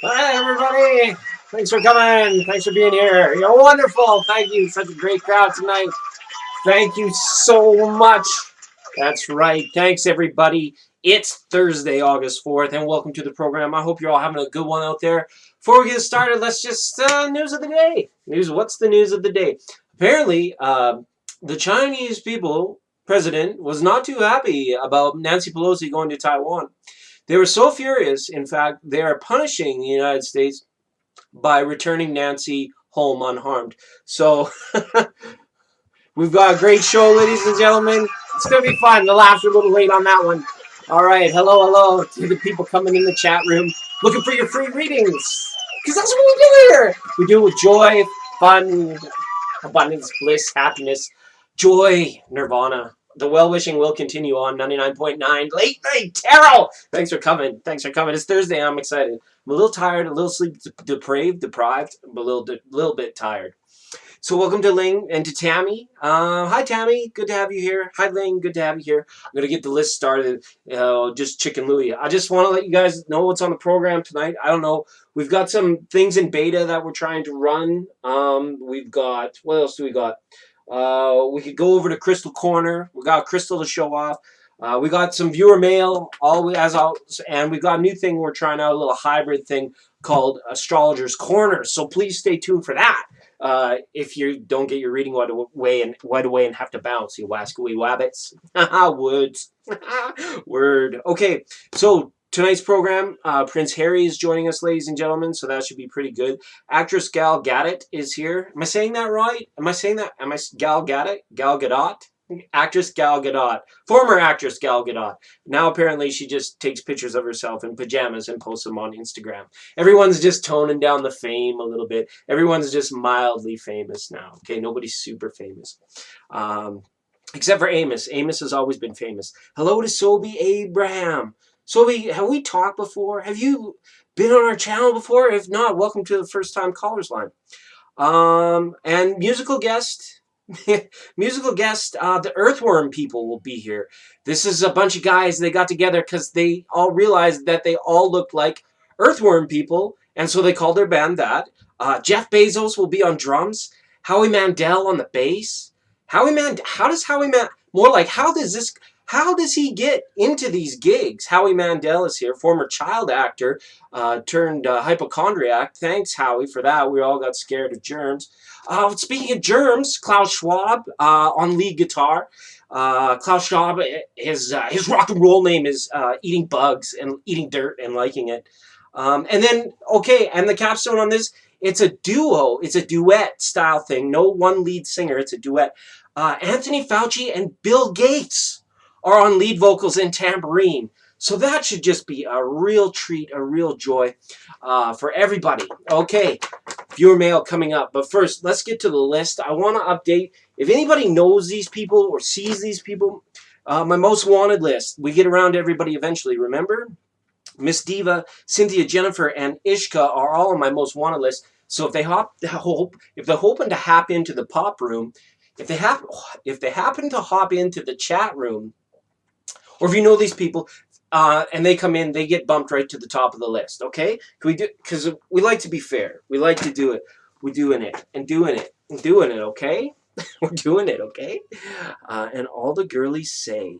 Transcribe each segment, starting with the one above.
Hi, everybody. Thanks for coming. Thanks for being here. You're wonderful. Thank you. Such a great crowd tonight. Thank you so much. That's right. Thanks, everybody. It's Thursday, August 4th, and welcome to the program. I hope you're all having a good one out there. Before we get started, let's just news of the day. What's the news of the day? Apparently, the Chinese president was not too happy about Nancy Pelosi going to Taiwan. They were so furious, in fact, they are punishing the United States by returning Nancy home unharmed. So we've got a great show, ladies and gentlemen. It's going to be fun. The laughs are a little late on that one. All right, hello to the people coming in the chat room looking for your free readings. Because that's what we do here. We do it with joy, fun, abundance, bliss, happiness, joy, nirvana. The well-wishing will continue on 99.9 Late Night Tarot. Thanks for coming. It's Thursday. I'm excited. I'm a little tired, a little sleep deprived. I'm a little bit tired. So welcome to Ling and to Tammy. Hi, Tammy. Good to have you here. Hi, Ling. Good to have you here. I'm going to get the list started. Just Chicken Louie. I just want to let you guys know what's on the program tonight. I don't know. We've got some things in beta that we're trying to run. We've got, what else do we got? We could go over to Crystal Corner. We got Crystal to show off. We got some viewer mail, and we've got a new thing we're trying out, a little hybrid thing called Astrologer's Corner. So please stay tuned for that. If you don't get your reading right away and have to bounce, you wascally wabbits. Woods. Word. Okay, so tonight's program, Prince Harry is joining us, ladies and gentlemen, so that should be pretty good. Actress Gal Gadot is here. Am I saying that right? Gal Gadot? Gal Gadot? Actress Gal Gadot. Former actress Gal Gadot. Now apparently she just takes pictures of herself in pajamas and posts them on Instagram. Everyone's just toning down the fame a little bit. Everyone's just mildly famous now. Okay, nobody's super famous. Except for Amos. Amos has always been famous. Hello to Sobi Abraham. Sobi, have we talked before? Have you been on our channel before? If not, welcome to the First Time Callers Line. And musical guest... the Earthworm people will be here. This is a bunch of guys. They got together because they all realized that they all looked like Earthworm people, and so they called their band that. Jeff Bezos will be on drums. Howie Mandel on the bass. How does he get into these gigs? Howie Mandel is here, former child actor turned hypochondriac. Thanks, Howie, for that. We all got scared of germs. Speaking of germs, Klaus Schwab on lead guitar. Klaus Schwab, his rock and roll name is eating bugs and eating dirt and liking it. And the capstone on this, it's a duo. It's a duet style thing. No one lead singer. It's a duet. Anthony Fauci and Bill Gates are on lead vocals and tambourine. So that should just be a real treat, a real joy for everybody. Okay, viewer mail coming up. But first, let's get to the list. I want to update. If anybody knows these people or sees these people, my most wanted list. We get around to everybody eventually, remember? Miss Diva, Cynthia, Jennifer, and Ishka are all on my most wanted list. So if they're hoping to hop into the pop room, if they happen to hop into the chat room, or if you know these people, and they come in, they get bumped right to the top of the list. Okay? Can we do? Because we like to be fair. We like to do it. We're doing it and doing it and doing it. Okay? We're doing it. Okay? And all the girlies say,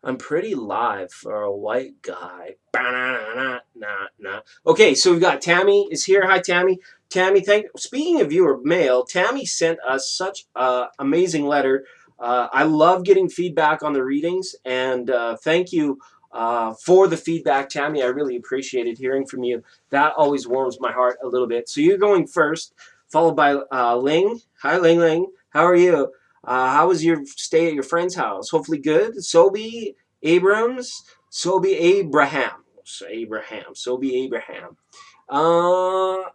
"I'm pretty live for a white guy." Okay, so we've got Tammy is here. Hi, Tammy. Tammy, speaking of viewer mail, Tammy sent us such an amazing letter. I love getting feedback on the readings, and thank you for the feedback, Tammy. I really appreciated hearing from you. That always warms my heart a little bit. So you're going first, followed by Ling. Hi, Ling. How are you? How was your stay at your friend's house? Hopefully good. Sobi Abraham.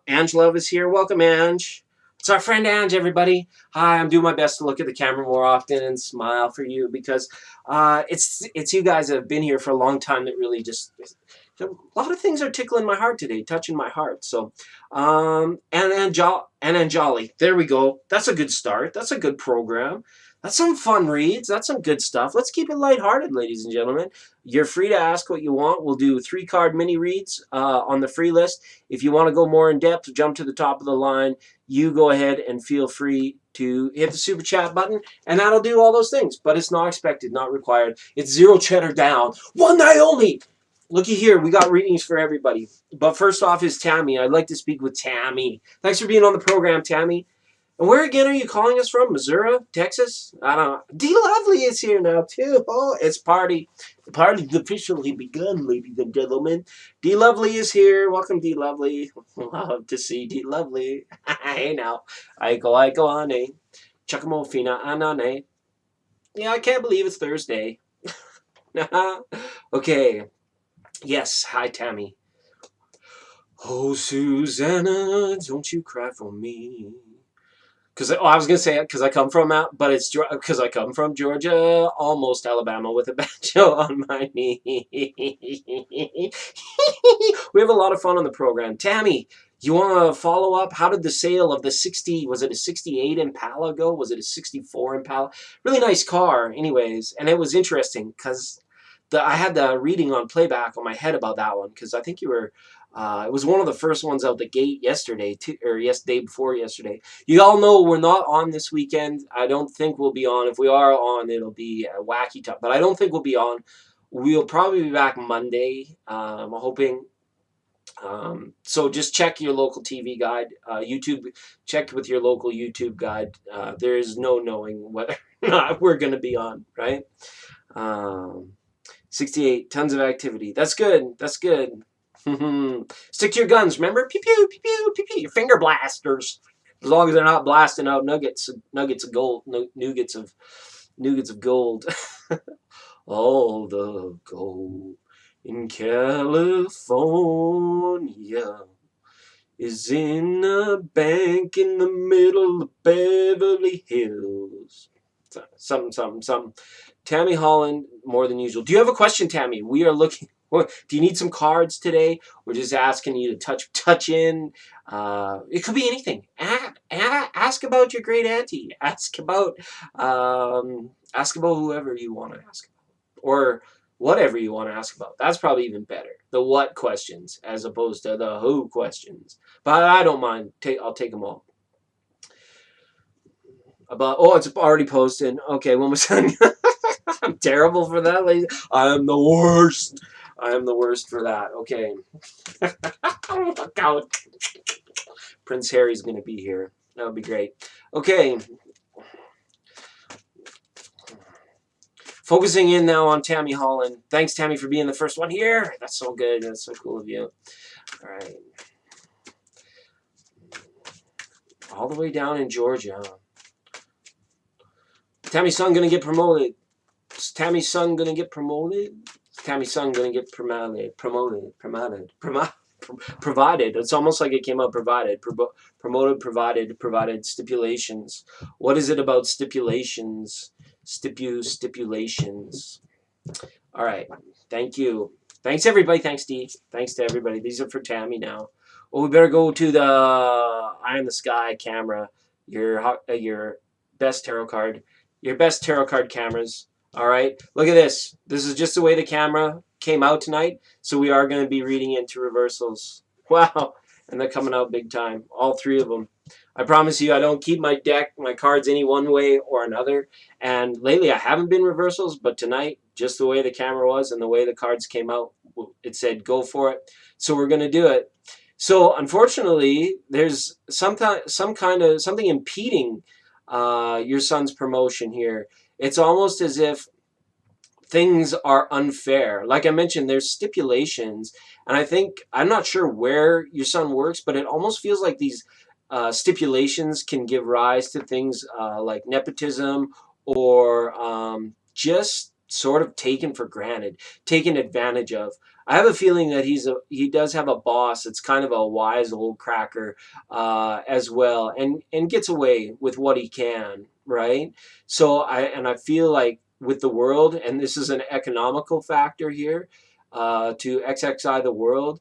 Ange Love is here. Welcome, Ange. It's our friend Ange, everybody. Hi, I'm doing my best to look at the camera more often and smile for you because it's you guys that have been here for a long time that really just... A lot of things are tickling my heart today, touching my heart. So, and Anjali, there we go. That's a good start. That's a good program. That's some fun reads. That's some good stuff. Let's keep it lighthearted, ladies and gentlemen. You're free to ask what you want. We'll do 3-card mini reads on the free list. If you want to go more in depth, jump to the top of the line. You go ahead and feel free to hit the super chat button, and that'll do all those things. But it's not expected, not required. It's 0 cheddar down. One night only. Looky here, we got readings for everybody. But first off is Tammy. I'd like to speak with Tammy. Thanks for being on the program, Tammy. And where again are you calling us from? Missouri? Texas? I don't know. D Lovely is here now, too. Oh, it's party. The party's officially begun, ladies and gentlemen. D Lovely is here. Welcome, D Lovely. Love to see D Lovely. Hey, now. Aiko ane. Chakamofina anane. Yeah, I can't believe it's Thursday. Okay. Yes. Hi, Tammy. Oh, Susanna, don't you cry for me. I was gonna say it because I come from but it's because I come from Georgia, almost Alabama, with a banjo on my knee. We have a lot of fun on the program. Tammy, you want to follow up? How did the sale of the 60? Was it a 68 Impala go? Was it a 64 Impala? Really nice car, anyways, and it was interesting because I had the reading on playback on my head about that one because I think you were. It was one of the first ones out the gate yesterday, day before yesterday. You all know we're not on this weekend. I don't think we'll be on. If we are on, it'll be a wacky time. But I don't think we'll be on. We'll probably be back Monday. I'm hoping. So just check your local TV guide. YouTube, check with your local YouTube guide. There is no knowing whether or not we're going to be on, right? 68, tons of activity. That's good. That's good. Stick to your guns, remember? Pew pew pew pew pew pew. Your finger blasters, as long as they're not blasting out nuggets of gold, nougats of gold. All the gold in California is in a bank in the middle of Beverly Hills. Something. Tammy Holland, more than usual. Do you have a question, Tammy? We are looking. Do you need some cards today? We're just asking you to touch in. It could be anything. Ask about your great auntie. Ask about whoever you want to ask about, or whatever you want to ask about. That's probably even better. The what questions as opposed to the who questions. But I don't mind. I'll take them all. It's already posted. Okay, one more time. I'm terrible for that, ladies. I am the worst. I am the worst for that. Okay. Look out. Prince Harry's going to be here. That would be great. Okay. Focusing in now on Tammy Holland. Thanks, Tammy, for being the first one here. That's so good. That's so cool of you. All right. All the way down in Georgia. Tammy's son going to get promoted. Is Tammy's son going to get promoted? Tammy's son going to get provided. It's almost like it came out provided. Promoted, provided stipulations. What is it about stipulations? Stipulations. All right. Thank you. Thanks, everybody. Thanks, Steve. Thanks to everybody. These are for Tammy now. Well, we better go to the Eye in the Sky camera. Your best tarot card. Your best tarot card cameras. All right, look at this. This is just the way the camera came out tonight. So we are going to be reading into reversals. Wow, and they're coming out big time. All 3 of them. I promise you, I don't keep my cards any one way or another. And lately, I haven't been reversals, but tonight, just the way the camera was and the way the cards came out, it said go for it. So we're going to do it. So unfortunately, there's something impeding your son's promotion here. It's almost as if things are unfair. Like I mentioned, there's stipulations, and I'm not sure where your son works, but it almost feels like these stipulations can give rise to things like nepotism or just sort of taken for granted, taken advantage of. I have a feeling that he does have a boss that's kind of a wise old cracker as well, and gets away with what he can, right? So I feel like with the world, and this is an economical factor here, to XXI the world,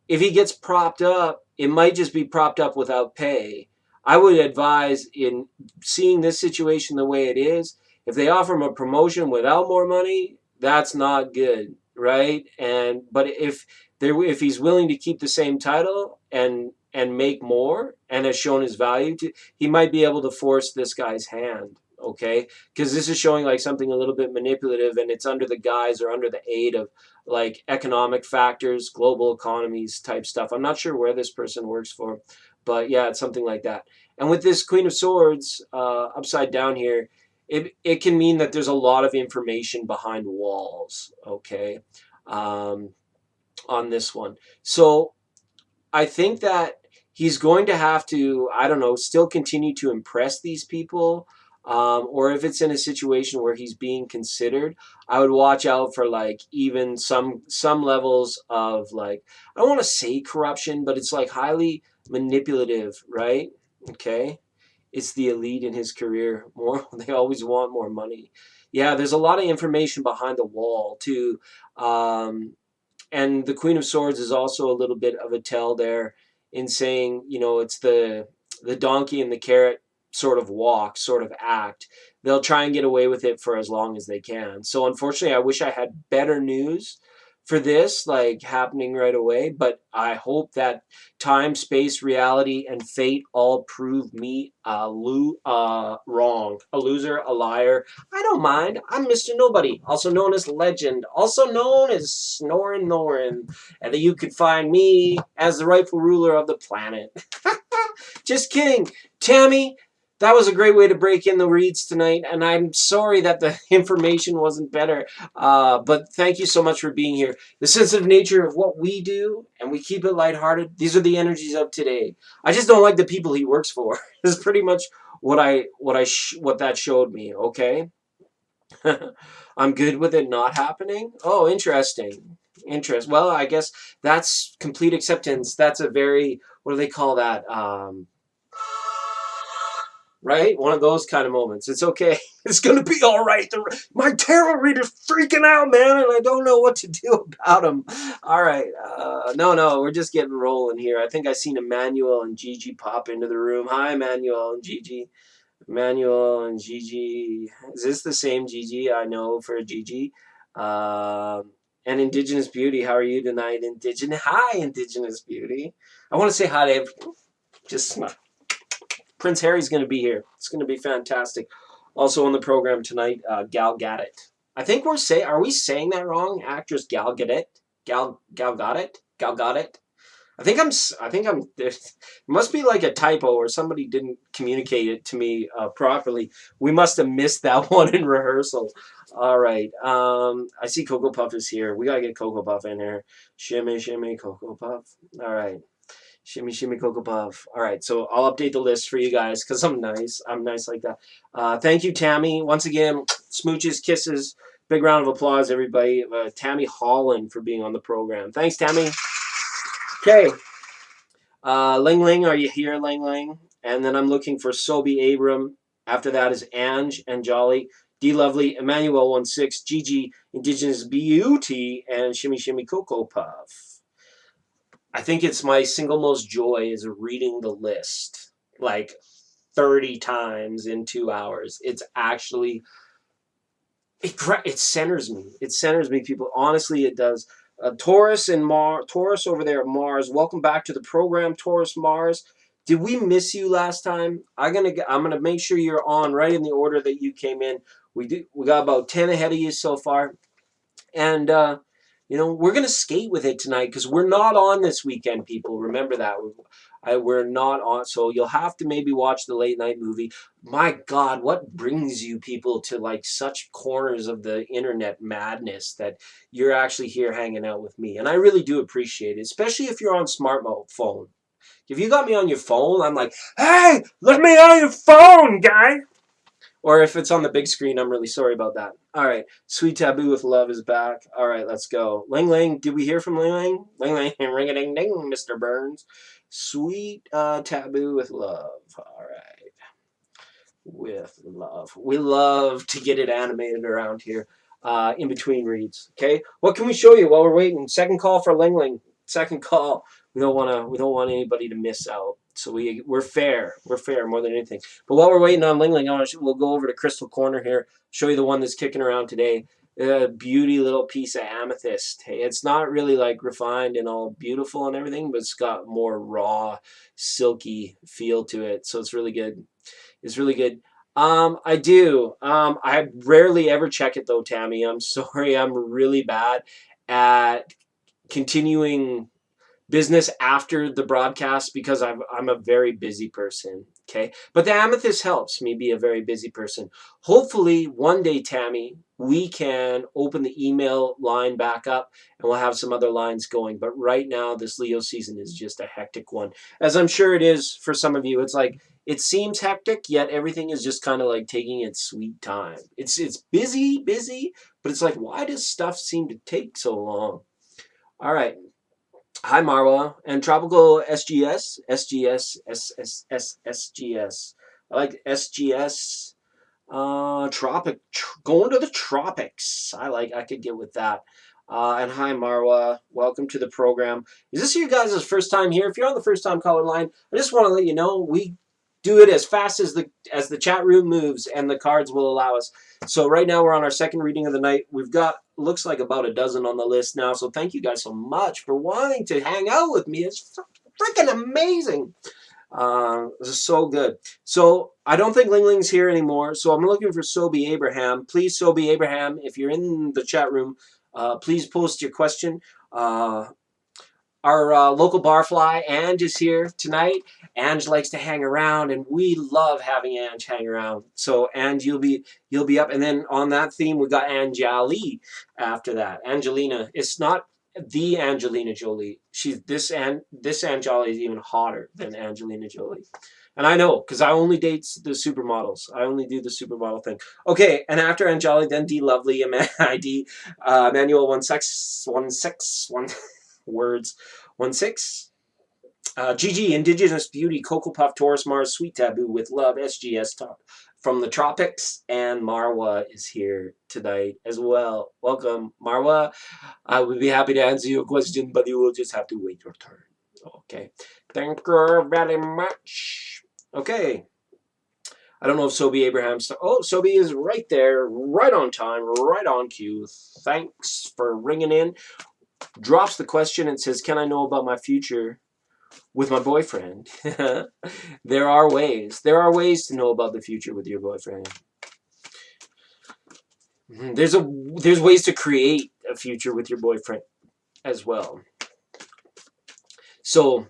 if he gets propped up, it might just be propped up without pay. I would advise, in seeing this situation the way it is, if they offer him a promotion without more money, that's not good, right? And but if he's willing to keep the same title and make more and has shown his value to, he might be able to force this guy's hand. Okay, because this is showing like something a little bit manipulative, and it's under the guise or under the aid of like economic factors, global economies type stuff. I'm not sure where this person works for, but yeah, it's something like that. And with this Queen of Swords upside down here, it can mean that there's a lot of information behind walls, okay, on this one. So I think that he's going to have to, I don't know, still continue to impress these people. Or if it's in a situation where he's being considered, I would watch out for like even some levels of like, I don't want to say corruption, but it's like highly manipulative, right? Okay. It's the elite in his career. More, they always want more money. Yeah, there's a lot of information behind the wall too. And the Queen of Swords is also a little bit of a tell there in saying, you know, it's the donkey and the carrot sort of walk, sort of act. They'll try and get away with it for as long as they can. So unfortunately, I wish I had better news for this, like happening right away. But I hope that time, space, reality, and fate all prove me wrong. A loser, a liar. I don't mind. I'm Mr. Nobody, also known as Legend, also known as Snorin Norin. And that you could find me as the rightful ruler of the planet. Just kidding. Tammy, that was a great way to break in the reads tonight, and I'm sorry that the information wasn't better, but thank you so much for being here. The sensitive nature of what we do, and we keep it lighthearted, these are the energies of today. I just don't like the people he works for. Is pretty much what that showed me, okay? I'm good with it not happening? Oh, interesting. Well, I guess that's complete acceptance. That's a very, what do they call that? Right? One of those kind of moments. It's okay. It's going to be all right. My tarot reader's freaking out, man, and I don't know what to do about him. All right. No, we're just getting rolling here. I think I seen Emmanuel and Gigi pop into the room. Hi, Emmanuel and Gigi. Emmanuel and Gigi. Is this the same Gigi I know for Gigi? And Indigenous Beauty, how are you tonight? Hi, Indigenous Beauty. I want to say hi to everyone. Just smile. Prince Harry's going to be here. It's going to be fantastic. Also on the program tonight, Gal Gadot. I think are we saying that wrong? Actress Gal Gadot? Gal Gadot? I think I'm, there must be like a typo or somebody didn't communicate it to me properly. We must have missed that one in rehearsal. All right. I see Cocoa Puff is here. We got to get Cocoa Puff in here. Shimmy, shimmy, Cocoa Puff. All right. Shimmy, shimmy, Cocoa Puff. All right, so I'll update the list for you guys because I'm nice. I'm nice like that. Thank you, Tammy. Once again, smooches, kisses. Big round of applause, everybody. Tammy Holland for being on the program. Thanks, Tammy. Okay. Ling Ling, are you here, Ling Ling? And then I'm looking for Sobi Abram. After that is Ange and Jolly. D Lovely, Emmanuel 16, Gigi, Indigenous Beauty, and Shimmy Shimmy Cocoa Puff. I think it's my single most joy is reading the list like 30 times in 2 hours. It's actually, it centers me. It centers me, people. Honestly, it does. Taurus over there at Mars. Welcome back to the program, Taurus Mars. Did we miss you last time? I'm gonna make sure you're on right in the order that you came in. We got about 10 ahead of you so far, and you know, we're going to skate with it tonight because we're not on this weekend, people. Remember that. We're not on. So you'll have to maybe watch the late night movie. My God, what brings you people to like such corners of the internet madness that you're actually here hanging out with me? And I really do appreciate it, especially if you're on smartphone. If you got me on your phone, I'm like, hey, let me on your phone, guy. Or if it's on the big screen, I'm really sorry about that. All right. Sweet Taboo with Love is back. All right, let's go. Ling Ling, did we hear from Ling Ling? Ling Ling, ring-a-ding-ding, Mr. Burns. Sweet Taboo with Love. All right. With love. We love to get it animated around here in between reads. Okay? What can we show you while we're waiting? Second call for Ling Ling. Second call. We don't want anybody to miss out. So we're fair. We're fair more than anything. But while we're waiting on Ling Ling, we'll go over to Crystal Corner here. Show you the one that's kicking around today. A beauty little piece of amethyst. Hey, it's not really like refined and all beautiful and everything, but it's got more raw, silky feel to it. So it's really good. It's really good. I do. I rarely ever check it though, Tammy. I'm sorry. I'm really bad at continuing business after the broadcast because I'm a very busy person. Okay. But the amethyst helps me be a very busy person. Hopefully one day, Tammy, we can open the email line back up and we'll have some other lines going. But right now, this Leo season is just a hectic one, as I'm sure it is for some of you. It's like, it seems hectic, yet everything is just kind of like taking its sweet time. It's busy, but it's like, why does stuff seem to take so long? All right. Hi, Marwa. And Tropical SGS. SGS. I like SGS. Going to the tropics. I could get with that. And hi, Marwa. Welcome to the program. Is this you guys' first time here? If you're on the first time caller line, I just want to let you know we do it as fast as the chat room moves and the cards will allow us. So right now we're on our second reading of the night. We've got, looks like about a dozen on the list now. So thank you guys so much for wanting to hang out with me. It's freaking amazing. This is so good. So I don't think Ling Ling's here anymore. So I'm looking for Sobi Abraham. Please, Sobi Abraham, if you're in the chat room, please post your question. Our local barfly, Ange, is here tonight. Ange likes to hang around, and we love having Ange hang around. So, Ange, you'll be up. And then on that theme, we got Anjali after that. Angelina. It's not the Angelina Jolie. This Anjali is even hotter than Angelina Jolie. And I know, because I only date the supermodels. I only do the supermodel thing. Okay, and after Anjali, then D Lovely, ID, Emmanuel 1616 words 16. GG, Indigenous Beauty, Cocoa Puff, Taurus, Mars, Sweet Taboo with Love, SGS Top from the Tropics, and Marwa is here tonight as well. Welcome, Marwa. I would be happy to answer your question, but you will just have to wait your turn. Okay. Thank you very much. Okay. I don't know if Sobi Abraham's... Oh, Sobi is right there, right on time, right on cue. Thanks for ringing in. Drops the question and says, can I know about my future with my boyfriend? There are ways. There are ways to know about the future with your boyfriend. There's ways to create a future with your boyfriend as well. So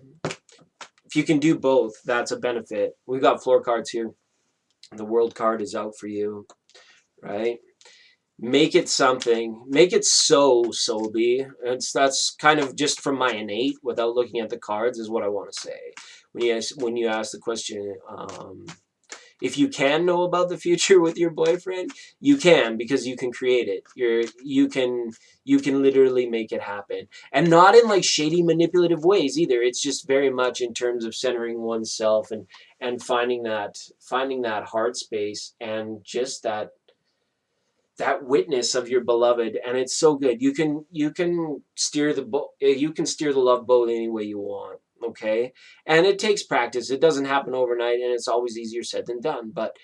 if you can do both, that's a benefit. We've got floor cards here. The world card is out for you, right? Make it something. Make it so, Sobi. That's kind of just from my innate, without looking at the cards, is what I want to say. When you ask the question, if you can know about the future with your boyfriend, you can, because you can create it. You can literally make it happen, and not in like shady, manipulative ways either. It's just very much in terms of centering oneself and finding that heart space and just that witness of your beloved. And it's so good. You can steer the love boat any way you want. Okay. And it takes practice. It doesn't happen overnight, and it's always easier said than done. But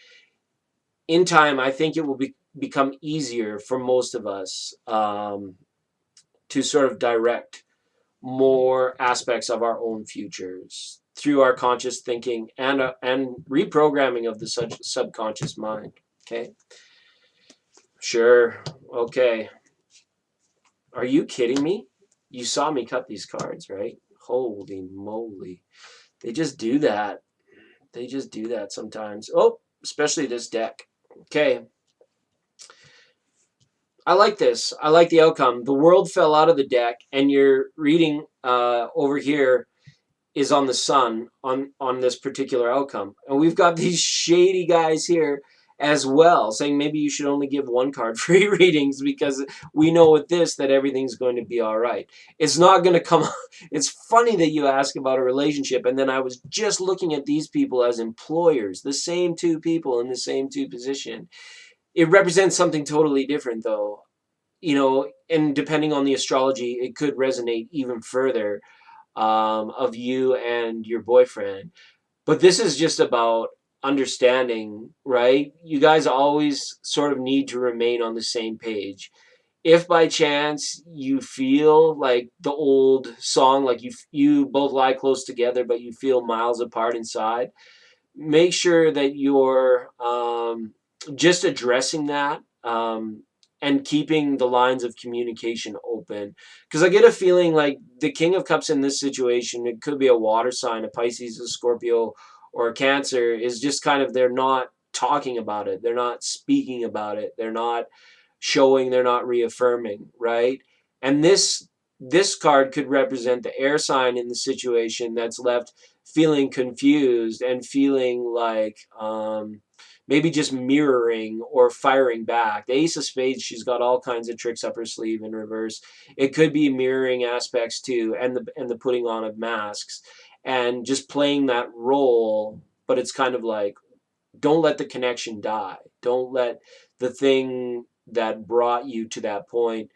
in time, I think it will become easier for most of us to sort of direct more aspects of our own futures through our conscious thinking and reprogramming of the subconscious mind. Okay. Sure. Okay. Are you kidding me? You saw me cut these cards, right? Holy moly. They just do that. They just do that sometimes. Oh, especially this deck. Okay. I like this. I like the outcome. The world fell out of the deck, and your reading over here is on the sun on this particular outcome. And we've got these shady guys here as well, saying maybe you should only give one card free readings because we know with this that everything's going to be all right. It's not going to come. It's funny that you ask about a relationship, and then I was just looking at these people as employers, the same two people in the same two position. It represents something totally different, though. You know, and depending on the astrology, it could resonate even further of you and your boyfriend. But this is just about understanding, right? You guys always sort of need to remain on the same page. If by chance you feel like the old song, like you both lie close together, but you feel miles apart inside, make sure that you're just addressing that, and keeping the lines of communication open. Because I get a feeling like the King of Cups in this situation, it could be a water sign, a Pisces, a Scorpio, or a Cancer, is just kind of they're not talking about it. They're not speaking about it. They're not showing, they're not reaffirming, right? And this card could represent the air sign in the situation that's left feeling confused and feeling like maybe just mirroring or firing back. The Ace of Spades, she's got all kinds of tricks up her sleeve in reverse. It could be mirroring aspects too, and the putting on of masks and just playing that role. But it's kind of like, don't let the connection die. Don't let the thing that brought you to that point,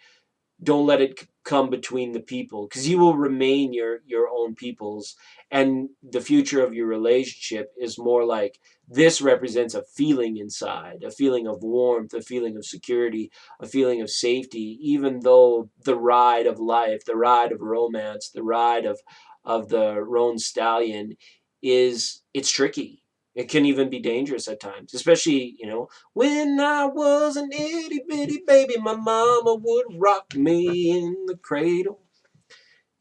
don't let it come between the people, because you will remain your own people's, and the future of your relationship is more like this represents a feeling inside, a feeling of warmth, a feeling of security, a feeling of safety, even though the ride of life, the ride of romance, the ride of the roan stallion is, it's tricky. It can even be dangerous at times, especially, when I was an itty bitty baby, my mama would rock me in the cradle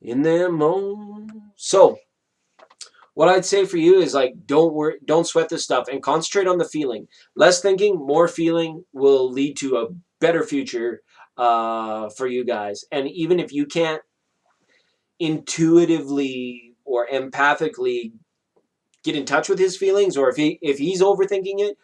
in them arms. So, what I'd say for you is like, don't worry, don't sweat this stuff, and concentrate on the feeling. Less thinking, more feeling will lead to a better future for you guys. And even if you can't intuitively or empathically get in touch with his feelings, or if he's overthinking it,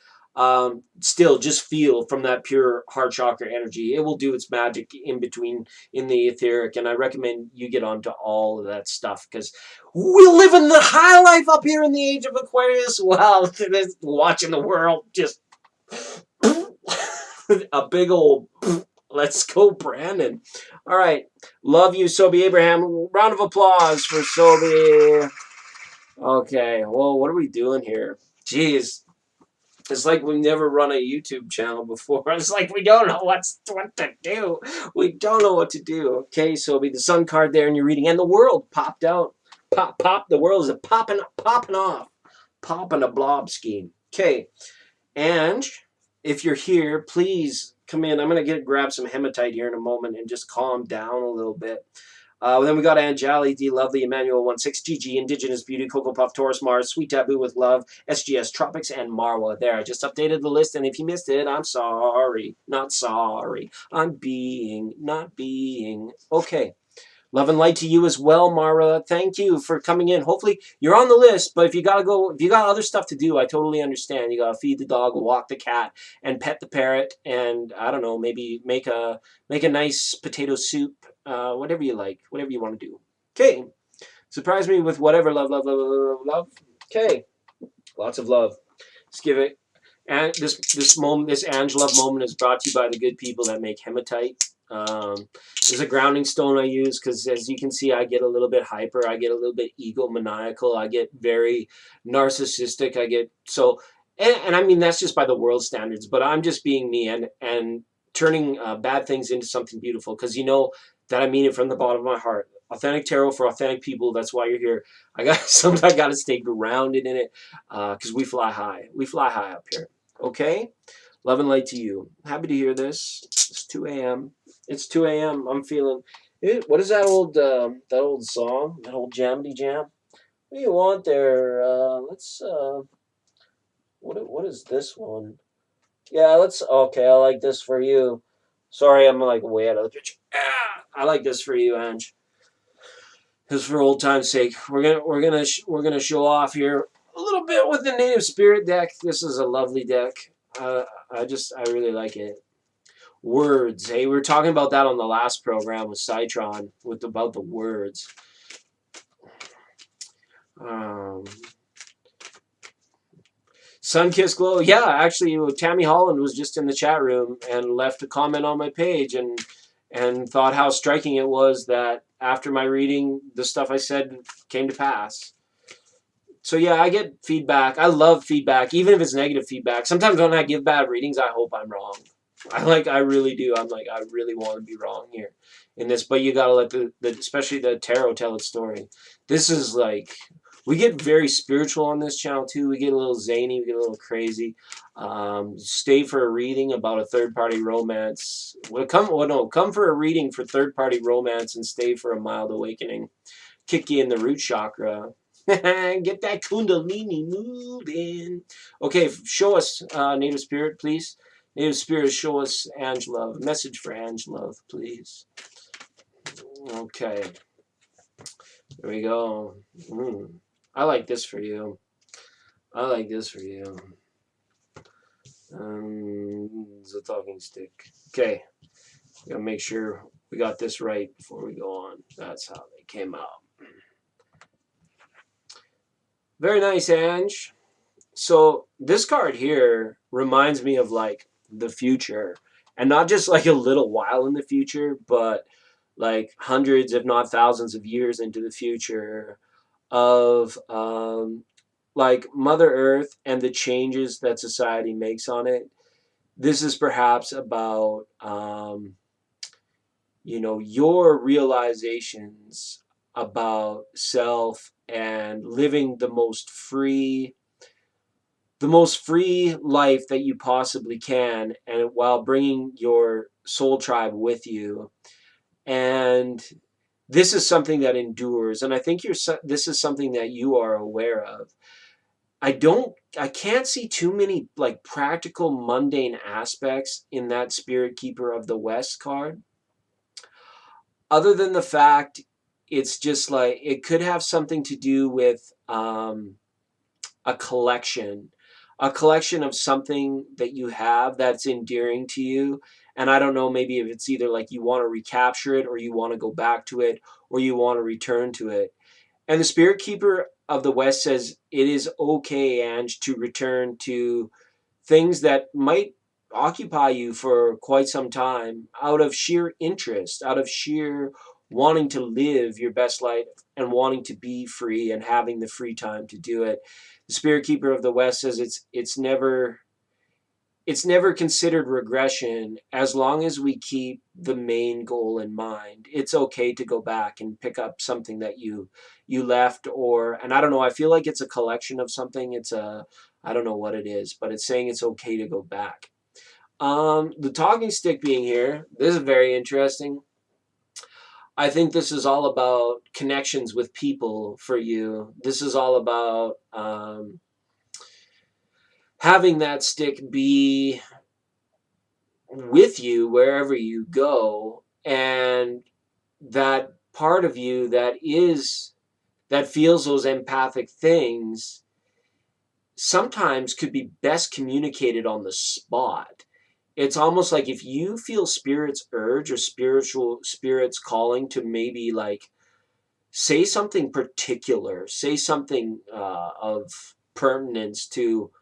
still just feel from that pure heart chakra energy. It will do its magic in between in the etheric, and I recommend you get onto all of that stuff, because we live in the high life up here in the age of Aquarius. Wow, watching the world just a big old let's go, Brandon. All right, love you, Sobe Abraham. Round of applause for Sobe. Okay, well, what are we doing here? Jeez, it's like we've never run a YouTube channel before. It's like we don't know what to do. We don't know what to do. Okay, so the sun card there in your reading, and the world popped out. Pop. The world is popping off, popping a blob scheme. Okay, and if you're here, please come in. I'm gonna grab some hematite here in a moment and just calm down a little bit. Then we got Anjali, D. Lovely, Emmanuel 16, GG, Indigenous Beauty, Cocoa Puff, Taurus Mars, Sweet Taboo with Love, SGS, Tropics, and Marwa. There, I just updated the list, and if you missed it, I'm sorry. Not sorry. I'm not being. Okay. Love and light to you as well, Mara. Thank you for coming in. Hopefully you're on the list, but if you gotta go, if you got other stuff to do, I totally understand. You gotta feed the dog, walk the cat, and pet the parrot, and I don't know, maybe make a nice potato soup, whatever you like, whatever you want to do. Okay, surprise me with whatever. Love, love, love, love, love, love. Okay, lots of love. Let's give it. And this moment, this Ange love moment, is brought to you by the good people that make hematite. There's a grounding stone I use because, as you can see, I get a little bit hyper. I get a little bit egomaniacal. I get very narcissistic. I get so, and I mean that's just by the world standards. But I'm just being me and turning bad things into something beautiful, because you know that I mean it from the bottom of my heart. Authentic tarot for authentic people. That's why you're here. Sometimes I gotta stay grounded in it, because we fly high. We fly high up here. Okay. Love and light to you. Happy to hear this. It's 2 a.m. It's 2 a.m. I'm feeling it. What is that old song? That old Jamity Jam? What do you want there? Let's what is this one? Yeah, okay, I like this for you. Sorry, I'm like way out of the picture. I like this for you, Ange. Because for old time's sake, we're gonna show off here a little bit with the Native Spirit deck. This is a lovely deck. I really like it. Words. Hey, we were talking about that on the last program with Citron, about the words. Sunkissed Glow. Yeah, actually, Tammy Holland was just in the chat room and left a comment on my page and thought how striking it was that after my reading, the stuff I said came to pass. So yeah, I get feedback. I love feedback, even if it's negative feedback. Sometimes when I give bad readings, I hope I'm wrong. I really do. I'm like, I really want to be wrong here in this, but you gotta let the especially the tarot tell its story. This is like, we get very spiritual on this channel too. We get a little zany, we get a little crazy. Stay for a reading about a third-party romance. Come for a reading for third-party romance and stay for a mild awakening. Kick you in the root chakra. Get that kundalini moving. Okay, show us, Native Spirit, please. Native Spirit, show us Angela. Message for Angela, please. Okay. There we go. I like this for you. I like this for you. The talking stick. Okay. Gotta make sure we got this right before we go on. That's how they came out. Very nice, Ange. So this card here reminds me of like the future, and not just like a little while in the future, but like hundreds, if not thousands of years into the future of like Mother Earth and the changes that society makes on it. This is perhaps about, you know, your realizations about self and living the most free life that you possibly can, and while bringing your soul tribe with you. And this is something that endures, and I think this is something that you are aware of. I can't see too many like practical mundane aspects in that Spirit Keeper of the West card, other than the fact it's just like it could have something to do with a collection of something that you have that's endearing to you. And I don't know, maybe if it's either like you want to recapture it, or you want to go back to it, or you want to return to it. And the Spirit Keeper of the West says it is okay, Ange, to return to things that might occupy you for quite some time out of sheer interest, out of sheer wanting to live your best life and wanting to be free and having the free time to do it. The Spirit Keeper of the West says it's never considered regression as long as we keep the main goal in mind. It's okay to go back and pick up something that you left, or, and I don't know, I feel like it's a collection of something. I don't know what it is, but it's saying it's okay to go back. The talking stick being here, this is very interesting. I think this is all about connections with people for you. This is all about having that stick be with you wherever you go, and that part of you that feels those empathic things sometimes could be best communicated on the spot. It's almost like if you feel spirit's urge or spirit's calling to maybe like say something particular, say something of pertinence to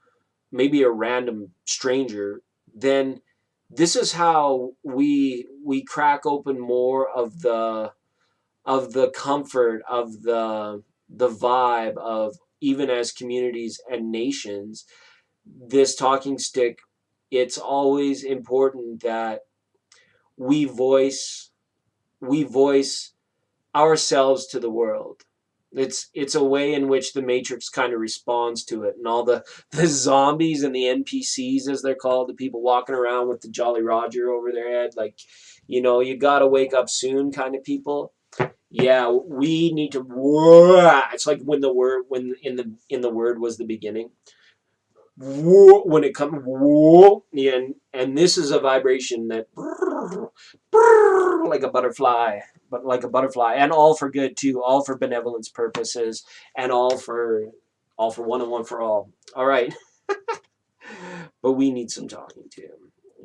maybe a random stranger, then this is how we crack open more of the comfort of the vibe of, even as communities and nations, this talking stick. It's always important that we voice ourselves to the world. It's a way in which the Matrix kind of responds to it, and all the zombies and the NPCs, as they're called, the people walking around with the Jolly Roger over their head, like, you know, you gotta wake up soon kind of people. Yeah, we need to. It's like when the word, when in the word was the beginning. When it comes, and this is a vibration that like a butterfly, but like a butterfly, and all for good too, all for benevolence purposes, and all for one and one for all. All right, but we need some talking to.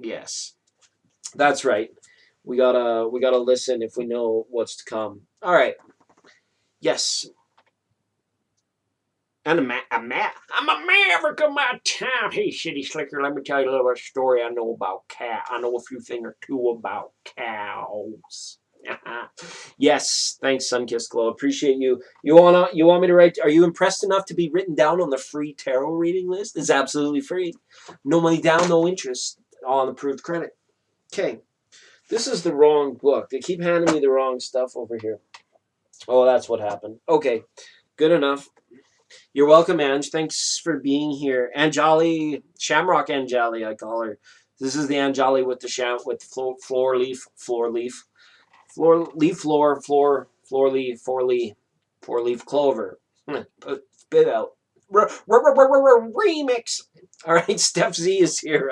Yes, that's right. We gotta listen if we know what's to come. All right. Yes. And I'm a maverick of my time. Hey, City Slicker, let me tell you a little story I know about cat. I know a few thing or two about cows. Yes, thanks, Sunkissed Glow. Appreciate you. You want me to write? Are you impressed enough to be written down on the free tarot reading list? It's absolutely free. No money down, no interest. All on approved credit. Okay, this is the wrong book. They keep handing me the wrong stuff over here. Oh, that's what happened. Okay, good enough. You're welcome, Ange. Thanks for being here. Anjali, Shamrock Anjali, I call her. This is the Anjali with the floor leaf, four leaf clover. Spit out. Remix. All right, Steph Z is here.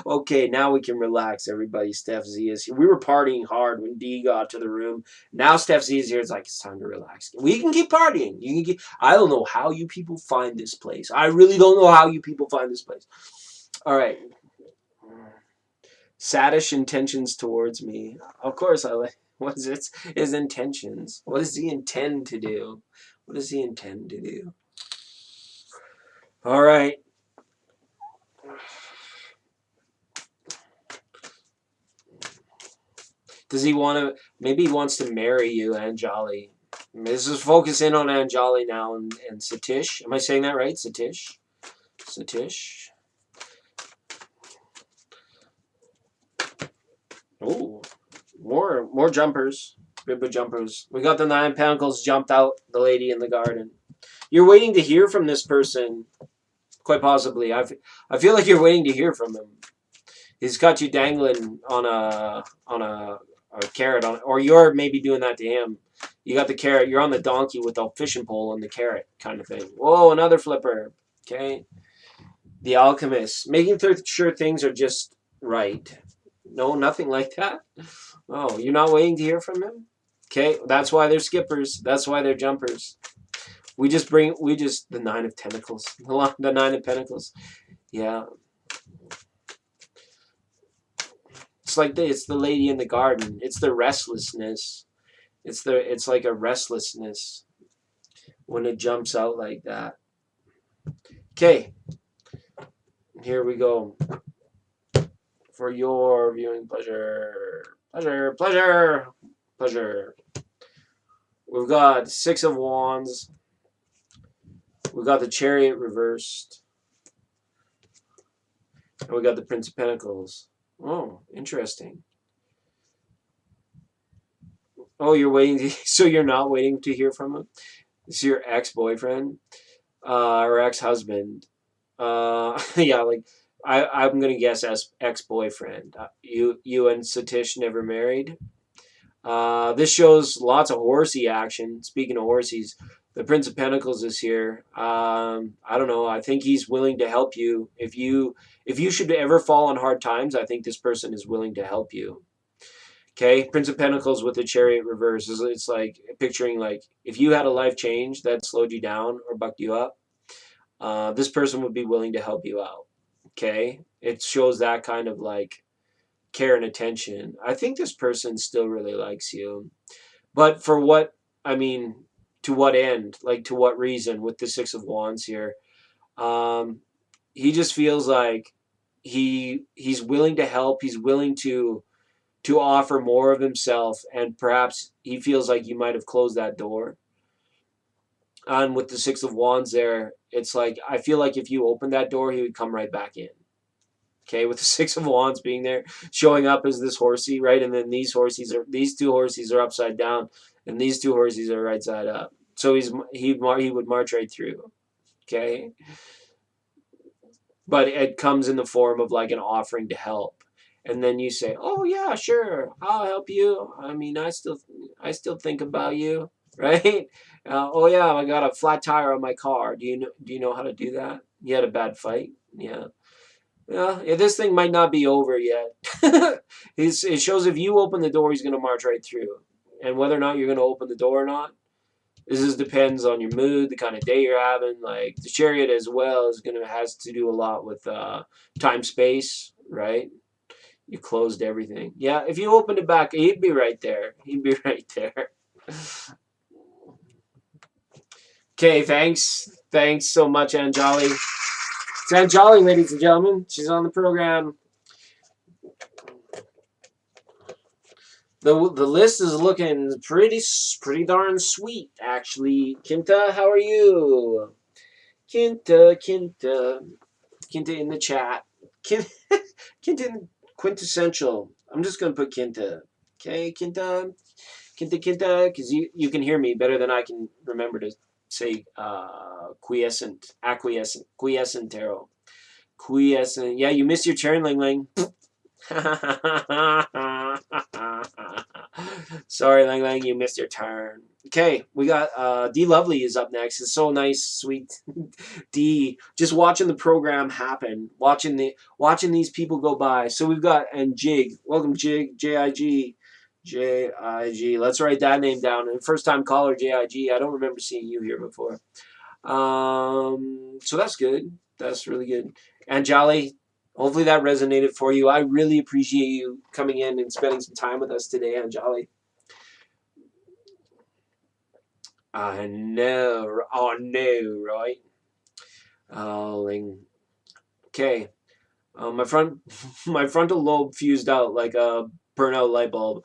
Okay, now we can relax, everybody. Steph Z is here. We were partying hard when D got to the room. Now Steph Z is here. It's like it's time to relax. We can keep partying. You can keep. I don't know how you people find this place. I really don't know how you people find this place. All right. Saddish intentions towards me. Of course, I like. What is it? His intentions. What does he intend to do? What does he intend to do? All right. Does he want to? Maybe he wants to marry you, Anjali. This is focus in on Anjali now and Satish. Am I saying that right? Satish? Satish? Oh, more jumpers. Bibba jumpers. We got the 9 Pentacles jumped out, the lady in the garden. You're waiting to hear from this person. Quite possibly. I feel like you're waiting to hear from him. He's got you dangling on a carrot on, or you're maybe doing that to him. You got the carrot. You're on the donkey with the fishing pole and the carrot kind of thing. Whoa, another flipper. Okay. The alchemist. Making sure things are just right. No, nothing like that. Oh, you're not waiting to hear from him? Okay, that's why they're skippers. That's why they're jumpers. The 9 of Tentacles. The 9 of Pentacles. Yeah. It's the lady in the garden. It's the restlessness. It's like a restlessness when it jumps out like that. Okay. Here we go. For your viewing pleasure. Pleasure. We've got 6 of Wands. We've got the Chariot reversed. And we got the Prince of Pentacles. Oh, interesting. Oh, you're waiting so you're not waiting to hear from him? It's your ex-boyfriend or ex-husband. Yeah, like I'm gonna guess as ex-boyfriend. You and Satish never married. This shows lots of horsey action. Speaking of horsies, the Prince of Pentacles is here. I don't know. I think he's willing to help you. If you should ever fall on hard times, I think this person is willing to help you. Okay, Prince of Pentacles with the Chariot reverse. It's like picturing like if you had a life change that slowed you down or bucked you up, this person would be willing to help you out. Okay, it shows that kind of like care and attention. I think this person still really likes you, but for what? I mean, to what end? Like to what reason? With the 6 of Wands here, he just feels like he's willing to help. He's willing to offer more of himself, and perhaps he feels like you might have closed that door. And with the 6 of Wands there, it's like I feel like if you opened that door, he would come right back in. Okay, with the 6 of Wands being there, showing up as this horsey, right? And then these two horses are upside down, and these two horses are right side up. So he would march right through. Okay, but it comes in the form of like an offering to help, and then you say, "Oh yeah, sure, I'll help you. I mean, I still think about you, right? Oh yeah, I got a flat tire on my car. Do you know how to do that? You had a bad fight, yeah." Yeah, this thing might not be over yet. It shows if you open the door, he's going to march right through. And whether or not you're going to open the door or not, this just depends on your mood, the kind of day you're having. Like the Chariot as well has to do a lot with time, space, right? You closed everything. Yeah, if you opened it back, he'd be right there. He'd be right there. Okay, thanks. Thanks so much, Anjali. It's Anjali, ladies and gentlemen. She's on the program. The list is looking pretty darn sweet, actually. Kinta, how are you? Kinta in the chat. Kinta quintessential. I'm just gonna put Kinta. Okay, Kinta, because you can hear me better than I can remember to say quiescent tarot. Quiescent. Yeah, you missed your turn, Ling Ling. Sorry, Lang Lang, you missed your turn. Okay, we got D Lovely is up next. It's so nice, sweet D. Just watching the program happen, watching these people go by. So we've got and Jig. Welcome, Jig. JIG. JIG. Let's write that name down. And first time caller JIG. I don't remember seeing you here before. So that's good. That's really good. And Jolly, hopefully that resonated for you. I really appreciate you coming in and spending some time with us today, Anjali. I know, right? Okay. My frontal lobe fused out like a burnout light bulb.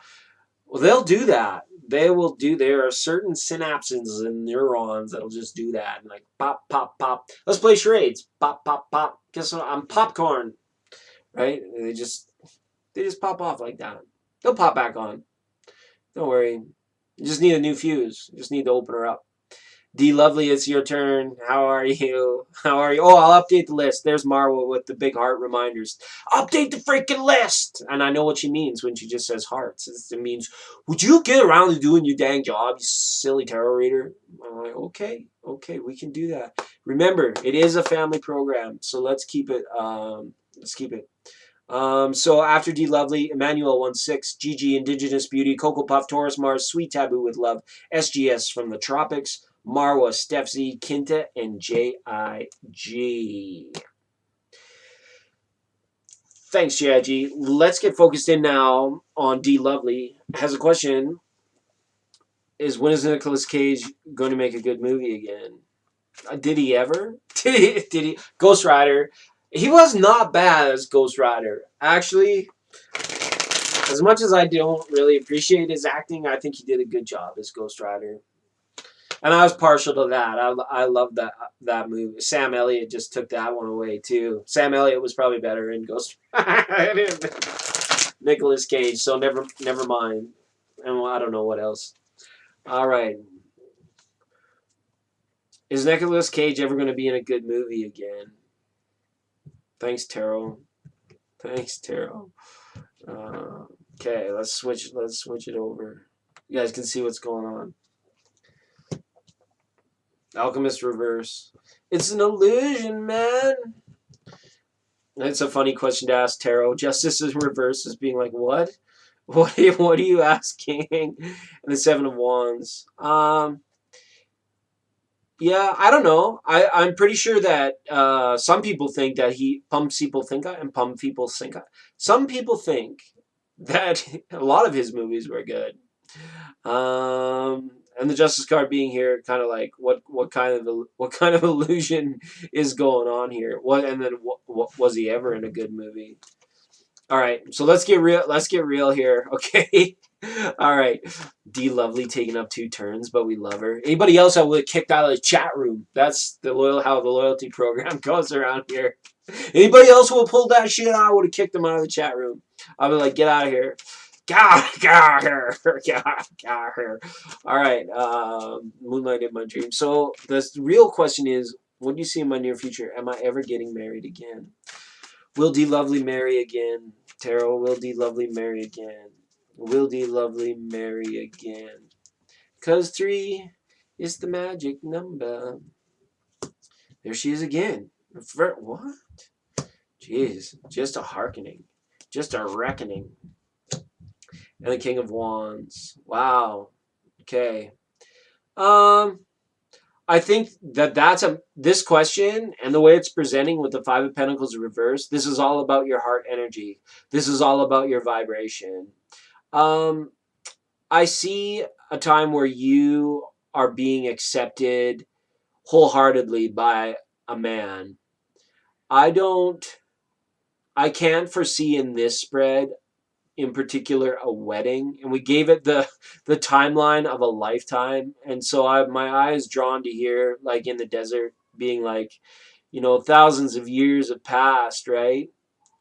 Well, they'll do that. They will do. There are certain synapses and neurons that'll just do that, and like pop, pop, pop. Let's play charades. Pop, pop, pop. Guess what? I'm popcorn, right? They just pop off like that. They'll pop back on. Don't worry. You just need a new fuse. You just need to open her up. D Lovely, it's your turn. How are you? How are you? Oh, I'll update the list. There's Marwa with the big heart reminders. Update the freaking list! And I know what she means when she just says hearts. It means, would you get around to doing your dang job, you silly tarot reader? I'm like, okay, we can do that. Remember, it is a family program, so let's keep it. So after D Lovely, Emmanuel 16, Gigi, Indigenous Beauty, Cocoa Puff, Taurus Mars, Sweet Taboo with Love, SGS from the Tropics, Marwa, Steph Z, Kinta, and JIG. Thanks, JIG. Let's get focused in now on D Lovely. Has a question. When is Nicolas Cage going to make a good movie again? Did he ever? Did he? Ghost Rider. He was not bad as Ghost Rider. Actually, as much as I don't really appreciate his acting, I think he did a good job as Ghost Rider. And I was partial to that. I love that movie. Sam Elliott just took that one away too. Sam Elliott was probably better in Ghost Rider. Nicolas Cage. So never mind. And I don't know what else. All right. Is Nicolas Cage ever going to be in a good movie again? Thanks, Taro. Okay, let's switch it over. You guys can see what's going on. Alchemist Reverse. It's an illusion, man. It's a funny question to ask Tarot. Justice in Reverse is being like, what? What are you asking? And the Seven of Wands. Yeah, I don't know. I'm pretty sure that some people think that some people think that a lot of his movies were good. And the Justice card being here, kind of like what kind of illusion is going on here? What was he ever in a good movie? All right, so let's get real here, okay? All right, D Lovely taking up 2 turns, but we love her. Anybody else I would have kicked out of the chat room? That's how the loyalty program goes around here. Anybody else who would have pulled that shit out, I would have kicked them out of the chat room. I'd be like, get out of here. Get here. All right, Moonlight in My Dream. So the real question is, what do you see in my near future? Am I ever getting married again? Will D Lovely marry again? Tarot, will D Lovely marry again? Will D Lovely marry again? 'Cause 3 is the magic number. There she is again. What? Jeez, just a hearkening. Just a reckoning. And the King of Wands. Wow. Okay. I think that's this question and the way it's presenting with the 5 of Pentacles in reverse. This is all about your heart energy. This is all about your vibration. I see a time where you are being accepted wholeheartedly by a man. I can't foresee in this spread in particular a wedding, and we gave it the timeline of a lifetime. And so my eye is drawn to here, like in the desert, being like, thousands of years have passed, right?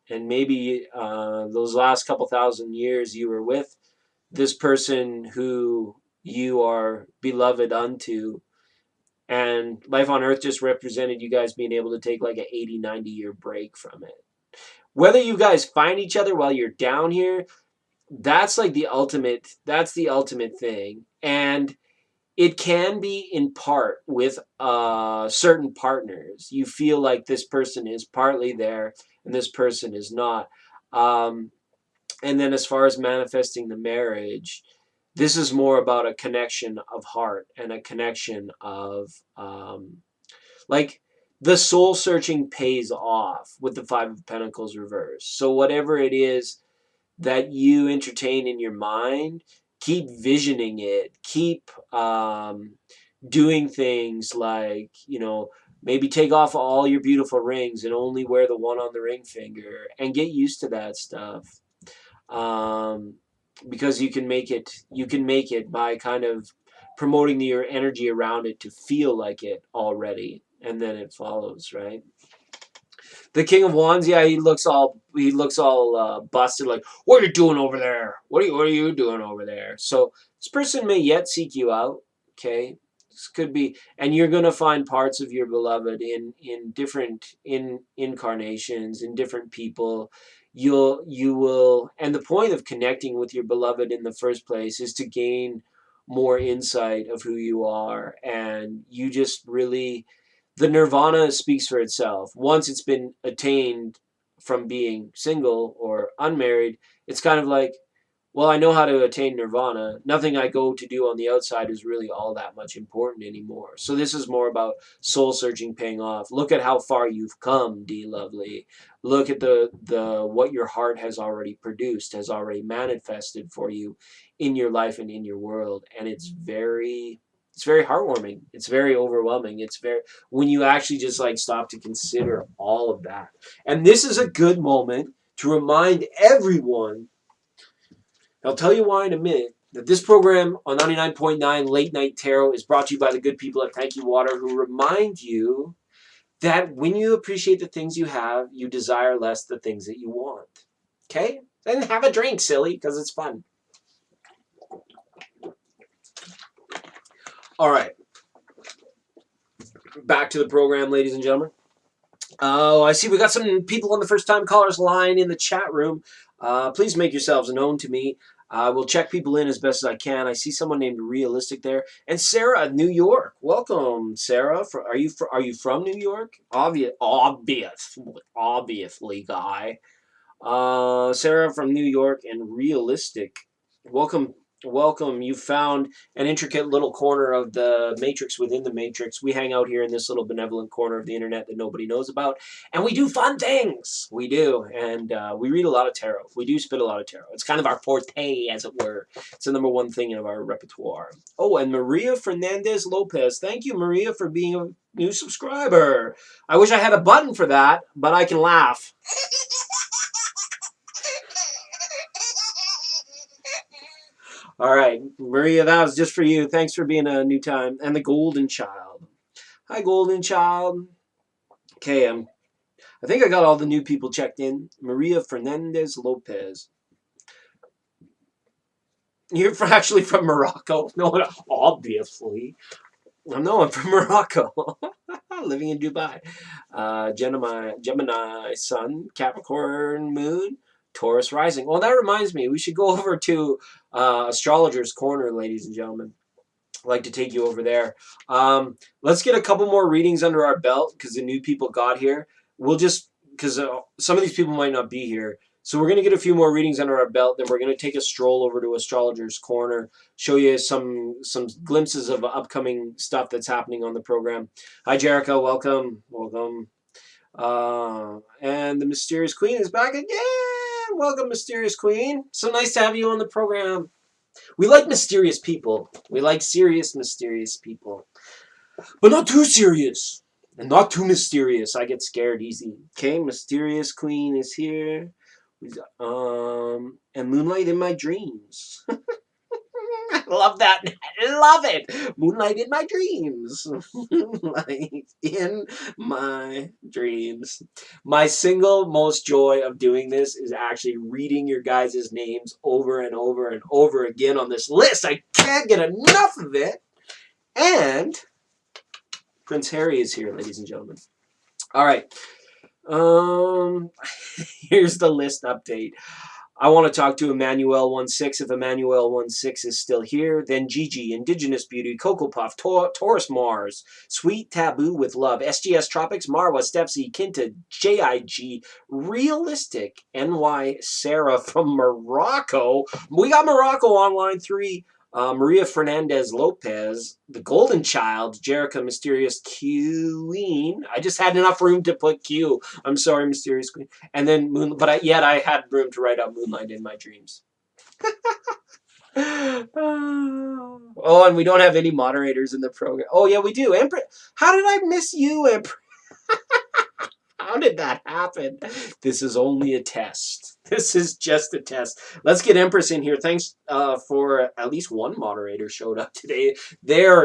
And maybe those last couple thousand years you were with this person who you are beloved unto, and life on earth just represented you guys being able to take like an 80, 90-year break from it. Whether you guys find each other while you're down here, that's the ultimate thing. And it can be in part with certain partners. You feel like this person is partly there and this person is not. And then as far as manifesting the marriage, this is more about a connection of heart and a connection of like the soul searching pays off with the Five of Pentacles reversed. So whatever it is that you entertain in your mind, keep visioning it, keep doing things like, maybe take off all your beautiful rings and only wear the one on the ring finger, and get used to that stuff. Because you can make it by kind of promoting your energy around it to feel like it already, and then it follows, right? The King of Wands, yeah, he looks all busted, like, what are you doing over there? What are you doing over there? So this person may yet seek you out, okay? This could be, and you're gonna find parts of your beloved in different incarnations, in different people. You will, and the point of connecting with your beloved in the first place is to gain more insight of who you are, and you just really, the nirvana speaks for itself. Once it's been attained from being single or unmarried, it's kind of like, well, I know how to attain nirvana. Nothing I go to do on the outside is really all that much important anymore. So this is more about soul searching paying off. Look at how far you've come, D Lovely. Look at the what your heart has already produced, has already manifested for you in your life and in your world. And it's very heartwarming. It's very overwhelming. It's very, when you actually just like stop to consider all of that. And this is a good moment to remind everyone, I'll tell you why in a minute, that this program on 99.9 Late Night Tarot is brought to you by the good people at Thank You Water, who remind you that when you appreciate the things you have, you desire less the things that you want. Okay? Then have a drink, silly, because it's fun. All right. Back to the program, ladies and gentlemen. Oh, I see we got some people on the first-time callers line in the chat room. Please make yourselves known to me. I will check people in as best as I can. I see someone named Realistic there, and Sarah, New York. Welcome, Sarah. Are you from New York? Obviously, guy. Sarah from New York and Realistic. Welcome. You found an intricate little corner of the matrix within the matrix. We hang out here in this little benevolent corner of the internet that nobody knows about, and we do fun things. We do, and we read a lot of tarot. We do spit a lot of tarot. It's kind of our forte, as it were. It's the number one thing in our repertoire. Oh, and Maria Fernandez Lopez. Thank you, Maria, for being a new subscriber. I wish I had a button for that, but I can laugh. All right, Maria, that was just for you. Thanks for being a new time. And the Golden Child. Hi, Golden Child. Okay, I think I got all the new people checked in. Maria Fernandez Lopez. You're actually from Morocco? No, obviously. No, I'm from Morocco. Living in Dubai. Gemini Sun, Capricorn Moon, Taurus Rising. Well, that reminds me, we should go over to Astrologer's Corner, ladies and gentlemen. I'd like to take you over there. Let's get a couple more readings under our belt because the new people got here. We'll just, because some of these people might not be here. So we're going to get a few more readings under our belt. Then we're going to take a stroll over to Astrologer's Corner, show you some glimpses of upcoming stuff that's happening on the program. Hi, Jericho. Welcome. And the Mysterious Queen is back again. Welcome, Mysterious Queen. So nice to have you on the program. We like mysterious people. We like serious, mysterious people. But not too serious. And not too mysterious. I get scared easy. Okay, Mysterious Queen is here. And Moonlight in My Dreams. I love that. I love it. Moonlight in my dreams. Moonlight in my dreams. My single most joy of doing this is actually reading your guys' names over and over and over again on this list. I can't get enough of it. And Prince Harry is here, ladies and gentlemen. All right. Here's the list update. I want to talk to Emmanuel16. If Emmanuel16 is still here, then Gigi, Indigenous Beauty, Cocoa Puff, Taurus Mars, Sweet Taboo with Love, SGS Tropics, Marwa, Stepsy, Kinta, JIG, Realistic, NY, Sarah from Morocco. We got Morocco on line 3. Maria Fernandez Lopez, The Golden Child, Jerica Mysterious Queen. I just had enough room to put Q. I'm sorry, Mysterious Queen. And then yet I had room to write out Moonlight in My Dreams. Oh, and we don't have any moderators in the program. Oh yeah, we do. Empress, how did I miss you, Empress? How did that happen? This is only a test. This is just a test. Let's get Empress in here. Thanks for at least one moderator showed up today.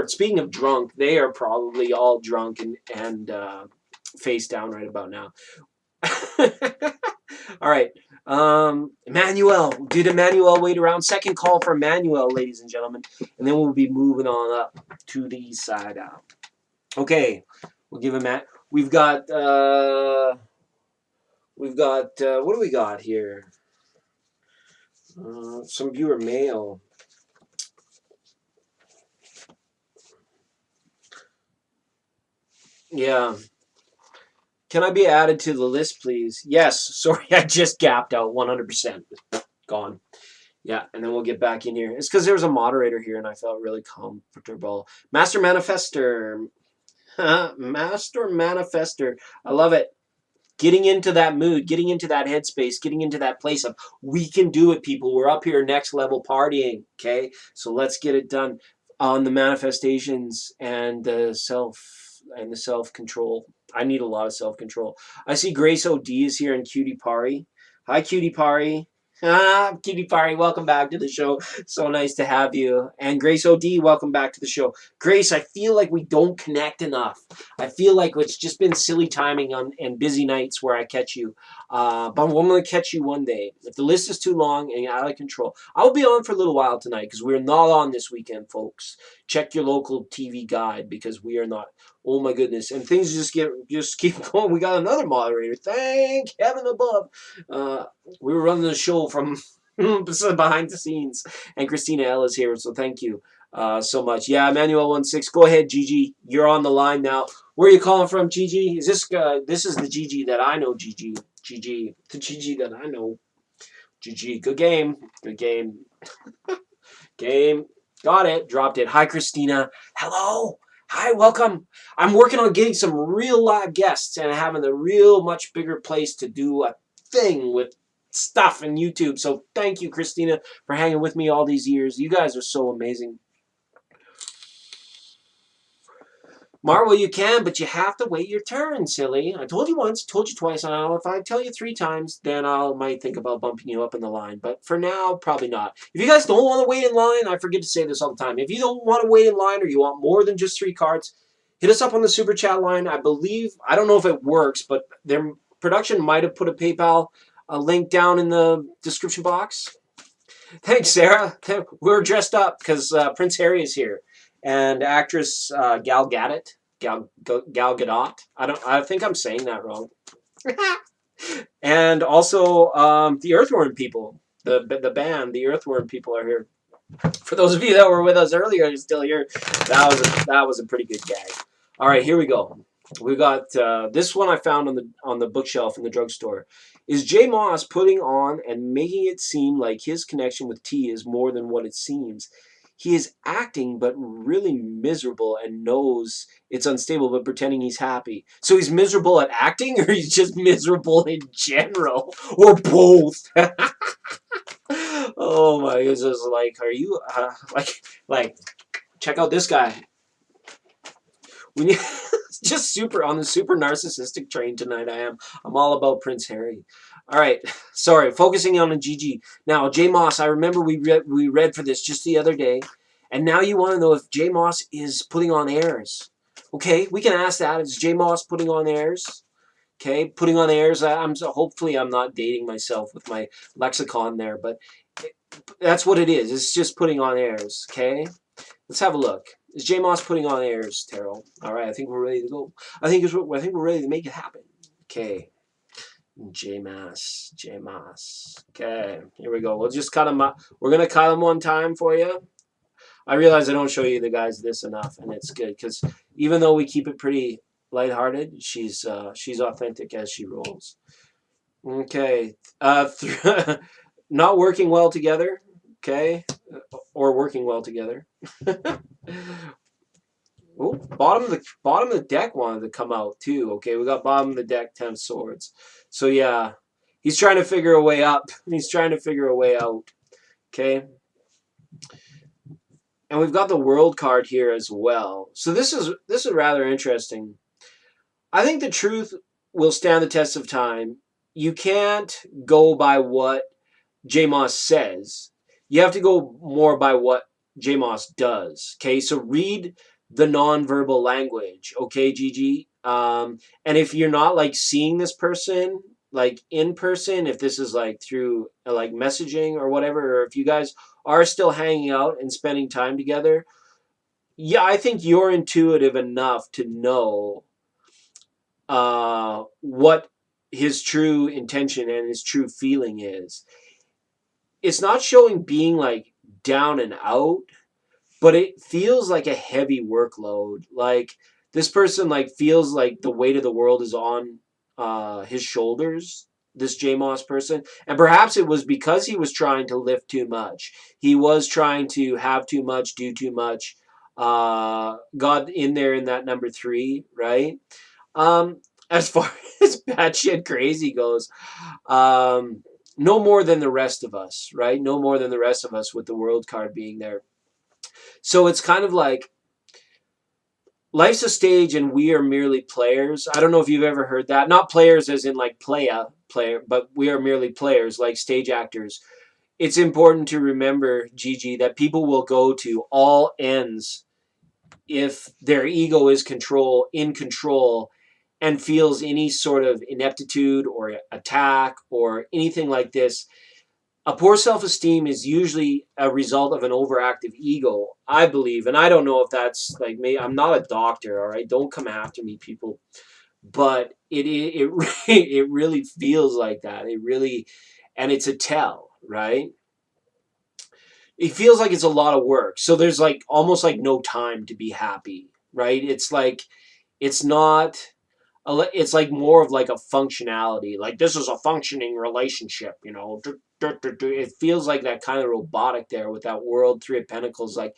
Speaking of drunk, they are probably all drunk and face down right about now. All right. Emmanuel. Did Emmanuel wait around? Second call for Emmanuel, ladies and gentlemen. And then we'll be moving on up to the side out. Okay. We'll give him that. We've got what do we got here? Some viewer mail. Yeah. Can I be added to the list, please? Yes. Sorry, I just gapped out 100%. Gone. Yeah, and then we'll get back in here. It's because there was a moderator here, and I felt really comfortable. Master Manifester. Master Manifester. I love it. Getting into that mood, getting into that headspace, getting into that place of we can do it, people. We're up here next level partying, okay? So let's get it done on the manifestations and the self-control. I need a lot of self-control. I see Grace OD is here and Cutie Pari. Hi, Cutie Pari. Cutie Pari, welcome back to the show. So nice to have you. And Grace OD, welcome back to the show. Grace, I feel like we don't connect enough. I feel like it's just been silly timing and busy nights where I catch you. But I'm going to catch you one day. If the list is too long and out of control, I'll be on for a little while tonight because we're not on this weekend, folks. Check your local TV guide because we are not. Oh my goodness. And things just keep going. We got another moderator. Thank heaven above. We were running the show from behind the scenes. And Christina L is here, so thank you so much. Yeah, Emmanuel16. Go ahead, Gigi. You're on the line now. Where are you calling from, Gigi? Is this is the Gigi that I know, Gigi. Gigi. The Gigi that I know. Gigi. Good game. Good game. Game. Got it. Dropped it. Hi, Christina. Hello. Hi, welcome. I'm working on getting some real live guests and having a real much bigger place to do a thing with stuff in YouTube. So thank you, Christina, for hanging with me all these years. You guys are so amazing. Marwa, you can, but you have to wait your turn, silly. I told you once, told you twice, and if I tell you 3 times, then I might think about bumping you up in the line. But for now, probably not. If you guys don't want to wait in line, I forget to say this all the time. If you don't want to wait in line or you want more than just 3 cards, hit us up on the Super Chat line. I believe, I don't know if it works, but their production might have put a PayPal link down in the description box. Thanks, Sarah. We're dressed up because Prince Harry is here. And actress Gal Gadot. Gal Gadot. I think I'm saying that wrong. And also the Earthworm people. The band, the Earthworm people are here. For those of you that were with us earlier and still here, that was a pretty good gag. All right, here we go. We got this one I found on the bookshelf in the drugstore. Is Jay Moss putting on and making it seem like his connection with T is more than what it seems? He is acting but really miserable and knows it's unstable but pretending he's happy. So he's miserable at acting or he's just miserable in general? Or both? Oh my goodness. Like, are you like check out this guy. We need just super on the super narcissistic train tonight. I'm all about Prince Harry. All right. Sorry. Focusing on the GG. Now, J Moss, I remember we read for this just the other day. And now you want to know if J Moss is putting on airs. Okay, we can ask that. Is J Moss putting on airs? Okay, putting on airs. Hopefully I'm not dating myself with my lexicon there, but that's what it is. It's just putting on airs. Okay, let's have a look. Is J Moss putting on airs, Terrell? All right, I think we're ready to go. I think we're ready to make it happen. Okay. J Moss. Okay, here we go. We'll just cut them up. We're gonna cut them one time for you. I realize I don't show you the guys this enough, and it's good because even though we keep it pretty lighthearted, she's authentic as she rolls. Okay, not working well together. Okay, or working well together. Oh, bottom of the deck wanted to come out too. Okay, we got bottom of the deck 10 of swords. So yeah, he's trying to figure a way up. He's trying to figure a way out. Okay. And we've got the world card here as well. So this is rather interesting. I think the truth will stand the test of time. You can't go by what J Moss says. You have to go more by what J Moss does. Okay, so read the nonverbal language. Okay, Gigi. And if you're not like seeing this person like in person, if this is like through like messaging or whatever, or if you guys are still hanging out and spending time together, yeah, I think you're intuitive enough to know what his true intention and his true feeling is. It's not showing being like down and out, but it feels like a heavy workload. Like this person like feels like the weight of the world is on his shoulders, this J Moss person. And perhaps it was because he was trying to lift too much. He was trying to have too much, do too much. Got in there in that number 3, right? As far as batshit crazy goes, no more than the rest of us, right? No more than the rest of us with the world card being there. So it's kind of like life's a stage and we are merely players. I don't know if you've ever heard that. Not players as in like player, but we are merely players, like stage actors. It's important to remember, Gigi, that people will go to all ends if their ego is in control and feels any sort of ineptitude or attack or anything like this. A poor self-esteem is usually a result of an overactive ego, I believe. And I don't know if that's like me. I'm not a doctor, all right? Don't come after me, people. But it really feels like that. It really, and it's a tell, right? It feels like it's a lot of work. So there's like almost like no time to be happy, right? It's like, it's not, it's like more of like a functionality. Like this is a functioning relationship, you know. It feels like that kind of robotic there with that world 3 of Pentacles. Like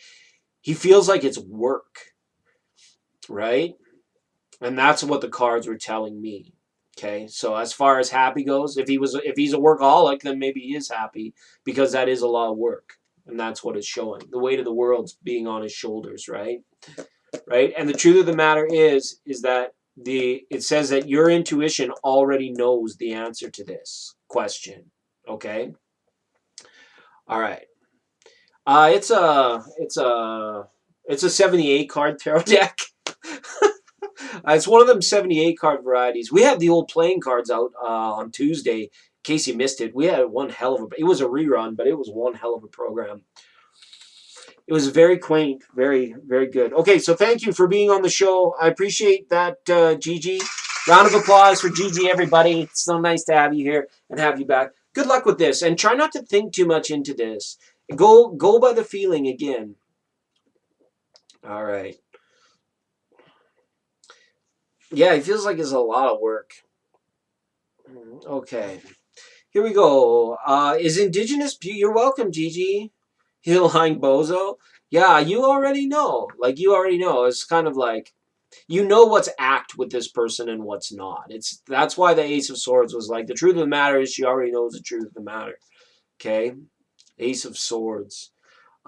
he feels like it's work, right? And that's what the cards were telling me. Okay, so as far as happy goes, if he's a workaholic, then maybe he is happy because that is a lot of work, and that's what it's showing. The weight of the world's being on his shoulders, right? Right, and the truth of the matter is that it says that your intuition already knows the answer to this question. Okay. All right. It's a 78 card tarot deck. It's one of them 78 card varieties. We had the old playing cards out on Tuesday. In case you missed it, we had one hell of a. It was a rerun, but it was one hell of a program. It was very quaint, very, very good. Okay, so thank you for being on the show. I appreciate that, Gigi. Round of applause for Gigi, everybody. It's so nice to have you here and have you back. Good luck with this, and try not to think too much into this. Go by the feeling again. All right. Yeah, it feels like it's a lot of work. Okay. Here we go. Is Indigenous... You're welcome, Gigi. Healing Bozo. Yeah, you already know. Like, you already know. It's kind of like... You know what's act with this person and what's not. That's why the Ace of Swords was like, the truth of the matter is she already knows the truth of the matter. Okay? Ace of Swords.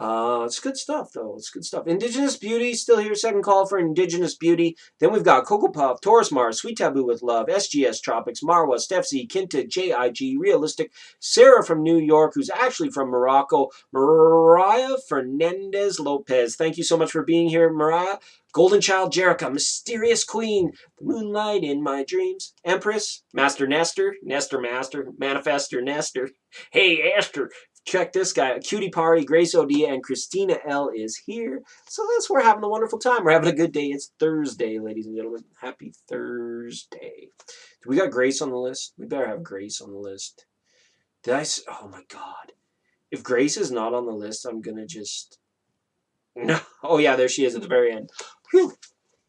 It's good stuff, though. It's good stuff. Indigenous Beauty, still here. Second call for Indigenous Beauty. Then we've got Cocoa Puff, Taurus Mars, Sweet Taboo with Love, SGS Tropics, Marwa, Steph Z, Kinta, JIG, Realistic, Sarah from New York, who's actually from Morocco, Mariah Fernandez Lopez. Thank you so much for being here, Mariah. Golden Child Jerica, Mysterious Queen, The Moonlight in My Dreams, Empress, Master Nestor, Master, Manifester Nestor. Hey, Esther. Check this guy. Cutie Party, Grace Odia, and Christina L is here. So we're having a wonderful time. We're having a good day. It's Thursday, ladies and gentlemen. Happy Thursday. Do we got Grace on the list? We better have Grace on the list. Oh my God. If Grace is not on the list, I'm going to just... No. Oh yeah, there she is at the very end. Whew.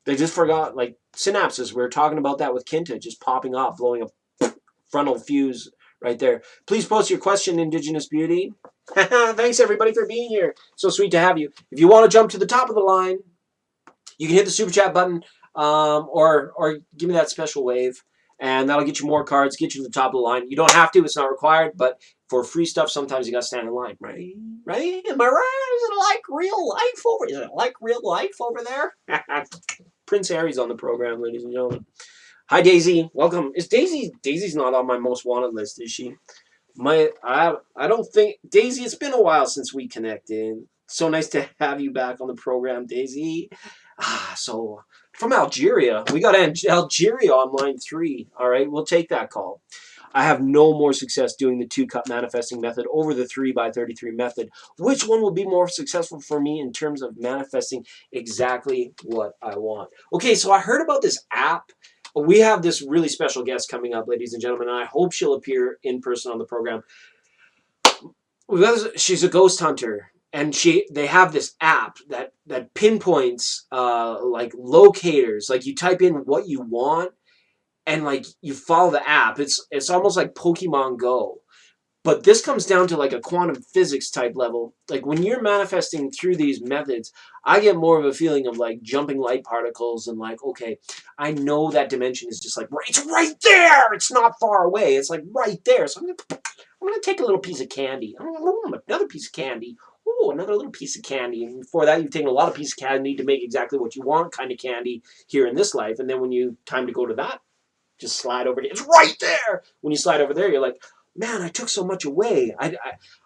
They just forgot, like, synapses. We were talking about that with Kinta, just popping off, blowing a frontal fuse right there. Please post your question, Indigenous Beauty. Thanks, everybody, for being here. So sweet to have you. If you want to jump to the top of the line, you can hit the Super Chat button or give me that special wave, and that'll get you more cards, get you to the top of the line. You don't have to. It's not required, but for free stuff, sometimes you got to stand in line, right? Right? Am I right? Is it like real life over? Is it like real life over there? Prince Harry's on the program, ladies and gentlemen. Hi, Daisy. Welcome. Is Daisy's not on my most wanted list, is she? I don't think... Daisy, it's been a while since we connected. So nice to have you back on the program, Daisy. So, from Algeria. We got Algeria on line 3. All right, we'll take that call. I have no more success doing the 2-cup manifesting method over the 3x33 method. Which one will be more successful for me in terms of manifesting exactly what I want? Okay, so I heard about this app. We have this really special guest coming up, ladies and gentlemen, and I hope she'll appear in person on the program. She's a ghost hunter, and they have this app that pinpoints like locators. Like you type in what you want, and like you follow the app. It's almost like Pokemon Go. But this comes down to like a quantum physics type level. Like when you're manifesting through these methods, I get more of a feeling of like jumping light particles and like, okay, I know that dimension is just like, it's right there. It's not far away. It's like right there. So I'm gonna take a little piece of candy. Another piece of candy. Oh, another little piece of candy. And before that, you've taken a lot of pieces of candy to make exactly what you want kind of candy here in this life. And then when you time to go to that, just slide over. It's right there. When you slide over there, you're like, man, I took so much away.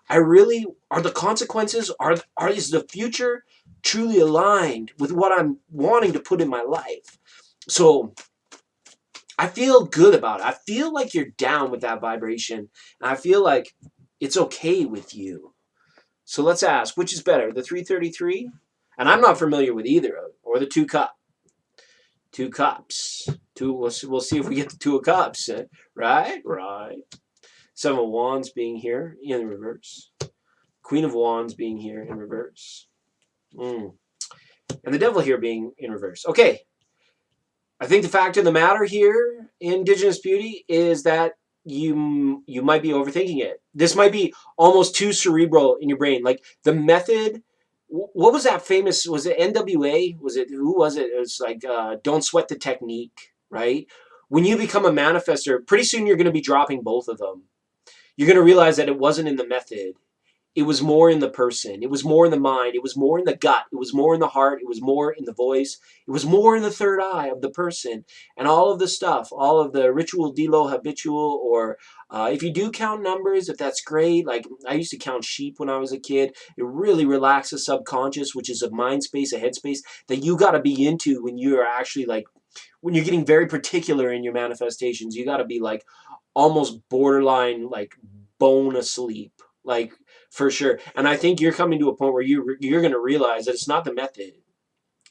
I really, are the consequences, is the future truly aligned with what I'm wanting to put in my life? So I feel good about it. I feel like you're down with that vibration. And I feel like it's okay with you. So let's ask, which is better, the 333? And I'm not familiar with either of them, or the 2-cup. 2 cups. We'll see if we get the 2 of cups. Right? Right. 7 of Wands being here in reverse. Queen of Wands being here in reverse. And the Devil here being in reverse. Okay. I think the fact of the matter here, Indigenous Beauty, is that you might be overthinking it. This might be almost too cerebral in your brain. Like the method... What was that famous... Was it NWA? Who was it? It was like, don't sweat the technique, right? When you become a manifester, pretty soon you're going to be dropping both of them. You're going to realize that it wasn't in the method. It was more in the person. It was more in the mind. It was more in the gut. It was more in the heart. It was more in the voice. It was more in the third eye of the person. And all of the stuff, all of the ritual, delo, habitual, or if you do count numbers, if that's great. Like I used to count sheep when I was a kid. It really relaxes subconscious, which is a mind space, a head space that you got to be into when you are actually like, when you're getting very particular in your manifestations. You got to be like, almost borderline like bone asleep, like for sure. And I think you're coming to a point where you're going to realize that it's not the method,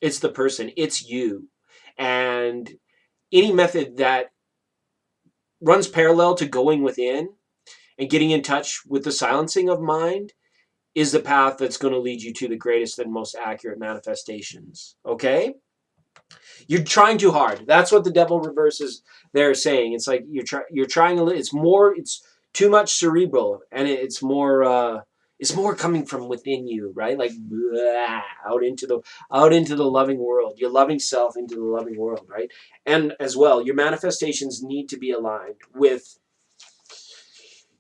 it's the person, it's you. And any method that runs parallel to going within and getting in touch with the silencing of mind is the path that's going to lead you to the greatest and most accurate manifestations. Okay? You're trying too hard. That's what the Devil reverse is there saying. It's like you're trying a little. It's too much cerebral, and it's more coming from within you, right? Like blah, out into the loving world. Your loving self into the loving world, right? And as well, your manifestations need to be aligned with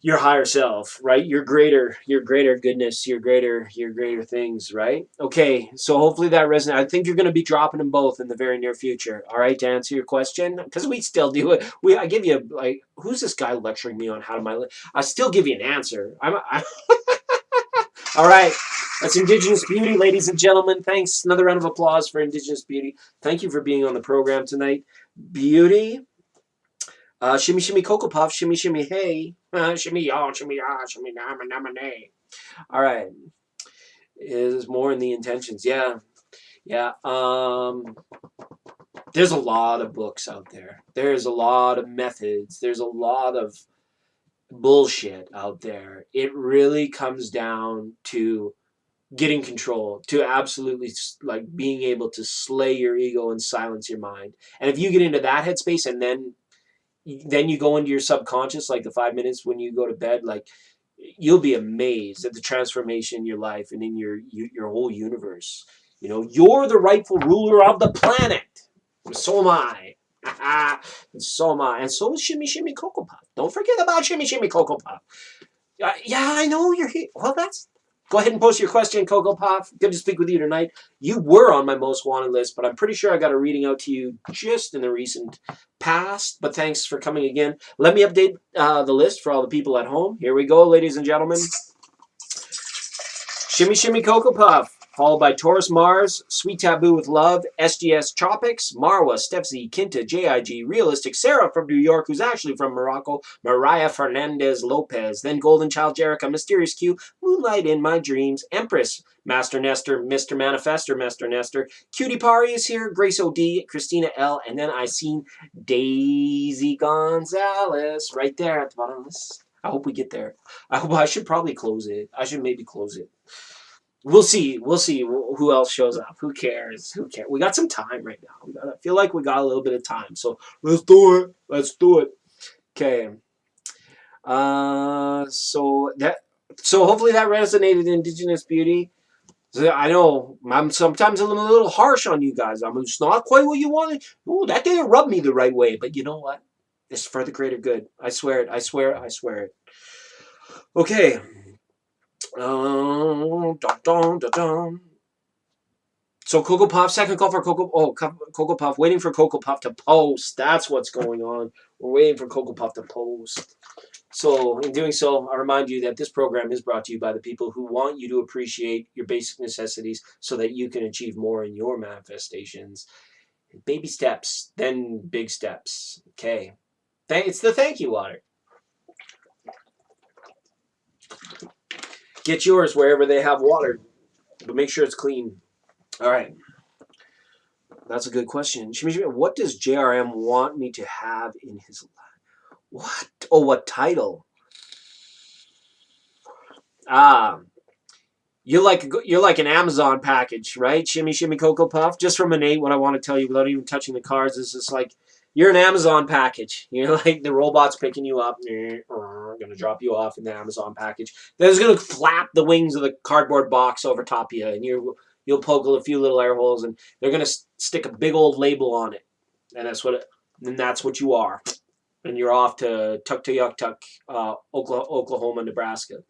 your higher self, right? Your greater goodness, your greater things, right? Okay, so hopefully that resonates. I think you're going to be dropping them both in the very near future. All right, to answer your question, because we still do it. I give you like, who's this guy lecturing me on how to my? I still give you an answer. All right. That's Indigenous Beauty, ladies and gentlemen. Thanks. Another round of applause for Indigenous Beauty. Thank you for being on the program tonight. Beauty. Shimmy, shimmy, Cocoa Puff. Shimmy, shimmy, hey. Shimmy, y'all. Shimmy, shimmy, nama, nay. All right. Is more in the intentions. Yeah. Yeah. There's a lot of books out there. There's a lot of methods. There's a lot of bullshit out there. It really comes down to getting control, to absolutely like being able to slay your ego and silence your mind. And if you get into that headspace and then you go into your subconscious, like the 5 minutes when you go to bed, like you'll be amazed at the transformation in your life and in your whole universe. You know, you're the rightful ruler of the planet. So am I. And so am I. And so is Shimmy Shimmy Cocoa Puff. Don't forget about Shimmy Shimmy Cocoa Puff. Yeah, I know you're here. Well, that's... Go ahead and post your question, Cocoa Puff. Good to speak with you tonight. You were on my most wanted list, but I'm pretty sure I got a reading out to you just in the recent past. But thanks for coming again. Let me update the list for all the people at home. Here we go, ladies and gentlemen. Shimmy Shimmy Cocoa Puff, followed by Taurus Mars, Sweet Taboo with Love, SGS Tropics, Marwa, Steph Z, Kinta, JIG, Realistic, Sarah from New York, who's actually from Morocco, Mariah Fernandez Lopez, then Golden Child Jerica, Mysterious Q, Moonlight in My Dreams, Empress, Master Nestor, Mr. Manifester, Master Nestor, Cutie Pari is here, Grace OD, Christina L, and then I seen Daisy Gonzalez right there at the bottom of this. I hope we get there. I should probably close it. I should maybe close it. We'll see. We'll see who else shows up. Who cares? Who cares? We got some time right now. I feel like we got a little bit of time. So let's do it. Let's do it. Okay. So hopefully that resonated, Indigenous Beauty. So I know I'm sometimes a little harsh on you guys. I'm just not quite what you wanted. Oh, that didn't rub me the right way. But you know what? It's for the greater good. I swear it. I swear it. I swear it. Okay. Dun, dun, dun, dun. So Cocoa Puff, second call for Cocoa Puff, waiting for Cocoa Puff to post. That's what's going on. We're waiting for Cocoa Puff to post. So in doing so, I remind you that this program is brought to you by the people who want you to appreciate your basic necessities so that you can achieve more in your manifestations. Baby steps, then big steps. Okay. It's the thank you water. Get yours wherever they have water, but make sure it's clean. All right. That's a good question. What does JRM want me to have in his life? What? Oh, what title? You're like an Amazon package, right? Shimmy Shimmy Cocoa Puff. Just from innate, what I want to tell you without even touching the cards is just like you're an Amazon package. You're like the robot's picking you up, gonna drop you off in the Amazon package. Then it's gonna flap the wings of the cardboard box over top of you, and you'll poke a few little air holes, and they're gonna stick a big old label on it, and that's what you are. And you're off to Tuktoyaktuk, Oklahoma, Nebraska.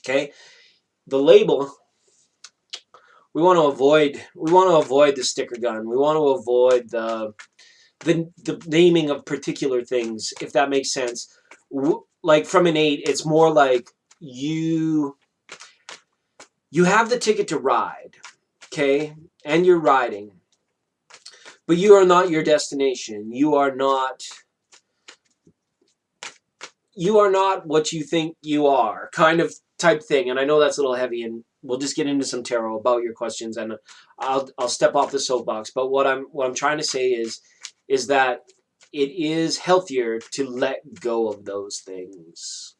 Okay, the label. We want to avoid the sticker gun. We want to avoid the naming of particular things, if that makes sense. Like from innate, it's more like you have the ticket to ride, okay, and you're riding, but you are not your destination. You are not what you think you are, kind of type thing. And I know that's a little heavy, and we'll just get into some tarot about your questions, and I'll step off the soapbox. But what I'm trying to say is that it is healthier to let go of those things.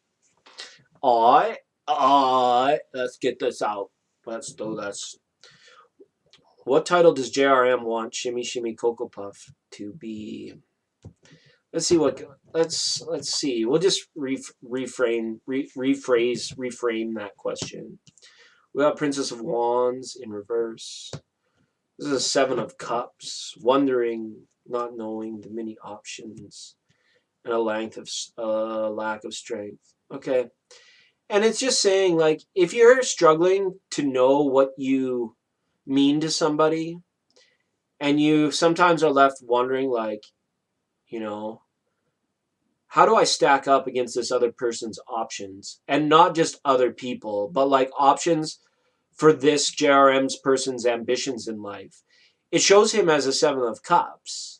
Let's get this out. Let's do this. What title does JRM want Shimmy Shimmy Cocoa Puff to be? Let's see. We'll just reframe that question. We got Princess of Wands in reverse. This is a Seven of Cups. Wondering, not knowing the many options, and a lack of strength. Okay. And it's just saying, like, if you're struggling to know what you mean to somebody, and you sometimes are left wondering, like, you know, how do I stack up against this other person's options? And not just other people, but like options for this JRM's person's ambitions in life. It shows him as a Seven of Cups,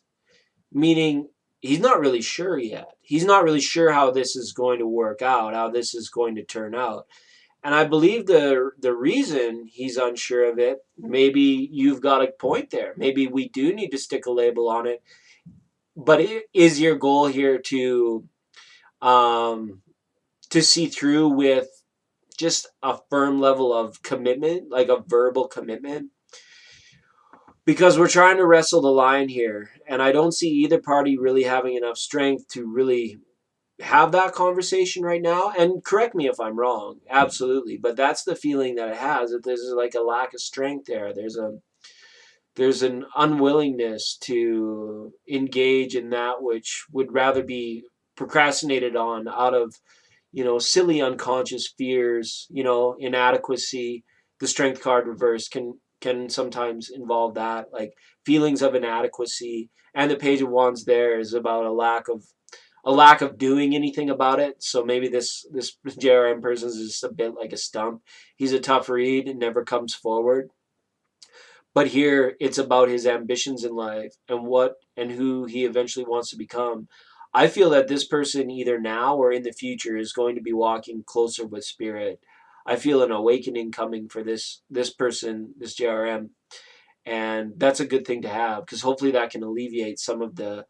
meaning he's not really sure yet. He's not really sure how this is going to work out, how this is going to turn out. And I believe the reason he's unsure of it, maybe you've got a point there. Maybe we do need to stick a label on it. But is your goal here um, to see through with just a firm level of commitment, like a verbal commitment? Because we're trying to wrestle the line here, and I don't see either party really having enough strength to really have that conversation right now. And correct me if I'm wrong, absolutely, but that's the feeling that it has, that there's like a lack of strength there. There's an unwillingness to engage in that which would rather be procrastinated on out of, silly unconscious fears, inadequacy. The strength card reverse can sometimes involve that, like feelings of inadequacy. And the page of wands there is about a lack of doing anything about it. So maybe this JRM person is just a bit like a stump. He's a tough read and never comes forward. But here it's about his ambitions in life and what and who he eventually wants to become. I feel that this person, either now or in the future, is going to be walking closer with spirit. I feel an awakening coming for this person, this JRM, and that's a good thing to have, because hopefully that can alleviate some of the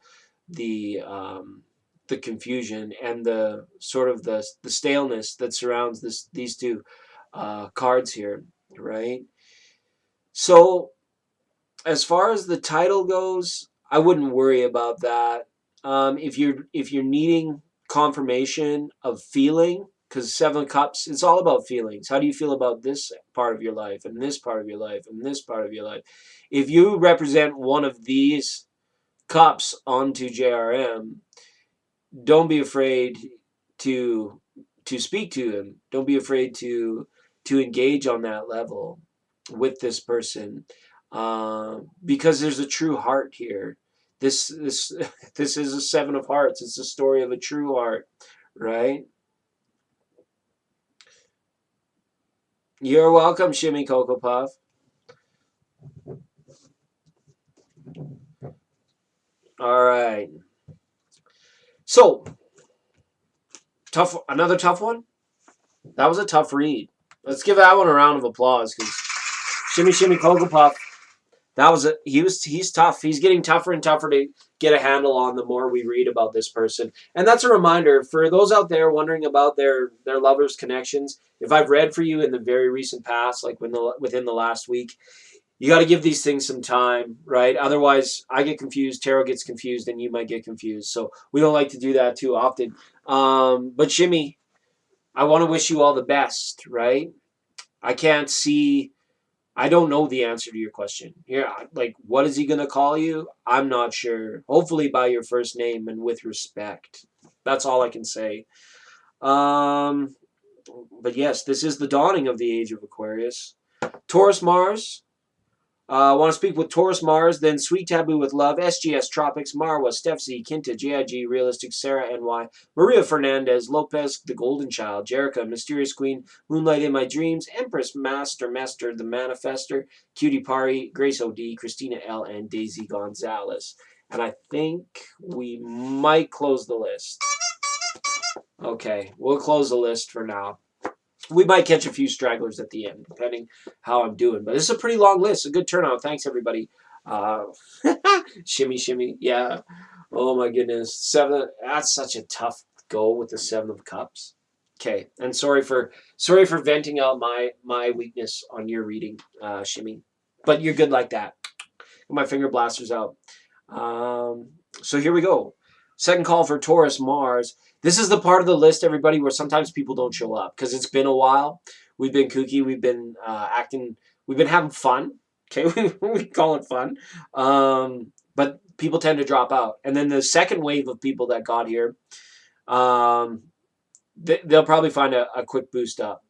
confusion and the sort of the staleness that surrounds these two cards here, right? So as far as the title goes, I wouldn't worry about that. If you're needing confirmation of feeling, because Seven of Cups, it's all about feelings. How do you feel about this part of your life, and this part of your life, and this part of your life? If you represent one of these cups onto JRM, don't be afraid to speak to him. Don't be afraid to engage on that level with this person, because there's a true heart here. This this is a Seven of Hearts. It's the story of a true heart, right? You're welcome, Shimmy Cocoa Puff. All right. So another tough one. That was a tough read. Let's give that one a round of applause, because Shimmy Cocoa Puff. He's tough. He's getting tougher and tougher to get a handle on the more we read about this person. And that's a reminder for those out there wondering about their lovers' connections. If I've read for you in the very recent past, like within the last week, you got to give these things some time, right? Otherwise, I get confused, tarot gets confused, and you might get confused. So we don't like to do that too often. But Shimmy, I want to wish you all the best, right? I can't see. I don't know the answer to your question. Yeah, like, what is he going to call you? I'm not sure. Hopefully by your first name and with respect. That's all I can say. Um, but yes, this is the dawning of the age of Aquarius. Taurus Mars. Want to speak with Taurus Mars, then Sweet Taboo with Love, SGS Tropics, Marwa, Steph Z, Kinta, JIG, Realistic, Sarah NY, Maria Fernandez, Lopez, The Golden Child, Jerica, Mysterious Queen, Moonlight in My Dreams, Empress Master, The Manifester, Cutie Pari, Grace OD, Christina L, and Daisy Gonzalez. And I think we might close the list. Okay, we'll close the list for now. We might catch a few stragglers at the end, depending how I'm doing. But this is a pretty long list. A good turnout. Thanks, everybody. Uh, shimmy. Yeah. Oh, my goodness. Seven. That's such a tough go with the Seven of Cups. Okay. And sorry for venting out my weakness on your reading, Shimmy. But you're good like that. My finger blasters out. So here we go. Second call for Taurus Mars. This is the part of the list, everybody, where sometimes people don't show up because it's been a while. We've been kooky. We've been acting. We've been having fun. Okay, we call it fun. But people tend to drop out. And then the second wave of people that got here, they'll probably find a quick boost up.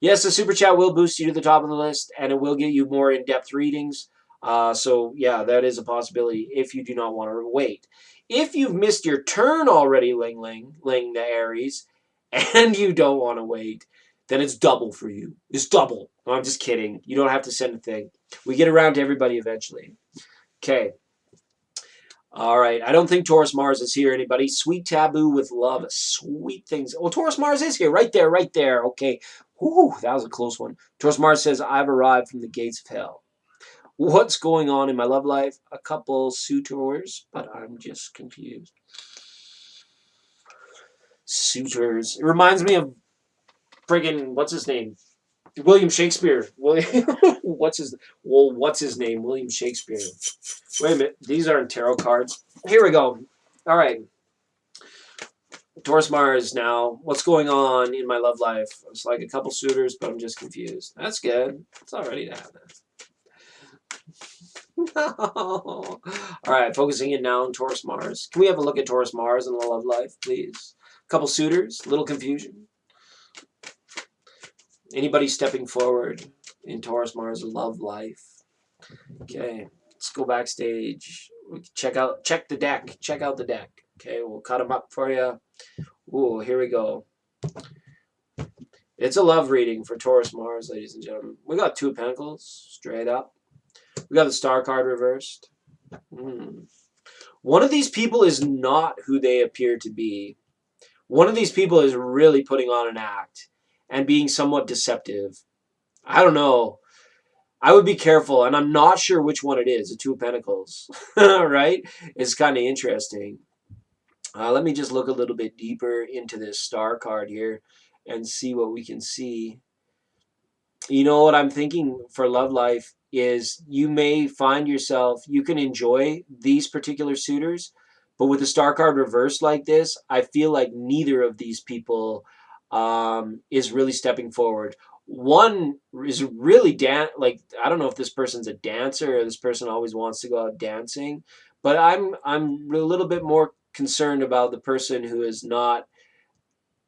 Yes, the super chat will boost you to the top of the list, and it will get you more in-depth readings. So yeah, that is a possibility if you do not want to wait. If you've missed your turn already, Ling the Aries, and you don't want to wait, then it's double for you. It's double. No, I'm just kidding. You don't have to send a thing. We get around to everybody eventually. Okay. All right. I don't think Taurus Mars is here. Anybody? Sweet taboo with love. Sweet things. Well, Taurus Mars is here. Right there. Right there. Okay. Whew, that was a close one. Taurus Mars says, I've arrived from the gates of hell. What's going on in my love life? A couple suitors, but I'm just confused. Suitors. It reminds me of friggin' what's his name? William Shakespeare. What's his name? William Shakespeare. Wait a minute. These aren't tarot cards. Here we go. All right. Taurus Mars now. What's going on in my love life? It's like a couple suitors, but I'm just confused. That's good. It's already to happen. All right, focusing in now on Taurus Mars. Can we have a look at Taurus Mars and the love life, please? A couple suitors, little confusion. Anybody stepping forward in Taurus Mars love life? Okay, let's go backstage. Check the deck. Check out the deck. Okay, we'll cut them up for you. Ooh, here we go. It's a love reading for Taurus Mars, ladies and gentlemen. We got Two of Pentacles, straight up. We got the Star card reversed. One of these people is not who they appear to be. One of these people is really putting on an act and being somewhat deceptive. I don't know. I would be careful, and I'm not sure which one it is. The Two of Pentacles, right? It's kind of interesting. Let me just look a little bit deeper into this Star card here and see what we can see. You know what I'm thinking for love life is you may find yourself, you can enjoy these particular suitors, but with the Star card reversed like this, I feel like neither of these people is really stepping forward. One is really like I don't know if this person's a dancer or this person always wants to go out dancing, but I'm a little bit more concerned about the person who is not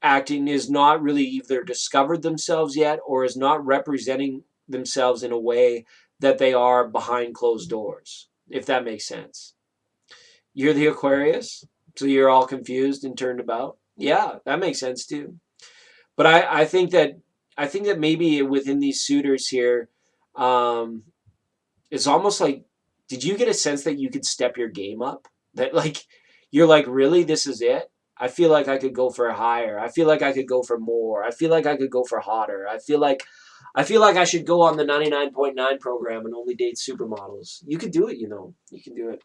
acting, is not really either discovered themselves yet or is not representing themselves in a way that they are behind closed doors, if that makes sense. You're the Aquarius, so you're all confused and turned about. Yeah, that makes sense too. But I think that maybe within these suitors here, it's almost like, did you get a sense that you could step your game up? That like you're like, really, this is it? I feel like I could go for higher. I feel like I could go for more. I feel like I could go for hotter. I feel like I should go on the 99.9 program and only date supermodels. You could do it, you know. You can do it.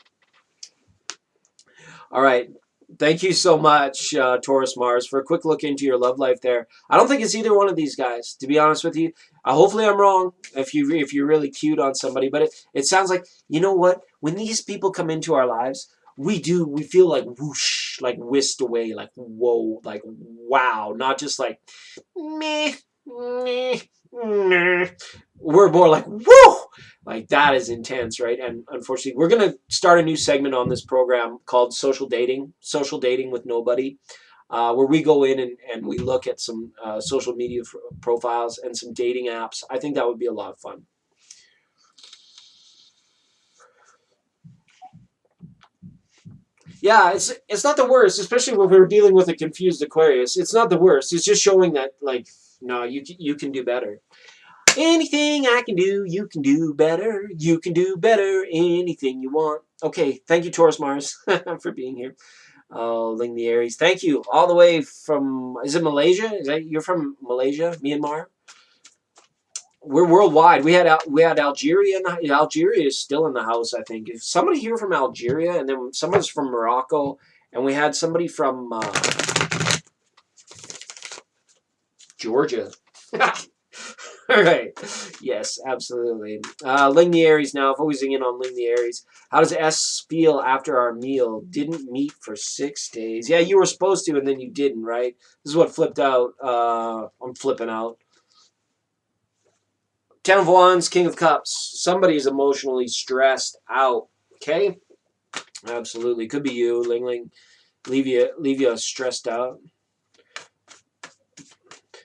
All right. Thank you so much, Taurus Mars, for a quick look into your love life there. I don't think it's either one of these guys, to be honest with you. Hopefully I'm wrong if you're really cute on somebody. But it sounds like, you know what? When these people come into our lives, we feel like whoosh, like whisked away, like whoa, like wow. Not just like meh, meh, meh. We're more like woo. Like that is intense, right? And unfortunately, we're going to start a new segment on this program called Social Dating with Nobody, where we go in and we look at some social media profiles and some dating apps. I think that would be a lot of fun. Yeah, it's not the worst, especially when we're dealing with a confused Aquarius. It's not the worst. It's just showing that, like, no, you can do better. Anything I can do, you can do better. You can do better. Anything you want. Okay, thank you, Taurus Mars, for being here. Oh, Ling the Aries. Thank you. All the way from, is it Malaysia? You're from Malaysia, Myanmar? We're worldwide. We had Algeria, and Algeria is still in the house, I think. If somebody here from Algeria, and then someone's from Morocco, and we had somebody from Georgia. All right. Yes, absolutely. Ling the Aries now, focusing in on Ling the Aries. How does S feel after our meal? Didn't meet for 6 days. Yeah, you were supposed to, and then you didn't, right? This is what flipped out. I'm flipping out. 10 of Wands, King of Cups. Somebody's emotionally stressed out. Okay? Absolutely. Could be you, Ling Ling. Leave you stressed out.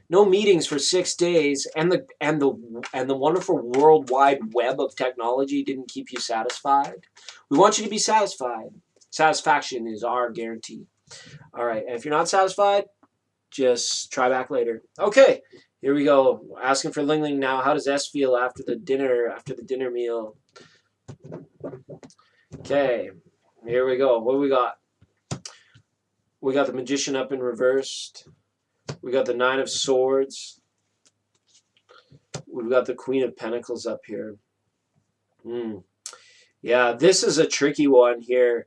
No meetings for 6 days, and the wonderful world wide web of technology didn't keep you satisfied. We want you to be satisfied. Satisfaction is our guarantee. All right, and if you're not satisfied, just try back later. Okay, here we go. Asking for Ling Ling now. How does S feel after the dinner meal? Okay, here we go. What do we got? We got the Magician up in reversed. We got the Nine of Swords. We've got the Queen of Pentacles up here. Yeah, this is a tricky one here.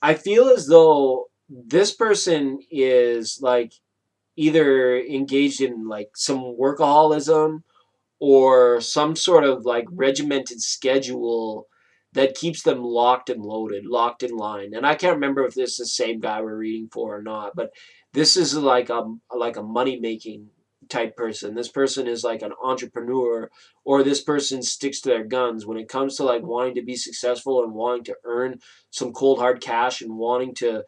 I feel as though this person is like either engaged in like some workaholism or some sort of like regimented schedule that keeps them locked and loaded, locked in line. And I can't remember if this is the same guy we're reading for or not, but this is like a money making type person. This person is like an entrepreneur, or this person sticks to their guns when it comes to like wanting to be successful and wanting to earn some cold hard cash and wanting to,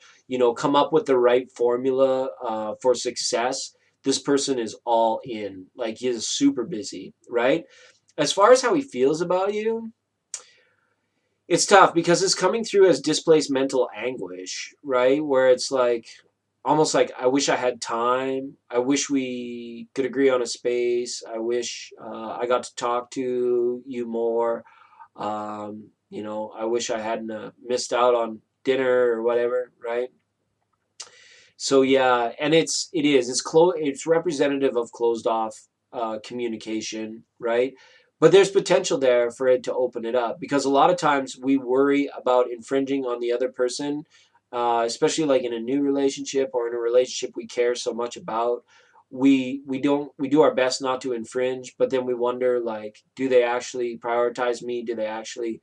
come up with the right formula for success. This person is all in. Like, he is super busy, right? As far as how he feels about you, it's tough because it's coming through as displaced mental anguish, right? Where it's like almost like, I wish I had time. I wish we could agree on a space. I wish I got to talk to you more. I wish I hadn't missed out on dinner or whatever, right? So yeah, and it's representative of closed off communication, right? But there's potential there for it to open it up, because a lot of times we worry about infringing on the other person, especially like in a new relationship or in a relationship we care so much about. We do our best not to infringe, but then we wonder, like, do they actually prioritize me? Do they actually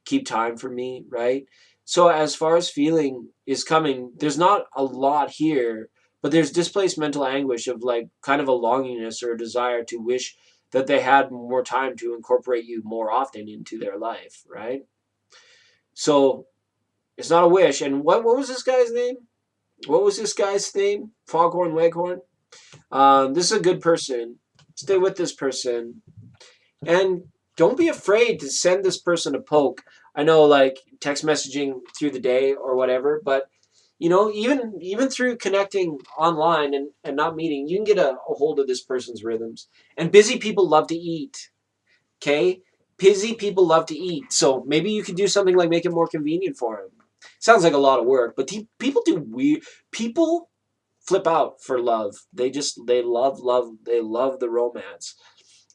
keep time for me, right? So as far as feeling is coming, there's not a lot here, but there's displaced mental anguish of like kind of a longingness or a desire to wish that they had more time to incorporate you more often into their life, right? So it's not a wish. And what was this guy's name? What was this guy's name? Foghorn Leghorn. This is a good person. Stay with this person. And don't be afraid to send this person a poke. I know, like, text messaging through the day or whatever, but even through connecting online and not meeting, you can get a hold of this person's rhythms. And busy people love to eat. Okay? Busy people love to eat. So maybe you could do something like make it more convenient for them. Sounds like a lot of work, but people do weird. People flip out for love. They love love. They love the romance.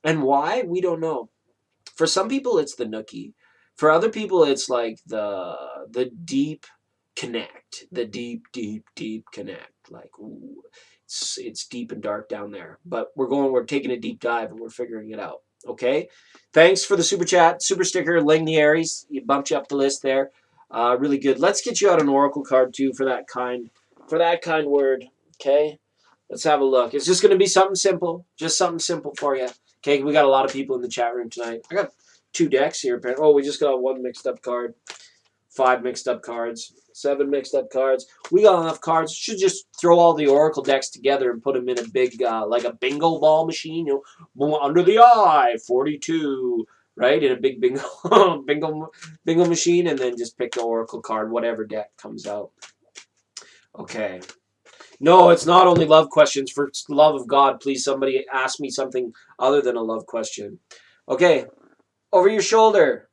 And why? We don't know. For some people, it's the nookie. For other people, it's like the deep connect, the deep connect. Like, ooh, it's deep and dark down there. But we're taking a deep dive and we're figuring it out. Okay. Thanks for the super chat, super sticker, Ling the Aries. You bumped you up the list there. Really good. Let's get you out an oracle card too for that kind word. Okay. Let's have a look. It's just going to be something simple. Just something simple for you. Okay, we got a lot of people in the chat room tonight. I got 2 decks here. Oh, we just got 1 mixed up card. 5 mixed up cards. 7 mixed up cards. We got enough cards. Should just throw all the oracle decks together and put them in a big, like a bingo ball machine. Under the eye, 42. Right? In a big bingo machine, and then just pick the oracle card, whatever deck comes out. Okay. No, it's not only love questions. For the love of God, please, somebody ask me something other than a love question. Okay, over your shoulder.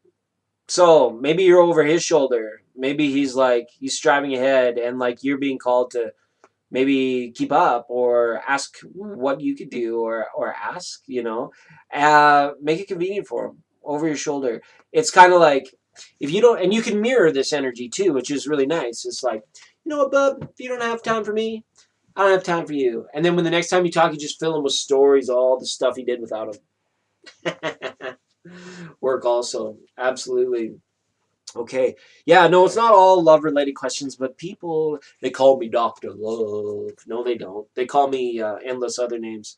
So maybe you're over his shoulder. Maybe he's striving ahead, and like you're being called to maybe keep up or ask what you could do, or ask, make it convenient for him over your shoulder. It's kind of like, if you don't, and you can mirror this energy too, which is really nice. It's like, you know what, bub, if you don't have time for me, I don't have time for you. And then when the next time you talk, you just fill him with stories, all the stuff he did without him. Work also. Absolutely. Okay. Yeah, no, it's not all love-related questions, but people, they call me Dr. Love. No, they don't. They call me endless other names.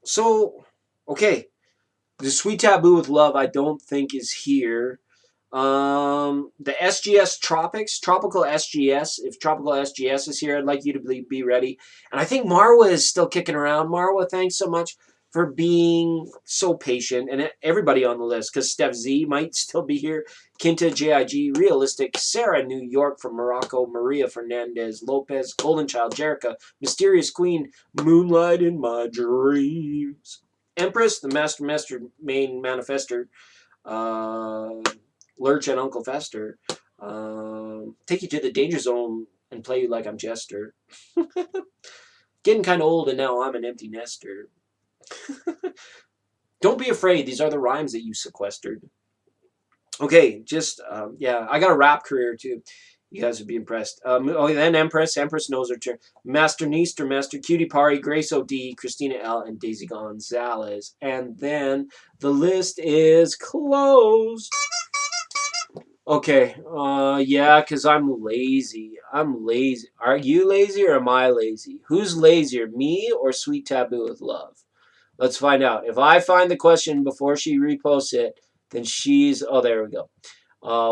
So, okay. The sweet taboo with love, I don't think is here. the SGS Tropics, Tropical SGS. If Tropical SGS is here, I'd like you to be ready. And I think Marwa is still kicking around. Marwa, thanks so much for being so patient. And everybody on the list, because Steph Z might still be here. Kinta, JIG, Realistic, Sarah, New York from Morocco, Maria Fernandez, Lopez, Golden Child, Jerica, Mysterious Queen, Moonlight in My Dreams. Empress, the Master main manifester, Lurch and Uncle Fester, take you to the danger zone and play you like I'm Jester. Getting kind of old and now I'm an empty nester. Don't be afraid, these are the rhymes that you sequestered. Okay, just, yeah, I got a rap career too. You guys would be impressed. Then Empress knows her turn. Master Neaster, Master Cutie Pari, Grace O.D., Christina L., and Daisy Gonzalez. And then the list is closed. Okay, yeah, because I'm lazy. I'm lazy. Are you lazy or am I lazy? Who's lazier, me or Sweet Taboo with Love? Let's find out. If I find the question before she reposts it, then she's... Oh, there we go.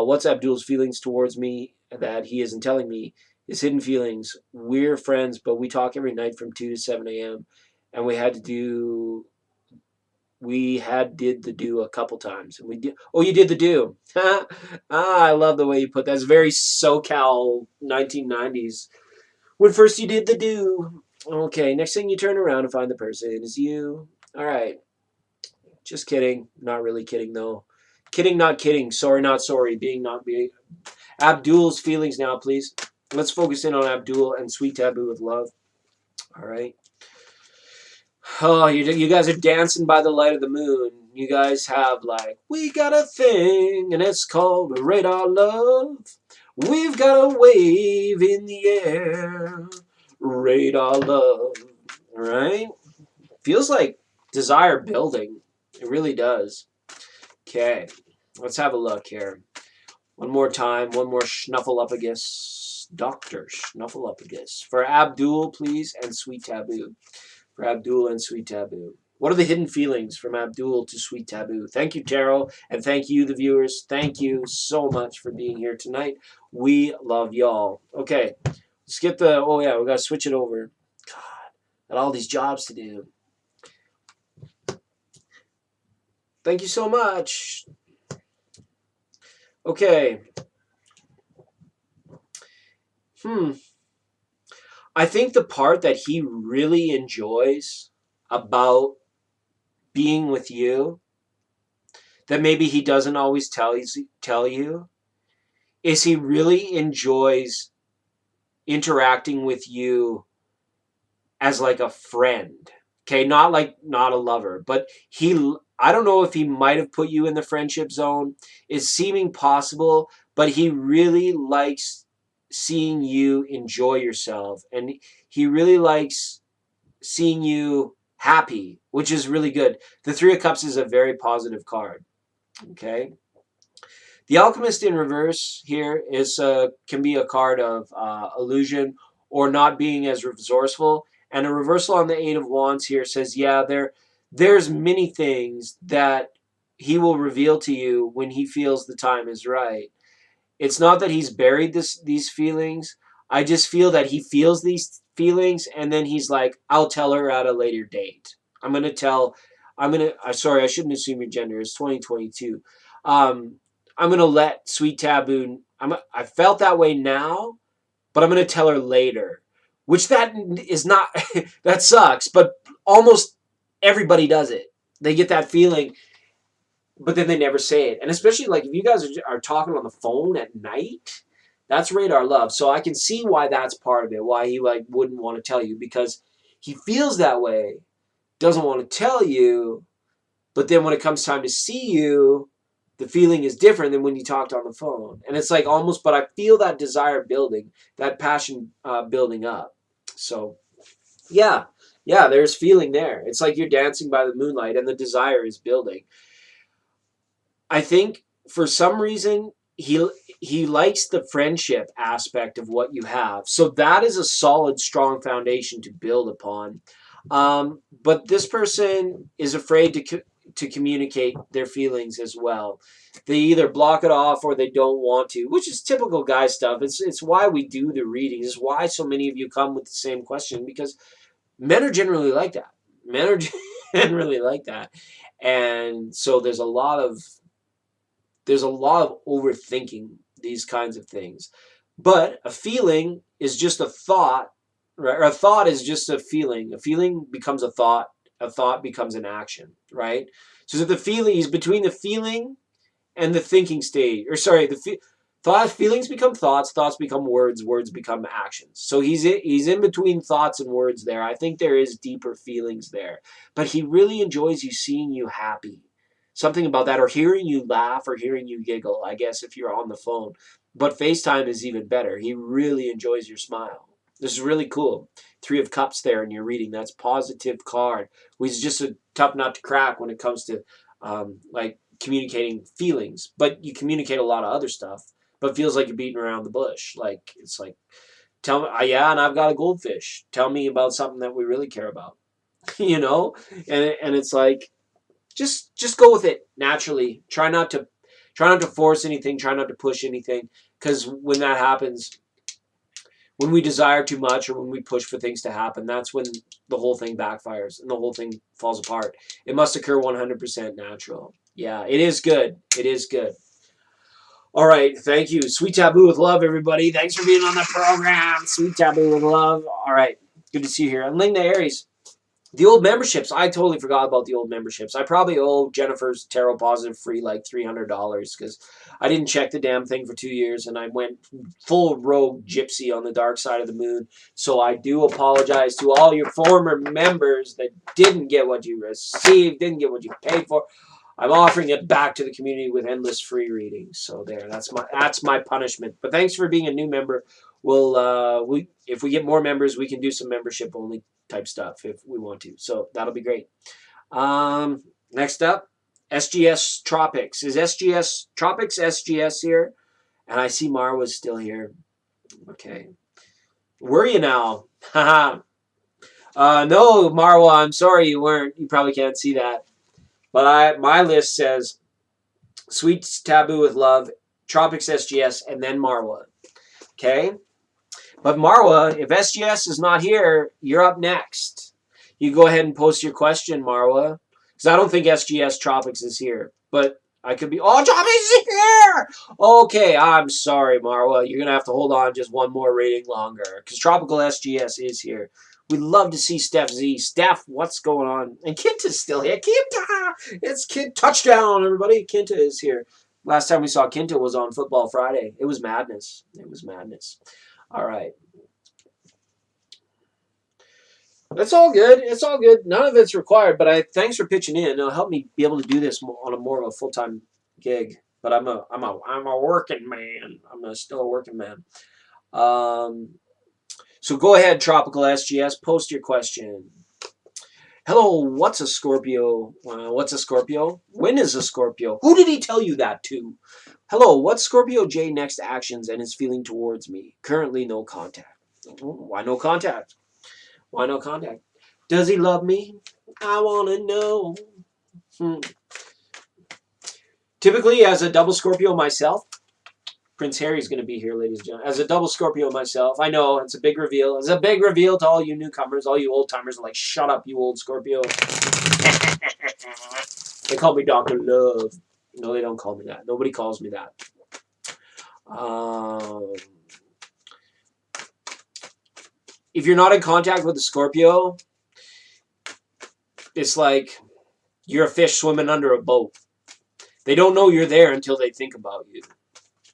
What's Abdul's feelings towards me that he isn't telling me? His hidden feelings. We're friends, but we talk every night from 2 to 7 a.m. And we did the do a couple times. And we did. Oh, you did the do. I love the way you put that. It's very SoCal 1990s. When first you did the do. Okay, next thing you turn around and find the person is you. All right. Just kidding. Not really kidding, though. Kidding, not kidding. Sorry, not sorry. Being, not being. Abdul's feelings now, please. Let's focus in on Abdul and Sweet Taboo with Love. All right. Oh, you guys are dancing by the light of the moon. You guys have like, we got a thing, and it's called radar love. We've got a wave in the air. Radar love. All right? Feels like desire building. It really does. Okay. Let's have a look here. One more time. One more Snuffleupagus. Dr. Snuffleupagus. For Abdul, please, and Sweet Taboo. For Abdul and Sweet Taboo. What are the hidden feelings from Abdul to Sweet Taboo? Thank you, Taro, and thank you, the viewers. Thank you so much for being here tonight. We love y'all. Okay, let's get the... Oh, yeah, we got to switch it over. God, got all these jobs to do. Thank you so much. Okay. I think the part that he really enjoys about being with you, that maybe he doesn't always tell you, is he really enjoys interacting with you as like a friend. Okay, not a lover, but I don't know if he might have put you in the friendship zone. It's seeming possible, but he really likes seeing you enjoy yourself, and he really likes seeing you happy, which is really good. The Three of Cups is a very positive card. Okay. The Alchemist in reverse here can be a card of illusion or not being as resourceful. And a reversal on the Eight of Wands here says, yeah, there's many things that he will reveal to you when he feels the time is right. It's not that he's buried these feelings. I just feel that he feels these feelings, and then he's like, I'll tell her at a later date. Sorry, I shouldn't assume your gender. It's 2022. I'm going to let Sweet Taboo, I felt that way now, but I'm going to tell her later. Which that is not, that sucks, but almost everybody does it. They get that feeling, but then they never say it. And especially like if you guys are talking on the phone at night, that's radar love. So I can see why that's part of it, why he like wouldn't want to tell you, because he feels that way, doesn't want to tell you, but then when it comes time to see you, the feeling is different than when you talked on the phone. And it's like almost, but I feel that desire building, that passion building up. So, yeah, there's feeling there. It's like you're dancing by the moonlight and the desire is building. I think for some reason, he likes the friendship aspect of what you have. So that is a solid, strong foundation to build upon. But this person is afraid to communicate their feelings as well. They either block it off or they don't want to, which is typical guy stuff. It's why we do the readings. It's why so many of you come with the same question, because men are generally like that. Men are generally like that. And so there's a lot of overthinking these kinds of things. But a feeling is just a thought, right? Or a thought is just a feeling. A feeling becomes a thought becomes an action, right? So that the feeling is between the feeling and the thinking stage, or sorry, feelings become thoughts become words become actions. So he's in between thoughts and words there. I think there is deeper feelings there, but he really enjoys seeing you happy. Something about that, or hearing you laugh, or hearing you giggle, I guess, if you're on the phone. But FaceTime is even better. He really enjoys your smile. This is really cool. 3 of Cups there in your reading. That's positive card. He's just a tough nut to crack when it comes to like communicating feelings. But you communicate a lot of other stuff, but it feels like you're beating around the bush. Like, it's like, tell me, yeah, and I've got a goldfish. Tell me about something that we really care about. You know? And it's like, just go with it naturally. Try not to force anything. Try not to push anything. Because when that happens, when we desire too much, or when we push for things to happen, that's when the whole thing backfires and the whole thing falls apart. It must occur 100% natural. Yeah, it is good. It is good. All right, thank you. Sweet Taboo with love, everybody. Thanks for being on the program. Sweet Taboo with love. All right, good to see you here. And Ling the Aries. The old memberships. I totally forgot about the old memberships. I probably owe Jennifer's Tarot Positive Free like $300 because I didn't check the damn thing for 2 years, and I went full rogue gypsy on the dark side of the moon. So I do apologize to all your former members that didn't get what you received, didn't get what you paid for. I'm offering it back to the community with endless free readings. So there, that's my punishment. But thanks for being a new member. We'll if we get more members, we can do some membership only type stuff if we want to. So that'll be great. Next up, SGS Tropics. Is SGS Tropics SGS here? And I see Marwa's still here. Okay. Were you now? Haha. No, Marwa, I'm sorry you weren't. You probably can't see that. But my list says Sweet Taboo with Love, Tropics SGS, and then Marwa. Okay? But Marwa, if SGS is not here, you're up next. You go ahead and post your question, Marwa. Because I don't think SGS Tropics is here. But I could be, oh, Tropics is here! Okay, I'm sorry, Marwa. You're going to have to hold on just one more rating longer. Because Tropical SGS is here. We'd love to see Steph Z. Steph, what's going on? And Kinta's still here. Kinta! It's Kint. Touchdown, everybody. Kinta is here. Last time we saw Kinta was on Football Friday. It was madness. It was madness. All right. That's all good. It's all good. None of it's required, but thanks for pitching in. It'll help me be able to do this on a more of a full-time gig. But I'm a working man. I'm still a working man. So go ahead, Tropical SGS. Post your question. Hello, what's a Scorpio? What's a Scorpio? When is a Scorpio? Who did he tell you that to? Hello, what's Scorpio J next actions and his feeling towards me? Currently no contact. Why no contact? Why no contact? Does he love me? I want to know. Typically, as a double Scorpio myself, Prince Harry's going to be here, ladies and gentlemen. As a double Scorpio myself, I know it's a big reveal. It's a big reveal to all you newcomers. All you old-timers are like, shut up, you old Scorpio. They call me Dr. Love. No, they don't call me that. Nobody calls me that. If you're not in contact with a Scorpio, it's like you're a fish swimming under a boat. They don't know you're there until they think about you.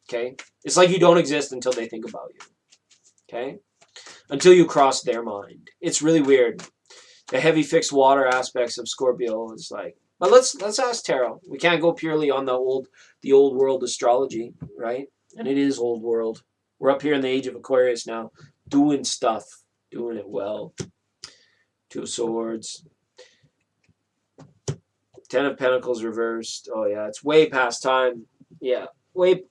Okay? It's like you don't exist until they think about you. Okay? Until you cross their mind. It's really weird. The heavy fixed water aspects of Scorpio is like, but let's ask tarot. We can't go purely on the old world astrology, right? And it is old world. We're up here in the age of Aquarius now, doing stuff, doing it well. 2 of Swords. 10 of Pentacles reversed. Oh yeah, it's way past time. Yeah, way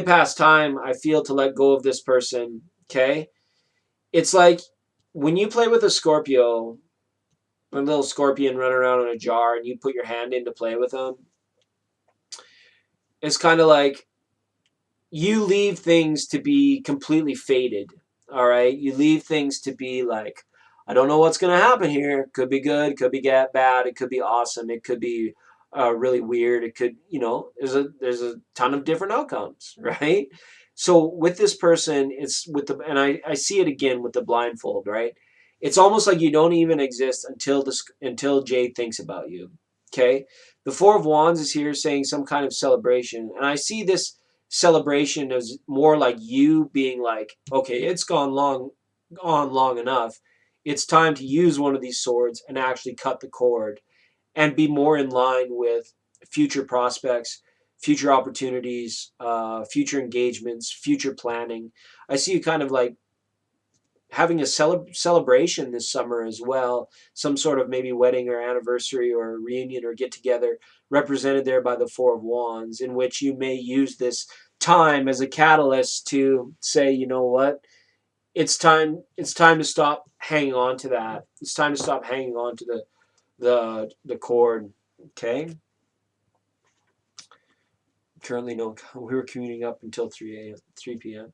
past time, I feel, to let go of this person. Okay? It's like when you play with a Scorpio, a little scorpion running around in a jar and you put your hand in to play with them. It's kind of like you leave things to be completely faded. All right. You leave things to be like, I don't know what's going to happen here. Could be good. Could be bad. It could be awesome. It could be really weird. It could, there's a ton of different outcomes, right? So with this person, it's with the, and I see it again with the blindfold, right? It's almost like you don't even exist until Jay thinks about you. Okay. The Four of Wands is here saying some kind of celebration. And I see this celebration as more like you being like, okay, it's gone on long enough. It's time to use one of these swords and actually cut the cord and be more in line with future prospects, future opportunities, future engagements, future planning. I see you kind of like having a celebration this summer as well, some sort of maybe wedding or anniversary or reunion or get together represented there by the Four of Wands, in which you may use this time as a catalyst to say, you know what, it's time to stop hanging on to that. It's time to stop hanging on to the cord. Okay. Currently no, we were commuting up until 3 p.m.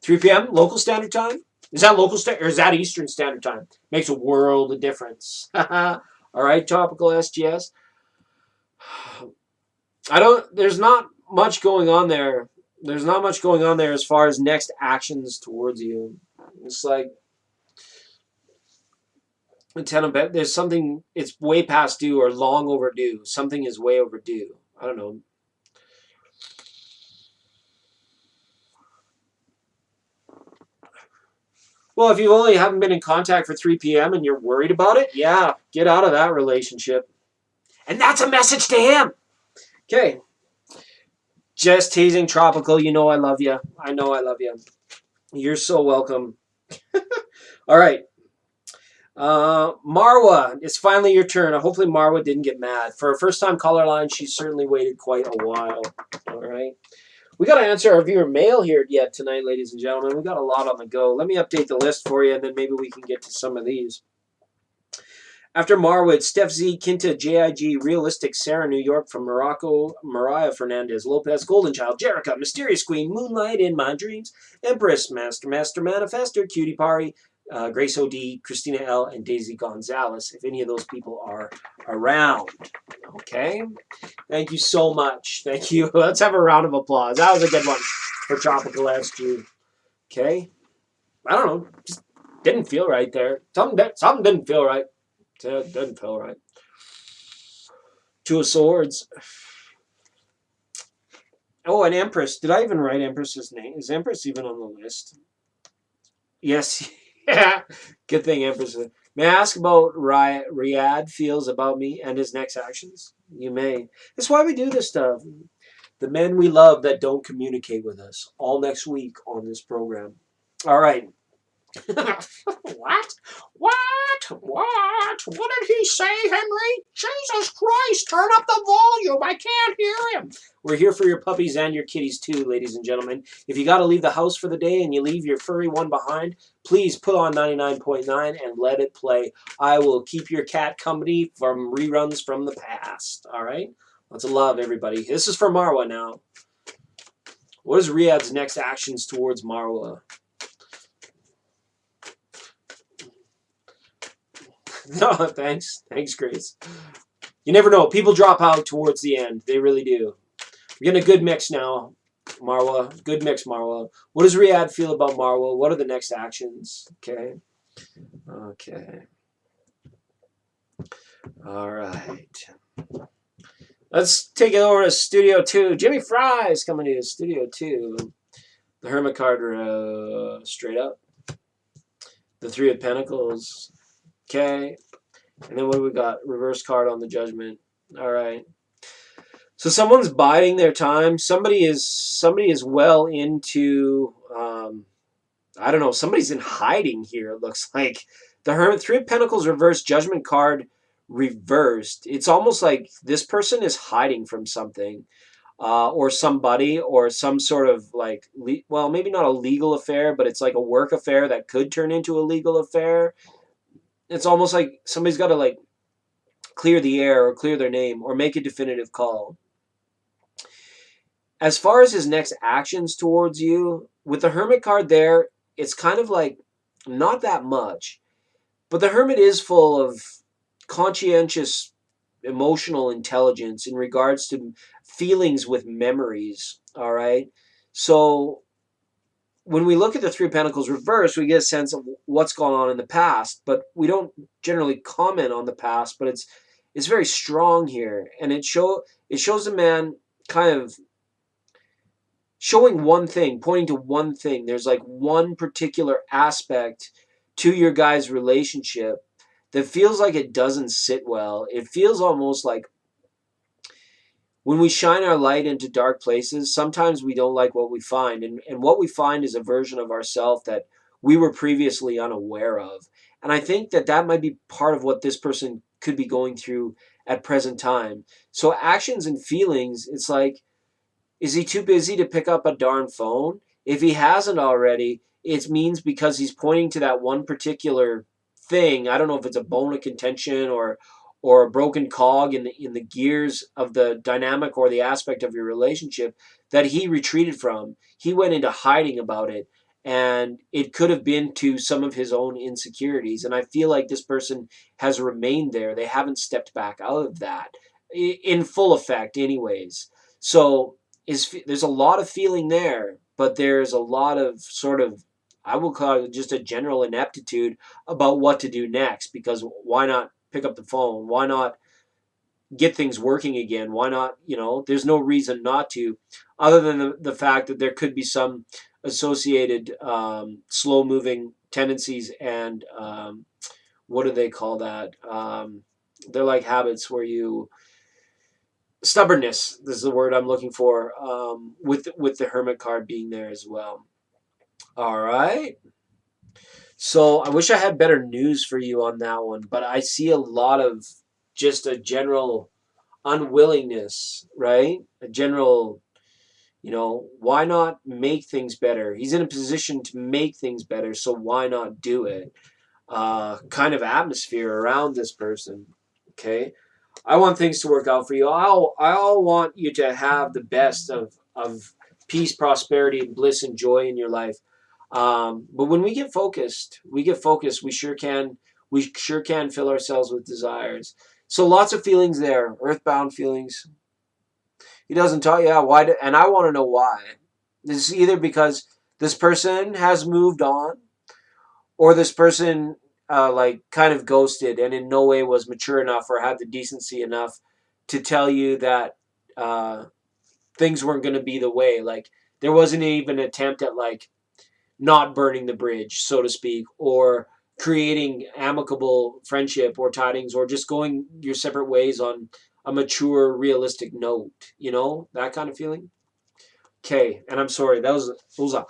3 p.m. local standard time. Is that local standard or is that Eastern Standard Time? Makes a world of difference. All right, topical SGS. There's not much going on there. There's not much going on there as far as next actions towards you. It's like there's something, it's way past due or long overdue. Something is way overdue. I don't know. Well, if you only haven't been in contact for 3 p.m. and you're worried about it, yeah, get out of that relationship. And that's a message to him. Okay. Just teasing, Tropical. You know I love you. I know I love you. You're so welcome. All right. Marwa, it's finally your turn. Hopefully Marwa didn't get mad. For a first-time caller line, she certainly waited quite a while. All right. We got to answer our viewer mail here yet tonight, ladies and gentlemen. We got a lot on the go. Let me update the list for you, and then maybe we can get to some of these. After Marwood, Steph Z, Kinta, JIG, Realistic, Sarah, New York from Morocco, Mariah Fernandez, Lopez, Golden Child, Jerica, Mysterious Queen, Moonlight in My Dreams, Empress, Master Manifester, Cutie Pari, Grace OD, Christina L, and Daisy Gonzalez, if any of those people are around. Okay? Thank you so much. Thank you. Let's have a round of applause. That was a good one for Tropical SG. Okay? I don't know. Just didn't feel right there. Something didn't feel right. It didn't feel right. Two of Swords. Oh, an Empress. Did I even write Empress's name? Is Empress even on the list? Yes. Yeah. Good thing Empress. May I ask about Riyadh feels about me and his next actions? You may. That's why we do this stuff. The men we love that don't communicate with us. All next week on this program. All right. What? What did he say, Henry? Jesus Christ, turn up the volume. I can't hear him. We're here for your puppies and your kitties too, ladies and gentlemen. If you got to leave the house for the day and you leave your furry one behind, please put on 99.9 and let it play. I will keep your cat company from reruns from the past. All right? Lots of love, everybody. This is for Marwa now. What is Riyadh's next actions towards Marwa? No, thanks. Thanks, Grace. You never know. People drop out towards the end. They really do. We're getting a good mix now, Marwa. Good mix, Marwa. What does Riyadh feel about Marwa? What are the next actions? Okay. Okay. All right. Let's take it over to Studio 2. Jimmy Fry's coming to Studio 2. The Hermit card straight up. The Three of Pentacles. Okay. And then what do we got? Reverse card on the Judgment. All right. So someone's biding their time. Somebody is well into I don't know, somebody's in hiding here, it looks like. The Hermit, Three of Pentacles reversed, Judgment card reversed. It's almost like this person is hiding from something. Or somebody, or some sort of like, well, maybe not a legal affair, but it's like a work affair that could turn into a legal affair. It's almost like somebody's got to like clear the air or clear their name or make a definitive call. As far as his next actions towards you, with the Hermit card there, it's kind of like not that much. But the Hermit is full of conscientious emotional intelligence in regards to feelings with memories. All right. So when we look at the Three of Pentacles reverse, we get a sense of what's gone on in the past, but we don't generally comment on the past. But it's very strong here, and it shows a man kind of showing one thing, pointing to one thing. There's like one particular aspect to your guys' relationship that feels like it doesn't sit well. It feels almost like when we shine our light into dark places, sometimes we don't like what we find. And what we find is a version of ourselves that we were previously unaware of. And I think that that might be part of what this person could be going through at present time. So actions and feelings, it's like, is he too busy to pick up a darn phone? If he hasn't already, it means because he's pointing to that one particular thing. I don't know if it's a bone of contention or a broken cog in the gears of the dynamic or the aspect of your relationship that he retreated from. He went into hiding about it, and it could have been to some of his own insecurities. And I feel like this person has remained there. They haven't stepped back out of that in full effect, anyways. So there's a lot of feeling there, but there's a lot of sort of, I will call it just a general ineptitude about what to do next, because why not pick up the phone? Why not get things working again? Why not, there's no reason not to, other than the fact that there could be some associated slow moving tendencies and what do they call that? They're like habits where you, stubbornness, this is the word I'm looking for, with the Hermit card being there as well. All right. So I wish I had better news for you on that one, but I see a lot of just a general unwillingness, right? A general, why not make things better? He's in a position to make things better, so why not do it? Kind of atmosphere around this person, okay? I want things to work out for you. I want you to have the best of peace, prosperity, and bliss and joy in your life. But when we get focused, we sure can fill ourselves with desires. So lots of feelings there, earthbound feelings. He doesn't tell you why, and I want to know why. This is either because this person has moved on, or this person kind of ghosted and in no way was mature enough or had the decency enough to tell you that things weren't going to be the way. Like there wasn't even an attempt at not burning the bridge, so to speak, or creating amicable friendship or tidings, or just going your separate ways on a mature, realistic note. That kind of feeling. Okay, and I'm sorry, those are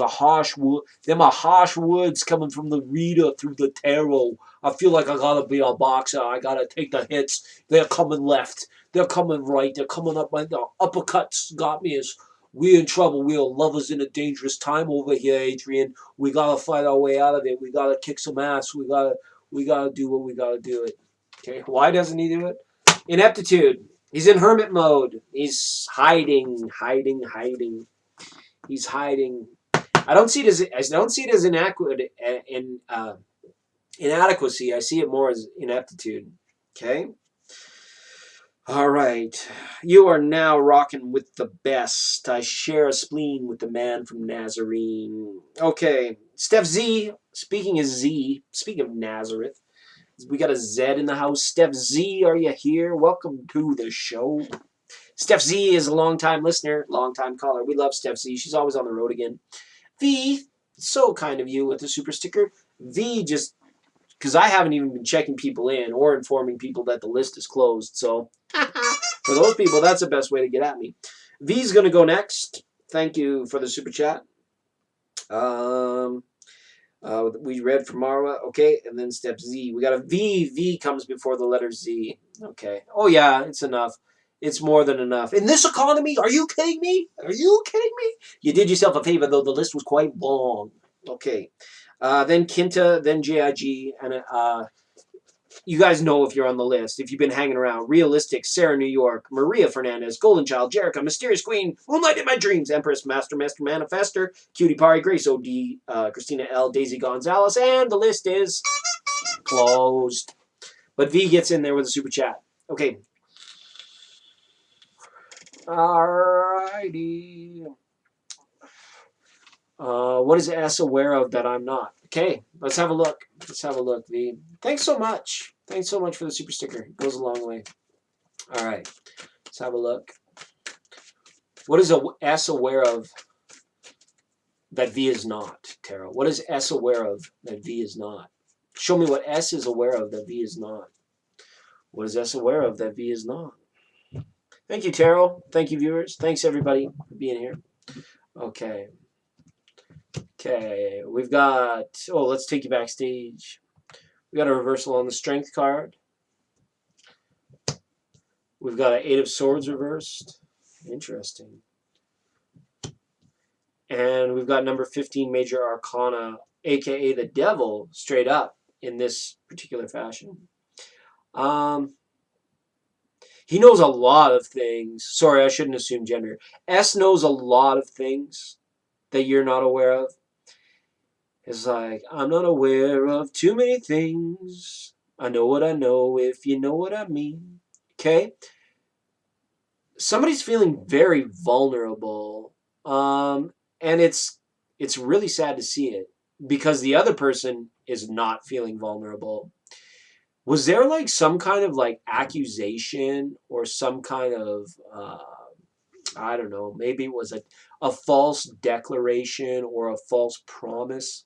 harsh wood. Them are harsh words coming from the reader through the tarot. I feel like I gotta be a boxer. I gotta take the hits. They're coming left. They're coming right. They're coming up. The uppercuts got me. We're in trouble. We are lovers in a dangerous time over here, Adrian. We gotta fight our way out of it. We gotta kick some ass. We gotta do what we gotta do it. Okay, why doesn't he do it? Ineptitude. He's in hermit mode. He's hiding. He's hiding. I don't see it as inadequacy. I see it more as ineptitude. Okay. All right. You are now rocking with the best. I share a spleen with the man from Nazarene. Okay. Steph Z. Speaking of Nazareth, we got a Z in the house. Steph Z, are you here? Welcome to the show. Steph Z is a long-time listener, long-time caller. We love Steph Z. She's always on the road again. V, so kind of you with the super sticker. V, just because I haven't even been checking people in or informing people that the list is closed. So for those people, that's the best way to get at me. V's going to go next. Thank you for the super chat. We read from Marwa, okay, and then step Z. We got a V. V comes before the letter Z. Okay. Oh yeah, it's enough. It's more than enough. In this economy, are you kidding me? Are you kidding me? You did yourself a favor, though the list was quite long. Okay. Then Kinta, then JIG, and You guys know if you're on the list, if you've been hanging around. Realistic, Sarah New York, Maria Fernandez, Golden Child, Jerica, Mysterious Queen, Moonlight in My Dreams, Empress, Master Manifester, Cutie Pari, Grace O.D., Christina L., Daisy Gonzalez, and the list is closed. But V gets in there with a super chat. Okay. Alrighty. What is S aware of that I'm not? Okay, let's have a look. Let's have a look, V. Thanks so much. Thanks so much for the super sticker. It goes a long way. All right, let's have a look. What is S aware of that V is not, Tara? What is S aware of that V is not? Show me what S is aware of that V is not. What is S aware of that V is not? Thank you, Taro. Thank you, viewers. Thanks, everybody, for being here. Okay. Okay, we've got, oh, let's take you backstage. We got a reversal on the strength card. We've got an 8 of Swords reversed. Interesting. And we've got number 15 Major Arcana, aka the Devil, straight up in this particular fashion. He knows a lot of things. Sorry, I shouldn't assume gender. S knows a lot of things that you're not aware of. It's like, I'm not aware of too many things. I know what I know, if you know what I mean. Okay? Somebody's feeling very vulnerable. And it's really sad to see it because the other person is not feeling vulnerable. Was there like some kind of like accusation or some kind of, I don't know, maybe it was a false declaration or a false promise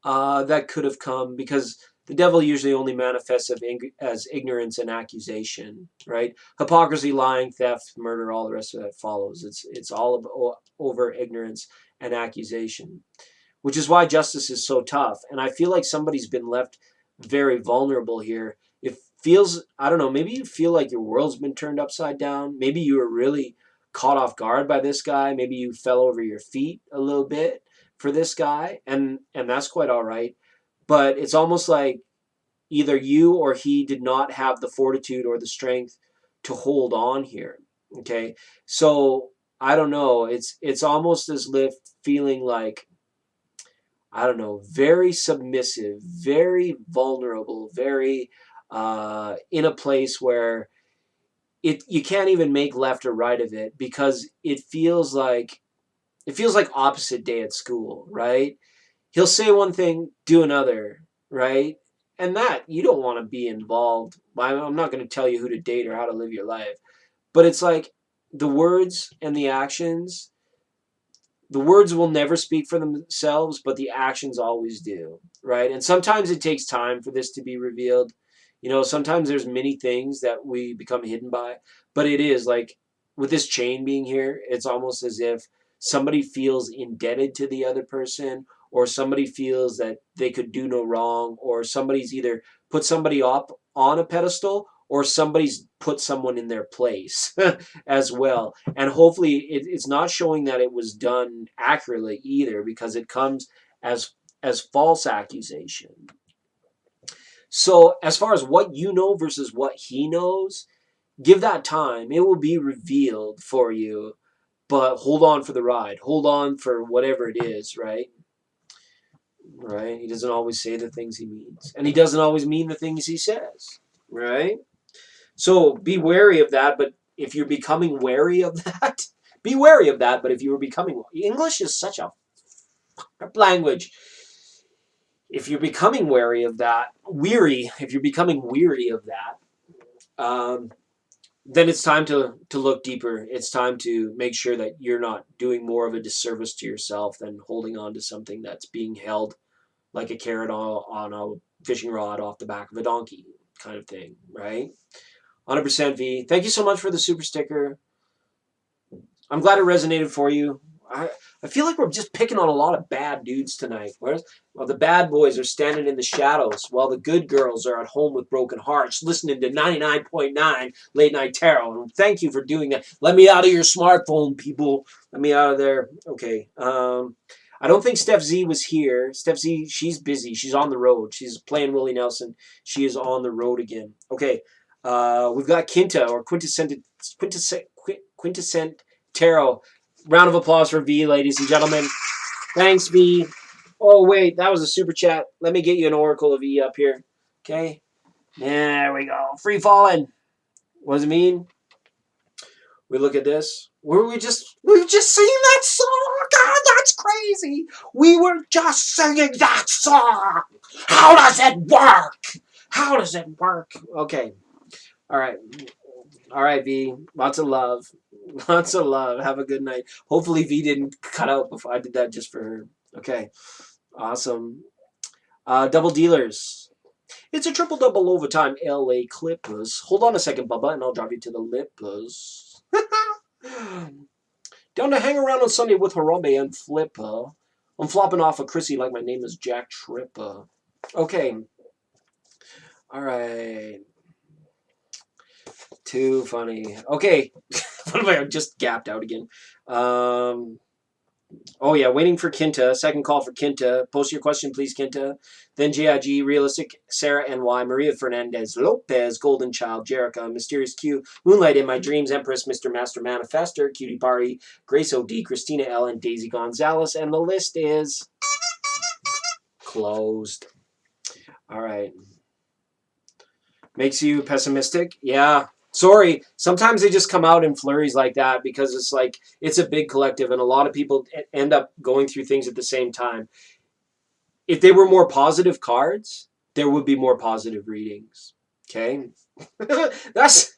that could have come, because the devil usually only manifests as ignorance and accusation, right? Hypocrisy, lying, theft, murder, all the rest of that follows. It's all over ignorance and accusation, which is why justice is so tough. And I feel like somebody's been left very vulnerable here. It feels, I don't know, maybe you feel like your world's been turned upside down. Maybe you were really caught off guard by this guy. Maybe you fell over your feet a little bit for this guy, and that's quite all right. But it's almost like either you or he did not have the fortitude or the strength to hold on here. Okay, so I don't know. It's almost as if feeling like, I don't know, very submissive, very vulnerable, very in a place where you can't even make left or right of it, because it feels like opposite day at school, right? He'll say one thing, do another, right? And that, you don't want to be involved. I'm not going to tell you who to date or how to live your life, but it's like the words and the actions. The words will never speak for themselves, but the actions always do, right? And sometimes it takes time for this to be revealed. You know, sometimes there's many things that we become hidden by, but it is like with this chain being here, it's almost as if somebody feels indebted to the other person, or somebody feels that they could do no wrong, or somebody's either put somebody up on a pedestal or somebody's put someone in their place as well. And hopefully it's not showing that it was done accurately either, because it comes as false accusation. So as far as what you know versus what he knows, give that time. It will be revealed for you, but hold on for the ride. Hold on for whatever it is, right? Right? He doesn't always say the things he means, and he doesn't always mean the things he says, right? So be wary of that, but if you're becoming wary of that, be wary of that, but if you were becoming, English is such a language. If you're becoming wary of that, if you're becoming weary of that, then it's time to look deeper. It's time to make sure that you're not doing more of a disservice to yourself than holding on to something that's being held like a carrot on a fishing rod off the back of a donkey kind of thing, right? 100% V. Thank you so much for the super sticker. I'm glad it resonated for you. I feel like we're just picking on a lot of bad dudes tonight. Well, the bad boys are standing in the shadows while the good girls are at home with broken hearts listening to 99.9 Late Night Tarot. And thank you for doing that. Let me out of your smartphone, people. Let me out of there. Okay. I don't think Steph Z was here. Steph Z, she's busy. She's on the road. She's playing Willie Nelson. She is on the road again. Okay. We've got Quinta or Quintessent Tarot. Round of applause for V, ladies and gentlemen. Thanks, V. Oh, wait. That was a super chat. Let me get you an Oracle of E up here. Okay. There we go. Free falling. What does it mean? We look at this. We've just seen that song. God, that's crazy. We were just singing that song. How does it work? How does it work? Okay. All right. All right, V. Lots of love. Lots of love. Have a good night. Hopefully V didn't cut out before I did that just for her. Okay. Awesome. Double dealers. It's a triple-double overtime LA Clippers. Hold on a second, Bubba, and I'll drive you to the Lippers. Down to hang around on Sunday with Harambe and Flipper. I'm flopping off a Chrissy like my name is Jack Tripper. Okay. All right. Too funny. Okay. What am I? Just gapped out again. Oh, yeah. Waiting for Quinta. Second call for Quinta. Post your question, please, Quinta. Then JIG, Realistic, Sarah NY, Maria Fernandez, Lopez, Golden Child, Jerica, Mysterious Q, Moonlight in My Dreams, Empress, Mr. Master Manifester, Cutie Pari, Grace OD, Christina L, and Daisy Gonzalez. And the list is closed. All right. Makes you pessimistic? Yeah. Sorry, sometimes they just come out in flurries like that because it's like, it's a big collective and a lot of people end up going through things at the same time. If they were more positive cards, there would be more positive readings. Okay? That's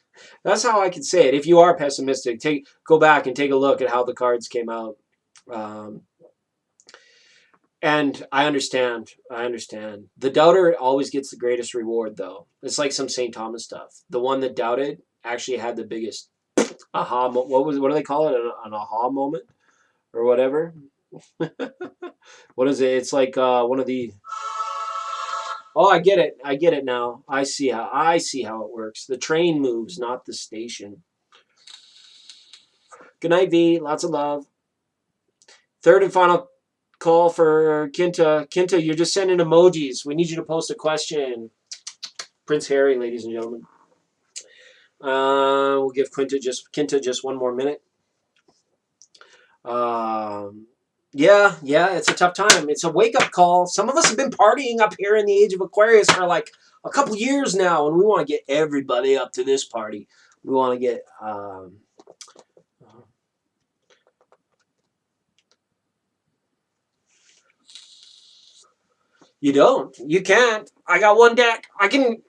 how I can say it. If you are pessimistic, go back and take a look at how the cards came out. And I understand. The doubter always gets the greatest reward, though. It's like some St. Thomas stuff. The one that doubted actually had the biggest aha. What do they call it? An aha moment or whatever. What is it? It's like one of the. Oh, I get it now. I see how it works. The train moves, not the station. Good night, V. Lots of love. Third and final call for Quinta. Quinta, you're just sending emojis. We need you to post a question. Prince Harry, ladies and gentlemen. We'll give Quinta just one more minute. Yeah, it's a tough time. It's a wake-up call. Some of us have been partying up here in the Age of Aquarius for like a couple years now, and we want to get everybody up to this party. We want to get... You don't. You can't. I got one deck. I can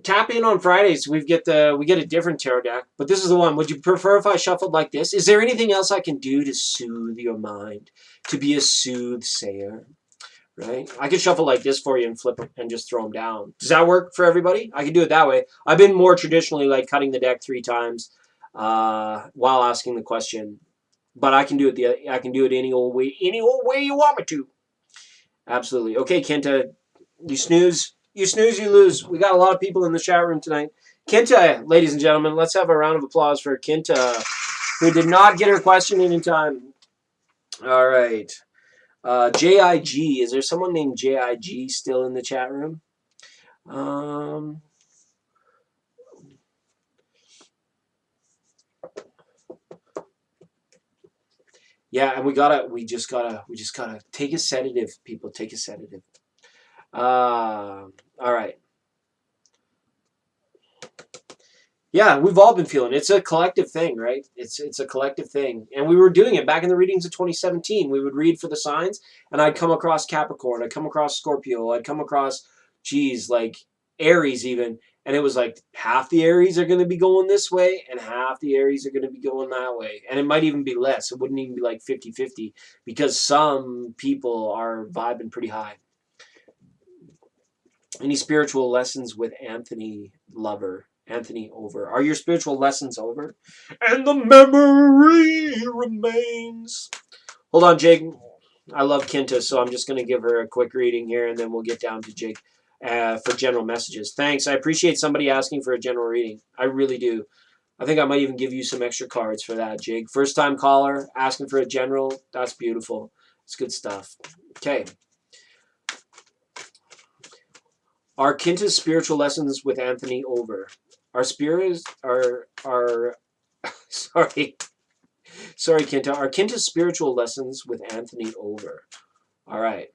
tap in on Fridays. We get a different tarot deck, but this is the one. Would you prefer if I shuffled like this? Is there anything else I can do to soothe your mind, to be a soothsayer? Right? I could shuffle like this for you and flip them and just throw them down. Does that work for everybody? I can do it that way. I've been more traditionally like cutting the deck 3 times while asking the question, but I can do it any old way you want me to. Absolutely. Okay, Kenta, you snooze, you lose. We got a lot of people in the chat room tonight. Kenta, ladies and gentlemen, let's have a round of applause for Kenta, who did not get her question in time. All right. JIG, is there someone named JIG still in the chat room? Yeah, and we just gotta take a sedative, people. Take a sedative. All right. Yeah, we've all been feeling it. It's a collective thing, right? It's a collective thing, and we were doing it back in the readings of 2017. We would read for the signs, and I'd come across Capricorn, I'd come across Scorpio, I'd come across, like Aries even. And it was like half the Aries are going to be going this way and half the Aries are going to be going that way. And it might even be less. It wouldn't even be like 50-50 because some people are vibing pretty high. Any spiritual lessons with Anthony Lover? Anthony over. Are your spiritual lessons over? And the memory remains. Hold on, Jake. I love Kenta, so I'm just going to give her a quick reading here and then we'll get down to Jake. For general messages. Thanks. I appreciate somebody asking for a general reading. I really do. I think I might even give you some extra cards for that, Jake. First time caller, asking for a general. That's beautiful. It's good stuff. Okay. Are Kinta's spiritual lessons with Anthony over? Our spirits are sorry. Sorry, Kinta. Are Kinta's spiritual lessons with Anthony over? All right.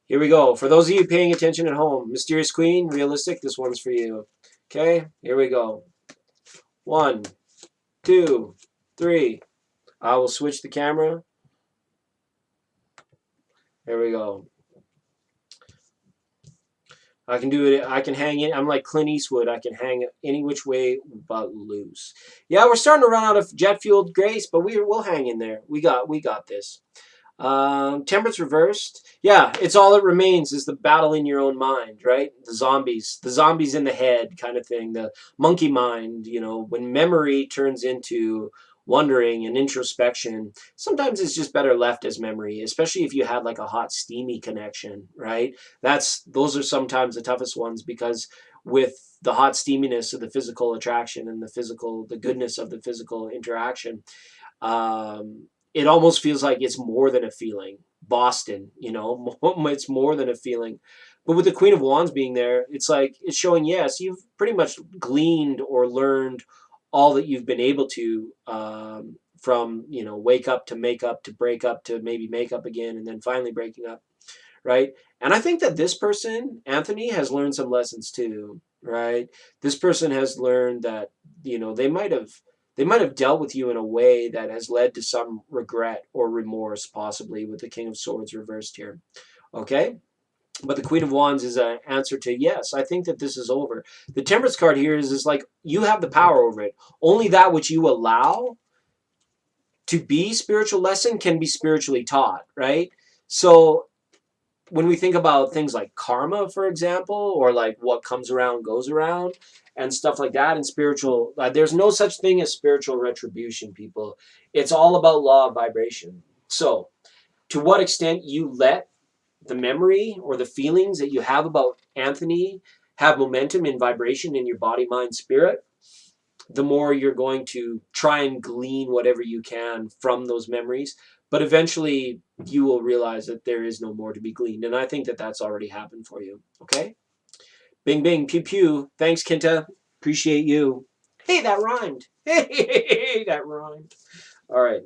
Here we go. For those of you paying attention at home, Mysterious Queen, realistic, this one's for you. Okay, here we go. 1, 2, 3. I will switch the camera. There we go. I can do it. I can hang it. I'm like Clint Eastwood. I can hang any which way but loose. Yeah, we're starting to run out of jet fueled grace, but we'll hang in there. We got this. Temperance reversed. Yeah, it's all that remains is the battle in your own mind, right? The zombies in the head kind of thing, the monkey mind, you know, when memory turns into wondering and introspection, sometimes it's just better left as memory, especially if you had like a hot, steamy connection, right? Those are sometimes the toughest ones because with the hot steaminess of the physical attraction and the goodness of the physical interaction, it almost feels like it's more than a feeling. Boston, you know, it's more than a feeling. But with the Queen of Wands being there, it's like it's showing, yes, you've pretty much gleaned or learned all that you've been able to from, you know, wake up to make up to break up to maybe make up again and then finally breaking up, right? And I think that this person, Anthony, has learned some lessons too, right? This person has learned that, you know, they might have dealt with you in a way that has led to some regret or remorse, possibly with the King of Swords reversed here. Okay? But the Queen of Wands is an answer to yes, I think that this is over. The Temperance card here is like you have the power over it. Only that which you allow to be spiritual lesson can be spiritually taught, right? So when we think about things like karma, for example, or like what comes around goes around and stuff like that in spiritual, there's no such thing as spiritual retribution, people. It's all about law of vibration. So to what extent you let the memory or the feelings that you have about Anthony have momentum and vibration in your body, mind, spirit, the more you're going to try and glean whatever you can from those memories. But eventually you will realize that there is no more to be gleaned. And I think that that's already happened for you. Okay? Bing, bing, pew, pew. Thanks, Kinta. Appreciate you. Hey, that rhymed. Hey, that rhymed. All right.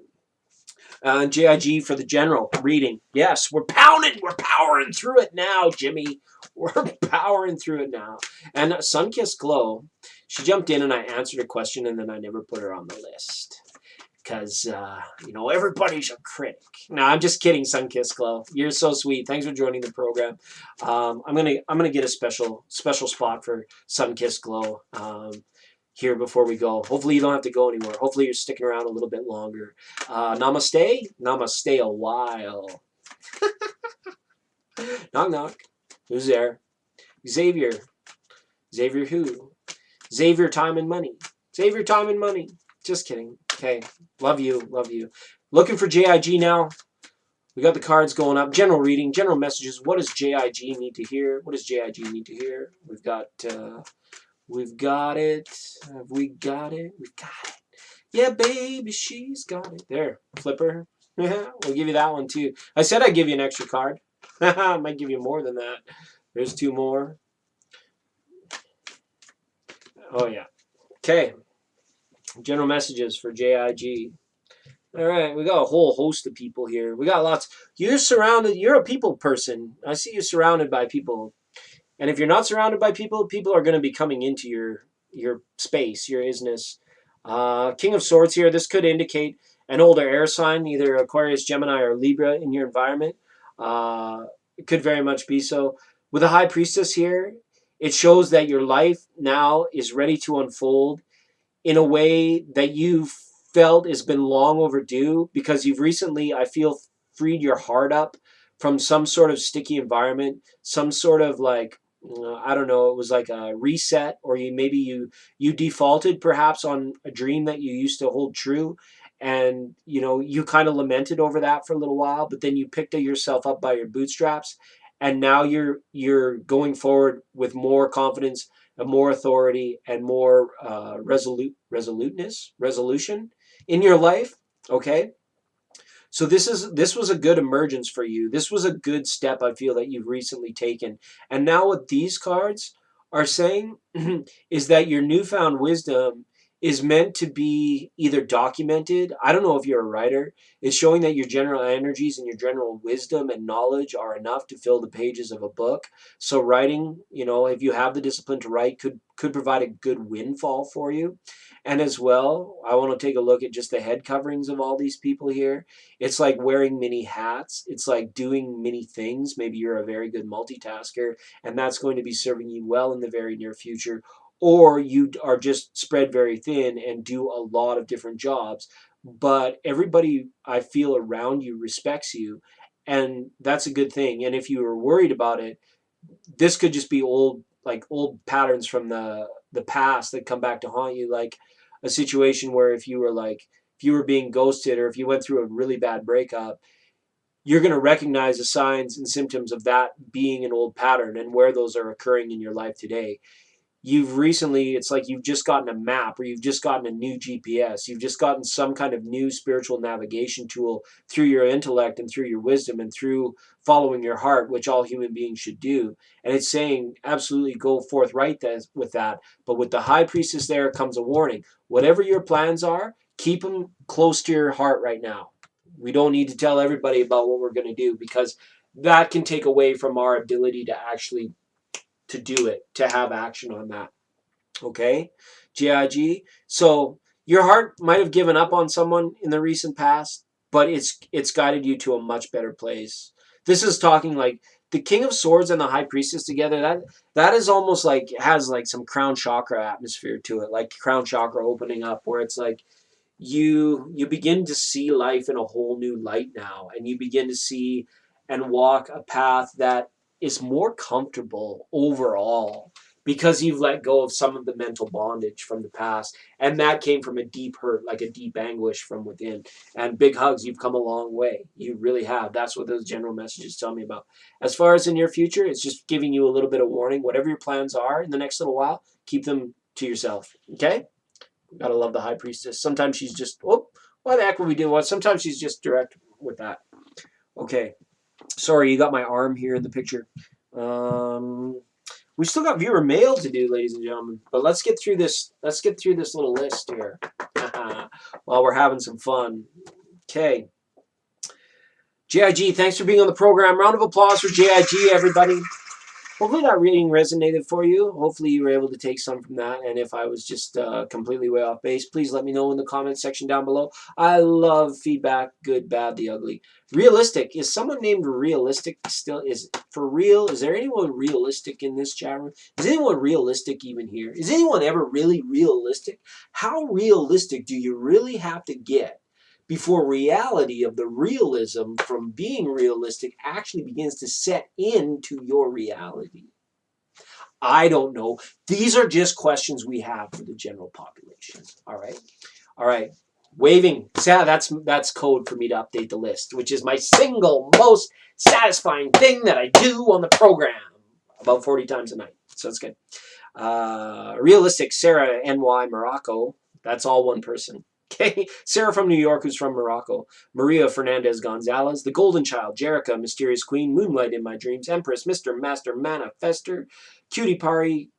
JIG for the general reading. Yes, we're pounding. We're powering through it now, Jimmy. We're powering through it now. And Sunkissed Glow, she jumped in and I answered a question and then I never put her on the list. Because, you know, everybody's a critic. No, I'm just kidding, Sunkissed Glow. You're so sweet. Thanks for joining the program. I'm gonna get a special spot for Sunkissed Glow here before we go. Hopefully you don't have to go anywhere. Hopefully you're sticking around a little bit longer. Namaste. Namaste a while. Knock, knock. Who's there? Xavier. Xavier who? Xavier Time and Money. Xavier Time and Money. Just kidding. Okay. Love you. Love you. Looking for JIG now. We got the cards going up. General reading. General messages. What does JIG need to hear? What does JIG need to hear? We've got it. Have we got it? We've got it. Yeah, baby, she's got it. There. Flipper. We'll give you that one too. I said I'd give you an extra card. I might give you more than that. There's 2 more. Oh, yeah. Okay. General messages for JIG. All right, we got a whole host of people here. We got lots. You're surrounded. You're a people person. I see you surrounded by people. And if you're not surrounded by people, people are going to be coming into your space, your isness. King of Swords here. This could indicate an older air sign, either Aquarius, Gemini, or Libra in your environment. It could very much be so. With the High Priestess here, it shows that your life now is ready to unfold in a way that you've felt has been long overdue because you've recently, I feel, freed your heart up from some sort of sticky environment, some sort of like, I don't know, it was like a reset, or you defaulted perhaps on a dream that you used to hold true. And, you know, you kind of lamented over that for a little while, but then you picked yourself up by your bootstraps. And now you're going forward with more confidence and more authority and more resolution in your life. Okay. So this was a good emergence for you. This was a good step I feel that you've recently taken. And now what these cards are saying is that your newfound wisdom is meant to be either documented. I don't know if you're a writer. It's showing that your general energies and your general wisdom and knowledge are enough to fill the pages of a book. So writing, you know, if you have the discipline to write, could provide a good windfall for you. And as well, I want to take a look at just the head coverings of all these people here. It's like wearing many hats. It's like doing many things. Maybe you're a very good multitasker, and that's going to be serving you well in the very near future. Or you are just spread very thin and do a lot of different jobs. But everybody I feel around you respects you, and that's a good thing. And if you were worried about it, this could just be old patterns from the past that come back to haunt you, like a situation where if you were being ghosted, or if you went through a really bad breakup, you're going to recognize the signs and symptoms of that being an old pattern and where those are occurring in your life today. It's like you've just gotten a map, or you've just gotten a new GPS. You've just gotten some kind of new spiritual navigation tool through your intellect and through your wisdom and through following your heart, which all human beings should do. And it's saying absolutely go forthright with that. But with the high priestess there comes a warning. Whatever your plans are, keep them close to your heart right now. We don't need to tell everybody about what we're going to do, because that can take away from our ability to actually to do it, to have action on that. Okay, GIG. So your heart might have given up on someone in the recent past, but it's guided you to a much better place. This is talking like the King of Swords and the High Priestess together. That is almost like, has like some crown chakra atmosphere to it, like crown chakra opening up, where it's like you begin to see life in a whole new light now, and you begin to see and walk a path that is more comfortable overall, because you've let go of some of the mental bondage from the past, and that came from a deep hurt, like a deep anguish from within. And big hugs, you've come a long way. You really have. That's what those general messages tell me about. As far as the near future, it's just giving you a little bit of warning. Whatever your plans are in the next little while, keep them to yourself. Okay? Gotta love the High Priestess. Sometimes she's just, oh, why the heck would we do what? Sometimes she's just direct with that. Okay. Sorry, you got my arm here in the picture. We still got viewer mail to do, ladies and gentlemen. But let's get through this. Let's get through this little list here while we're having some fun. Okay. JIG, thanks for being on the program. Round of applause for JIG, everybody. Hopefully that reading resonated for you. Hopefully you were able to take some from that. And if I was just completely way off base, please let me know in the comments section down below. I love feedback, good, bad, the ugly. Realistic. Is someone named Realistic still? Is for real? Is there anyone realistic in this chat room? Is anyone realistic even here? Is anyone ever really realistic? How realistic do you really have to get before reality of the realism from being realistic actually begins to set into your reality? I don't know. These are just questions we have for the general population. All right. All right. Waving. Yeah, that's code for me to update the list, which is my single most satisfying thing that I do on the program about 40 times a night. So it's good. Realistic. Sarah, NY, Morocco. That's all one person. Okay, Sarah from New York, who's from Morocco. Maria Fernandez Gonzalez, the Golden Child, Jerica, Mysterious Queen, Moonlight in My Dreams, Empress, Mr. Master Manifester, Cutie Pari,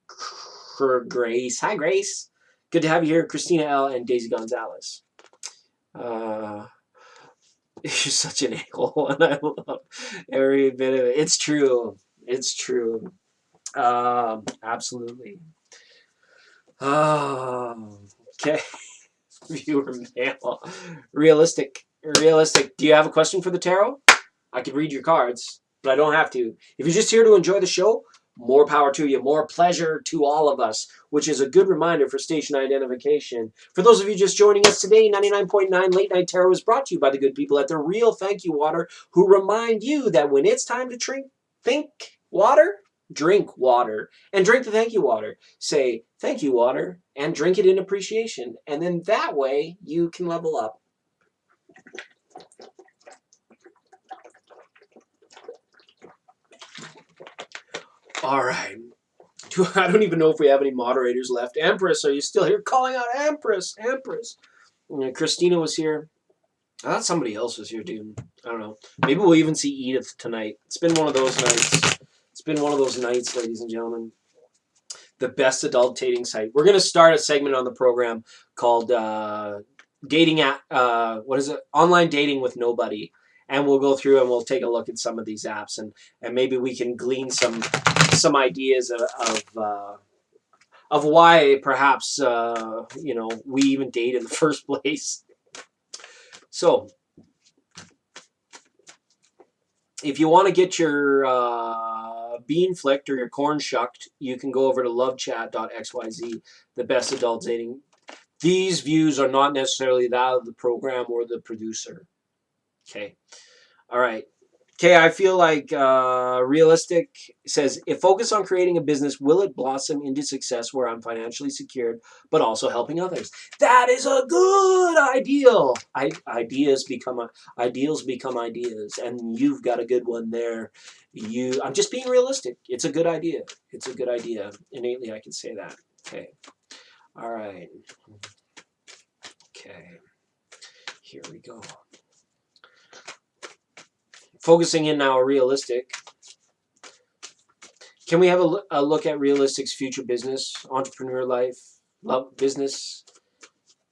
Grace. Hi, Grace. Good to have you here, Christina L. and Daisy Gonzalez. You're such an a-hole, and I love every bit of it. It's true. It's true. Absolutely. Okay. Viewer mail. Realistic. Do you have a question for the tarot? I could read your cards, but I don't have to. If you're just here to enjoy the show, more power to you. More pleasure to all of us, which is a good reminder for station identification. For those of you just joining us today, 99.9 Late Night Tarot is brought to you by the good people at the Real Thank You Water, who remind you that when it's time to drink water, drink water, and drink the thank you water. Say thank you water and drink it in appreciation, and then that way you can level up. All right. I don't even know if we have any moderators left. Empress, are you still here? Calling out Empress. Christina was here. I thought somebody else was here, dude. I don't know. Maybe we'll even see Edith tonight. It's been one of those nights. It's been one of those nights, ladies and gentlemen. The best adult dating site. We're going to start a segment on the program called dating at what is it? Online dating with nobody. And we'll go through and we'll take a look at some of these apps and maybe we can glean some ideas of why perhaps you know, we even date in the first place. So if you want to get your bean flicked or your corn shucked, you can go over to lovechat.xyz, the best adult dating. These views are not necessarily that of the program or the producer. Okay. All right. Okay, I feel like Realistic says, if focus on creating a business, will it blossom into success where I'm financially secured, but also helping others? That is a good ideal. Ideals become ideas, and you've got a good one there. I'm just being realistic. It's a good idea. It's a good idea. Innately, I can say that. Okay. All right. Okay. Here we go. Focusing in now, Realistic. Can we have a look at Realistic's future business, entrepreneur life, love, business?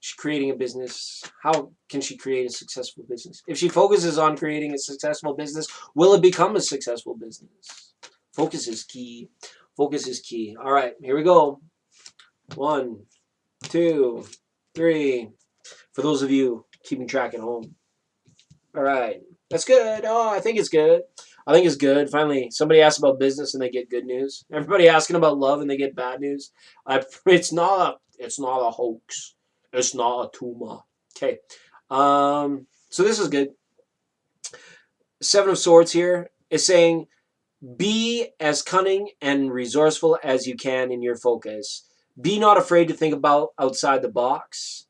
She's creating a business. How can she create a successful business? If she focuses on creating a successful business, will it become a successful business? Focus is key. Focus is key. All right, here we go. 1, 2, 3. For those of you keeping track at home. All right. That's good. Oh, I think it's good. I think it's good. Finally, somebody asks about business and they get good news. Everybody asking about love and they get bad news. It's not a hoax. It's not a tumor. Okay. So this is good. 7 of Swords here is saying, be as cunning and resourceful as you can in your focus. Be not afraid to think about outside the box.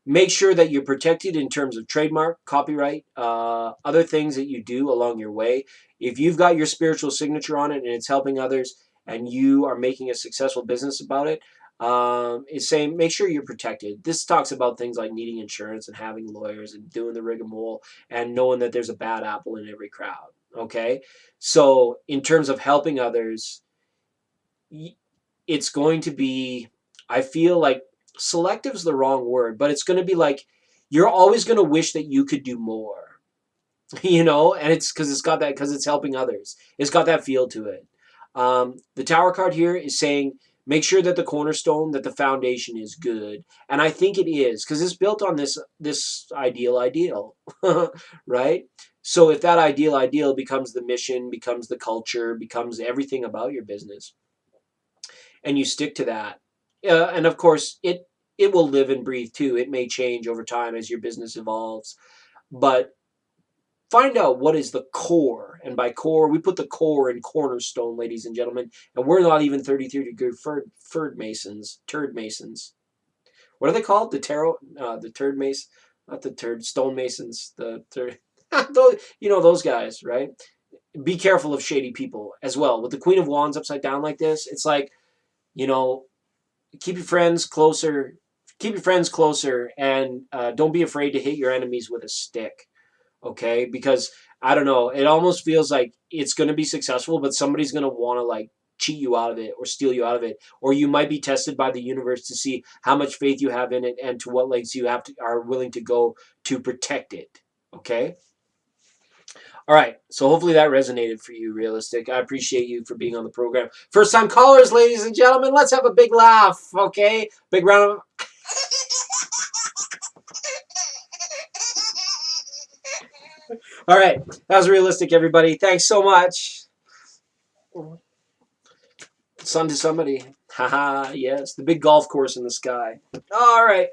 Make sure that you're protected in terms of trademark, copyright, other things that you do along your way. If you've got your spiritual signature on it and it's helping others and you are making a successful business about it, it's saying make sure you're protected. This talks about things like needing insurance and having lawyers and doing the rigmarole and knowing that there's a bad apple in every crowd. Okay? So in terms of helping others, it's going to be, I feel like, selective is the wrong word, but it's going to be like you're always going to wish that you could do more, you know, and it's because it's helping others. It's got that feel to it. The Tower card here is saying make sure that the cornerstone, that the foundation is good, and I think it is because it's built on this ideal, right? So if that ideal becomes the mission, becomes the culture, becomes everything about your business, and you stick to that, and of course it will live and breathe too. It may change over time as your business evolves, but find out what is the core. And by core, we put the core in cornerstone, ladies and gentlemen. And we're not even 33-degree turd masons. What are they called? The turd mason, not the turd, stone masons. The turd, you know those guys, right? Be careful of shady people as well. With the Queen of Wands upside down like this, it's like, you know, keep your friends closer. Keep your friends closer, and don't be afraid to hit your enemies with a stick, okay? Because, I don't know, it almost feels like it's going to be successful, but somebody's going to want to, like, cheat you out of it or steal you out of it. Or you might be tested by the universe to see how much faith you have in it and to what lengths you are willing to go to protect it, okay? All right, so hopefully that resonated for you, Realistic. I appreciate you for being on the program. First-time callers, ladies and gentlemen, let's have a big laugh, okay? Big round of... All right, that was Realistic, everybody. Thanks so much. Sun to somebody. Haha, yes, the big golf course in the sky. All right.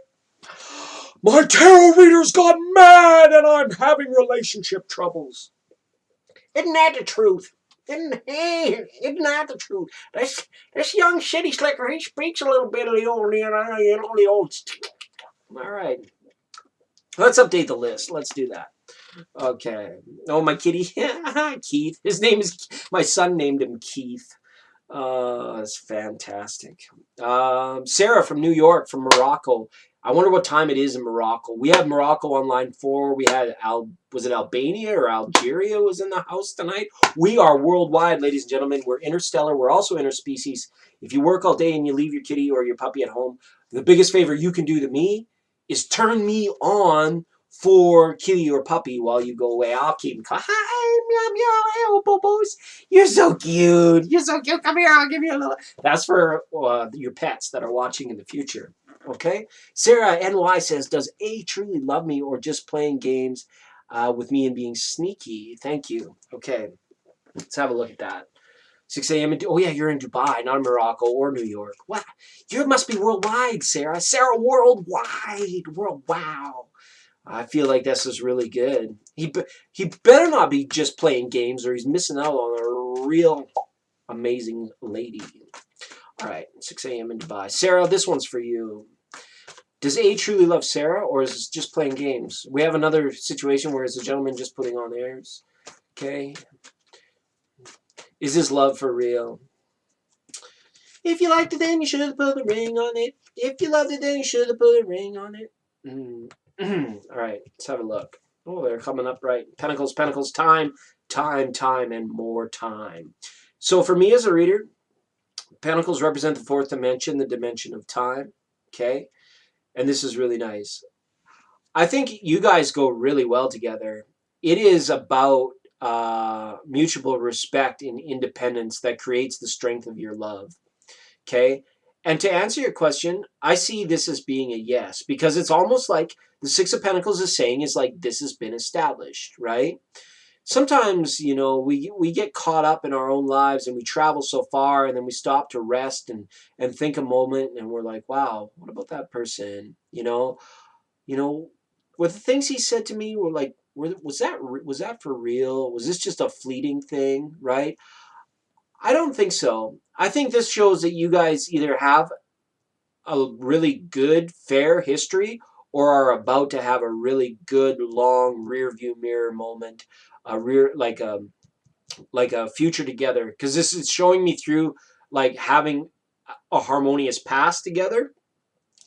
My tarot readers got mad and I'm having relationship troubles. Isn't that the truth? Isn't that the truth? This young city slicker, he speaks a little bit of the old, the old. All right. Let's update the list. Let's do that. Okay. Oh, my kitty. Keith. His name is, my son named him Keith. That's fantastic. Sarah from New York, from Morocco. I wonder what time it is in Morocco. We have Morocco on line 4. We had was it Albania or Algeria was in the house tonight? We are worldwide, ladies and gentlemen. We're interstellar. We're also interspecies. If you work all day and you leave your kitty or your puppy at home, the biggest favor you can do to me is turn me on for kitty or puppy while you go away. I'll keep them calm. Hi, meow, meow, hey, bobos. You're so cute. You're so cute. Come here. I'll give you a little. That's for your pets that are watching in the future. Okay? Sarah NY says, does A truly love me or just playing games with me and being sneaky? Thank you. Okay. Let's have a look at that. 6 a.m. Oh, yeah, you're in Dubai, not in Morocco or New York. What? You must be worldwide, Sarah. Sarah, worldwide. Wow. I feel like this is really good. He better not be just playing games or he's missing out on a real amazing lady. All right, 6 a.m. in Dubai. Sarah, this one's for you. Does A truly love Sarah or is it just playing games? We have another situation where it's a gentleman just putting on airs. Okay. Is this love for real? If you liked it, then you should have put a ring on it. If you loved it, then you should have put a ring on it. All right, let's have a look. Oh, they're coming up right. Pentacles, pentacles, time, and more time. So for me as a reader, pentacles represent the fourth dimension, the dimension of time. Okay? And this is really nice. I think you guys go really well together. It is about mutual respect and independence that creates the strength of your love. Okay? And to answer your question, I see this as being a yes, because it's almost like the Six of Pentacles is saying is like this has been established, right? Sometimes, you know, we get caught up in our own lives and we travel so far and then we stop to rest and think a moment and we're like, wow, what about that person? You know, were the things he said to me were like, was that for real? Was this just a fleeting thing, right? I don't think so. I think this shows that you guys either have a really good, fair history or are about to have a really good, long rear view mirror moment, like a future together. Because this is showing me through like having a harmonious past together,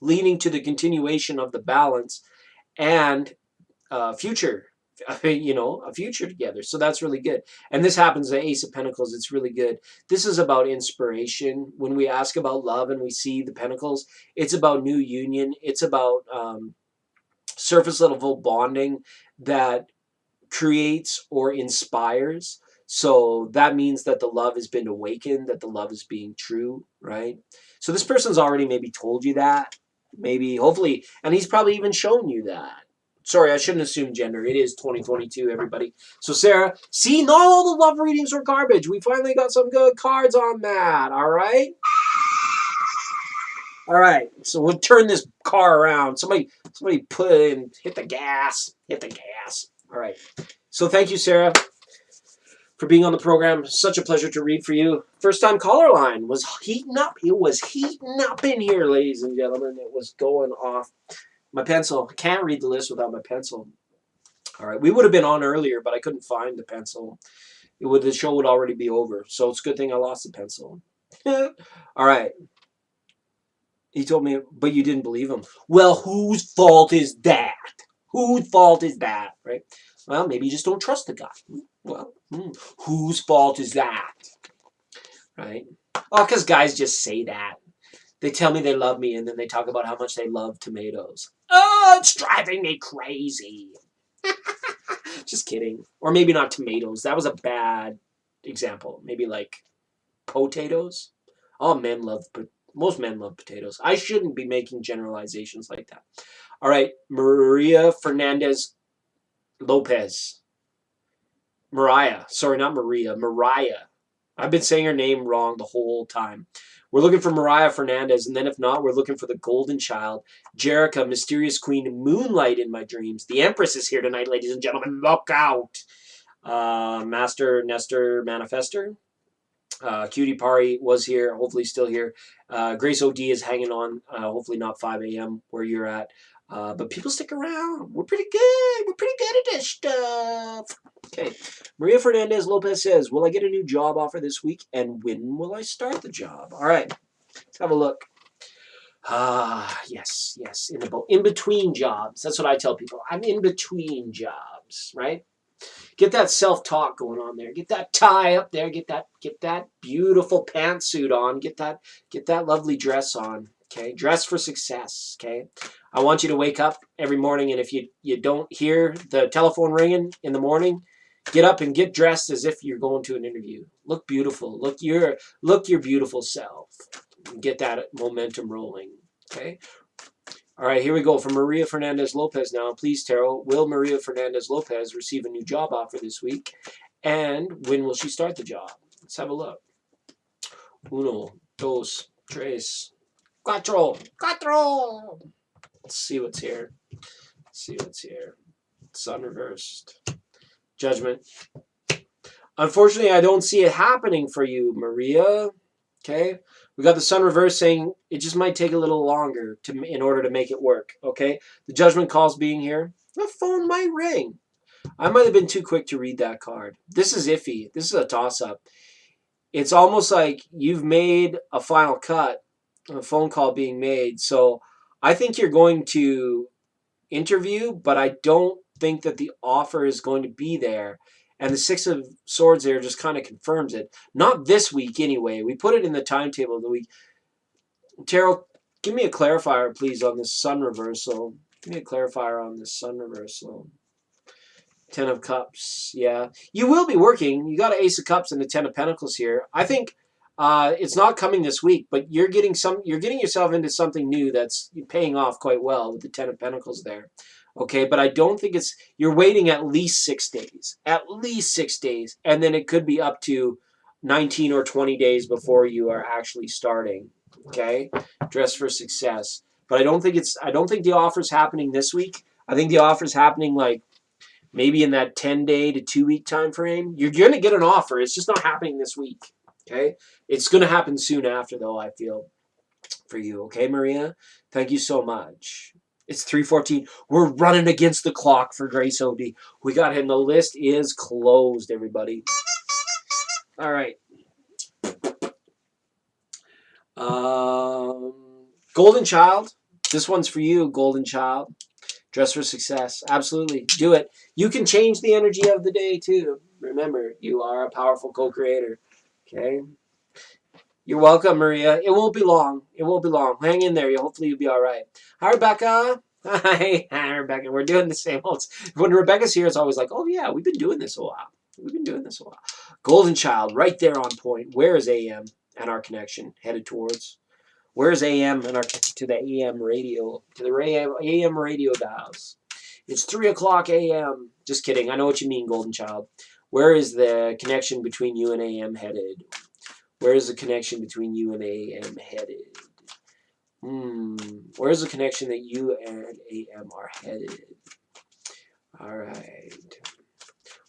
leading to the continuation of the balance and future. You know, a future together. So that's really good. And this happens at Ace of Pentacles. It's really good. This is about inspiration. When we ask about love and we see the Pentacles, it's about new union. It's about surface level bonding that creates or inspires. So that means that the love has been awakened, that the love is being true, right? So this person's already maybe told you that. Maybe, hopefully, and he's probably even shown you that. Sorry, I shouldn't assume gender. It is 2022, everybody. So, Sarah, see, not all the love readings are garbage. We finally got some good cards on that, all right? All right, so we'll turn this car around. Somebody put in, hit the gas. All right. So thank you, Sarah, for being on the program. Such a pleasure to read for you. First time caller line was heating up. It was heating up in here, ladies and gentlemen. It was going off. My pencil. I can't read the list without my pencil. All right. We would have been on earlier, but I couldn't find the pencil. The show would already be over. So it's a good thing I lost the pencil. All right. He told me, but you didn't believe him. Well, whose fault is that? Whose fault is that, right? Well, maybe you just don't trust the guy. Well, whose fault is that, right? Oh, because guys just say that. They tell me they love me, and then they talk about how much they love tomatoes. Oh, it's driving me crazy. Just kidding. Or maybe not tomatoes. That was a bad example. Maybe like potatoes. Most men love potatoes. I shouldn't be making generalizations like that. All right, Maria Fernandez Lopez. Mariah. Sorry, not Maria. Mariah. I've been saying her name wrong the whole time. We're looking for Mariah Fernandez, and then if not, we're looking for the golden child, Jerica, mysterious queen, moonlight in my dreams. The Empress is here tonight, ladies and gentlemen. Look out. Master Nestor Manifester. Cutie Pari was here, hopefully still here. Grace OD is hanging on, hopefully not 5 a.m. where you're at. But people stick around. We're pretty good. We're pretty good at this stuff. Okay. Maria Fernandez Lopez says, will I get a new job offer this week? And when will I start the job? All right. Let's have a look. Yes, in between jobs. That's what I tell people. I'm in between jobs, right? Get that self-talk going on there. Get that tie up there. Get that beautiful pantsuit on. Get that lovely dress on. Okay, dress for success. Okay, I want you to wake up every morning, and if you don't hear the telephone ringing in the morning, get up and get dressed as if you're going to an interview. Look beautiful. Look your beautiful self. Get that momentum rolling. Okay. All right, here we go from Maria Fernandez Lopez now. Please, Tarot, will Maria Fernandez Lopez receive a new job offer this week? And when will she start the job? Let's have a look. Uno, dos, tres, cuatro. Let's see what's here. Sun reversed. Judgment. Unfortunately, I don't see it happening for you, Maria. Okay, we got the sun reverse saying it just might take a little longer in order to make it work. Okay, the judgment calls being here. The phone might ring. I might have been too quick to read that card. This is iffy. This is a toss-up. It's almost like you've made a final cut, a phone call being made. So I think you're going to interview, but I don't think that the offer is going to be there. And the Six of Swords there just kind of confirms it. Not this week anyway. We put it in the timetable of the week. Tarot, give me a clarifier, please, on this sun reversal. Give me a clarifier on this sun reversal. 10 of Cups. Yeah. You will be working. You got an Ace of Cups and the 10 of Pentacles here. I think it's not coming this week, but you're getting yourself into something new that's paying off quite well with the 10 of Pentacles there. Okay, but I don't think you're waiting at least 6 days. At least 6 days. And then it could be up to 19 or 20 days before you are actually starting. Okay? Dress for success. But I don't think the offer's happening this week. I think the offer's happening like maybe in that 10-day to 2-week time frame. You're going to get an offer. It's just not happening this week. Okay? It's going to happen soon after, though, I feel, for you. Okay, Maria? Thank you so much. It's 3:14. We're running against the clock for Grace OD. We got him. The list is closed, everybody. All right. Golden Child. This one's for you, Golden Child. Dress for success. Absolutely. Do it. You can change the energy of the day, too. Remember, you are a powerful co-creator. Okay? You're welcome, Maria. It won't be long. It won't be long. Hang in there. Hopefully you'll be all right. Hi, Rebecca. Hi, Rebecca. We're doing the same old. When Rebecca's here, it's always like, oh, yeah, we've been doing this a while. Golden Child, right there on point. Where is AM and our connection headed towards? Where's AM and our to the AM radio, to the AM radio dials? It's 3 o'clock AM. Just kidding. I know what you mean, Golden Child. Where is the connection between you and AM headed? Where is the connection between you and AM headed? Where's the connection that you and AM are headed? All right.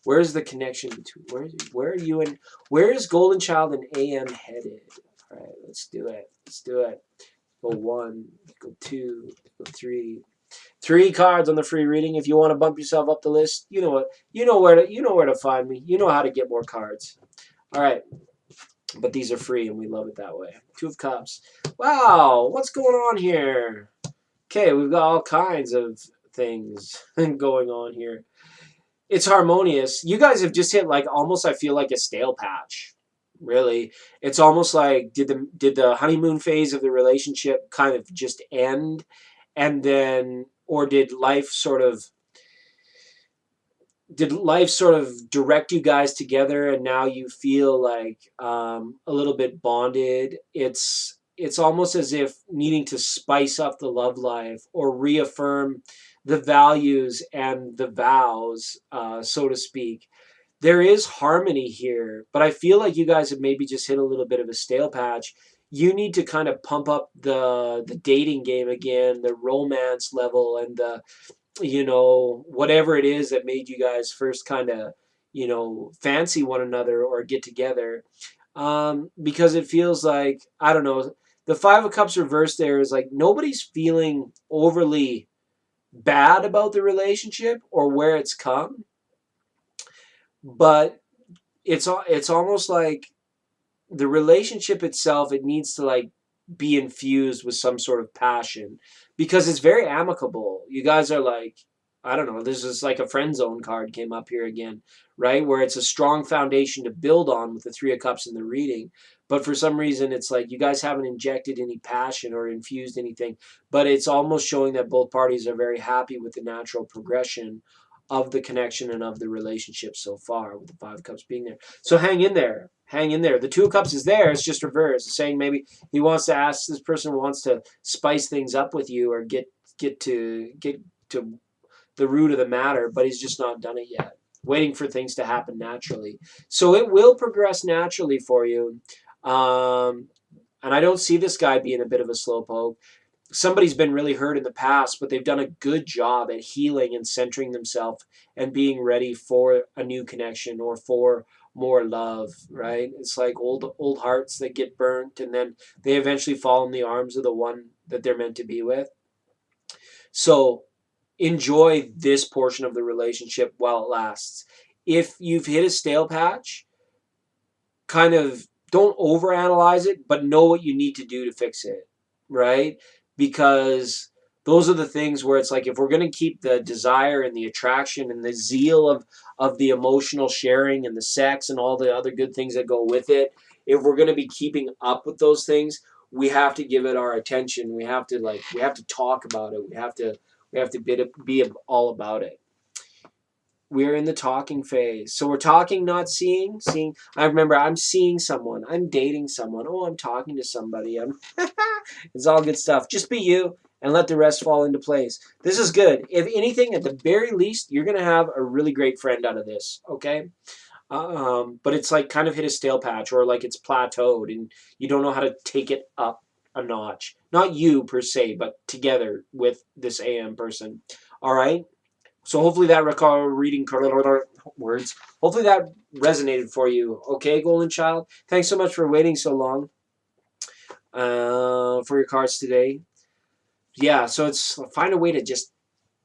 Where's the connection between where are you and where is Golden Child and AM headed? All right, let's do it. Go 1, go 2, go 3. 3 cards on the free reading. If you want to bump yourself up the list, you know what, you know where to find me. You know how to get more cards. All right. But these are free, and we love it that way. 2 of Cups. Wow, what's going on here? Okay, we've got all kinds of things going on here. It's harmonious. You guys have just hit like almost, I feel like a stale patch. Really, it's almost like did the honeymoon phase of the relationship kind of just end, and then or did life sort of direct you guys together, and now you feel like a little bit bonded? It's almost as if needing to spice up the love life or reaffirm the values and the vows, so to speak. There is harmony here, but I feel like you guys have maybe just hit a little bit of a stale patch. You need to kind of pump up the dating game again, the romance level, and the, whatever it is that made you guys first kind of, fancy one another or get together. Because it feels like, I don't know, the 5 of Cups reversed there is like nobody's feeling overly bad about the relationship or where it's come. But it's almost like the relationship itself, it needs to like be infused with some sort of passion, because it's very amicable. You guys are like, I don't know, this is like a friend zone card came up here again, right? Where it's a strong foundation to build on with the Three of Cups in the reading. But for some reason, it's like you guys haven't injected any passion or infused anything. But it's almost showing that both parties are very happy with the natural progression of the connection and of the relationship so far, with the Five of Cups being there. So hang in there. Hang in there. The Two of Cups is there. It's just reversed. It's saying maybe he wants to ask, this person wants to spice things up with you, or get to the root of the matter, but he's just not done it yet. Waiting for things to happen naturally. So it will progress naturally for you. And I don't see this guy being a bit of a slowpoke. Somebody's been really hurt in the past, but they've done a good job at healing and centering themselves and being ready for a new connection or for more love, right? It's like old hearts that get burnt, and then they eventually fall in the arms of the one that they're meant to be with. So enjoy this portion of the relationship while it lasts. If you've hit a stale patch, kind of don't overanalyze it, but know what you need to do to fix it, right? Because those are the things where it's like, if we're going to keep the desire and the attraction and the zeal of the emotional sharing and the sex and all the other good things that go with it, if we're going to be keeping up with those things, we have to give it our attention. We have to talk about it. We have to be all about it. We're in the talking phase. So we're talking, not seeing. Seeing. I remember I'm seeing someone. I'm dating someone. Oh, I'm talking to somebody. It's all good stuff. Just be you and let the rest fall into place. This is good. If anything, at the very least, you're going to have a really great friend out of this, okay? But it's like kind of hit a stale patch, or like it's plateaued and you don't know how to take it up a notch. Not you per se, but together with this AM person. All right? So hopefully that reading words. Hopefully that resonated for you. Okay, Golden Child. Thanks so much for waiting so long for your cards today. Yeah, so it's find a way to just,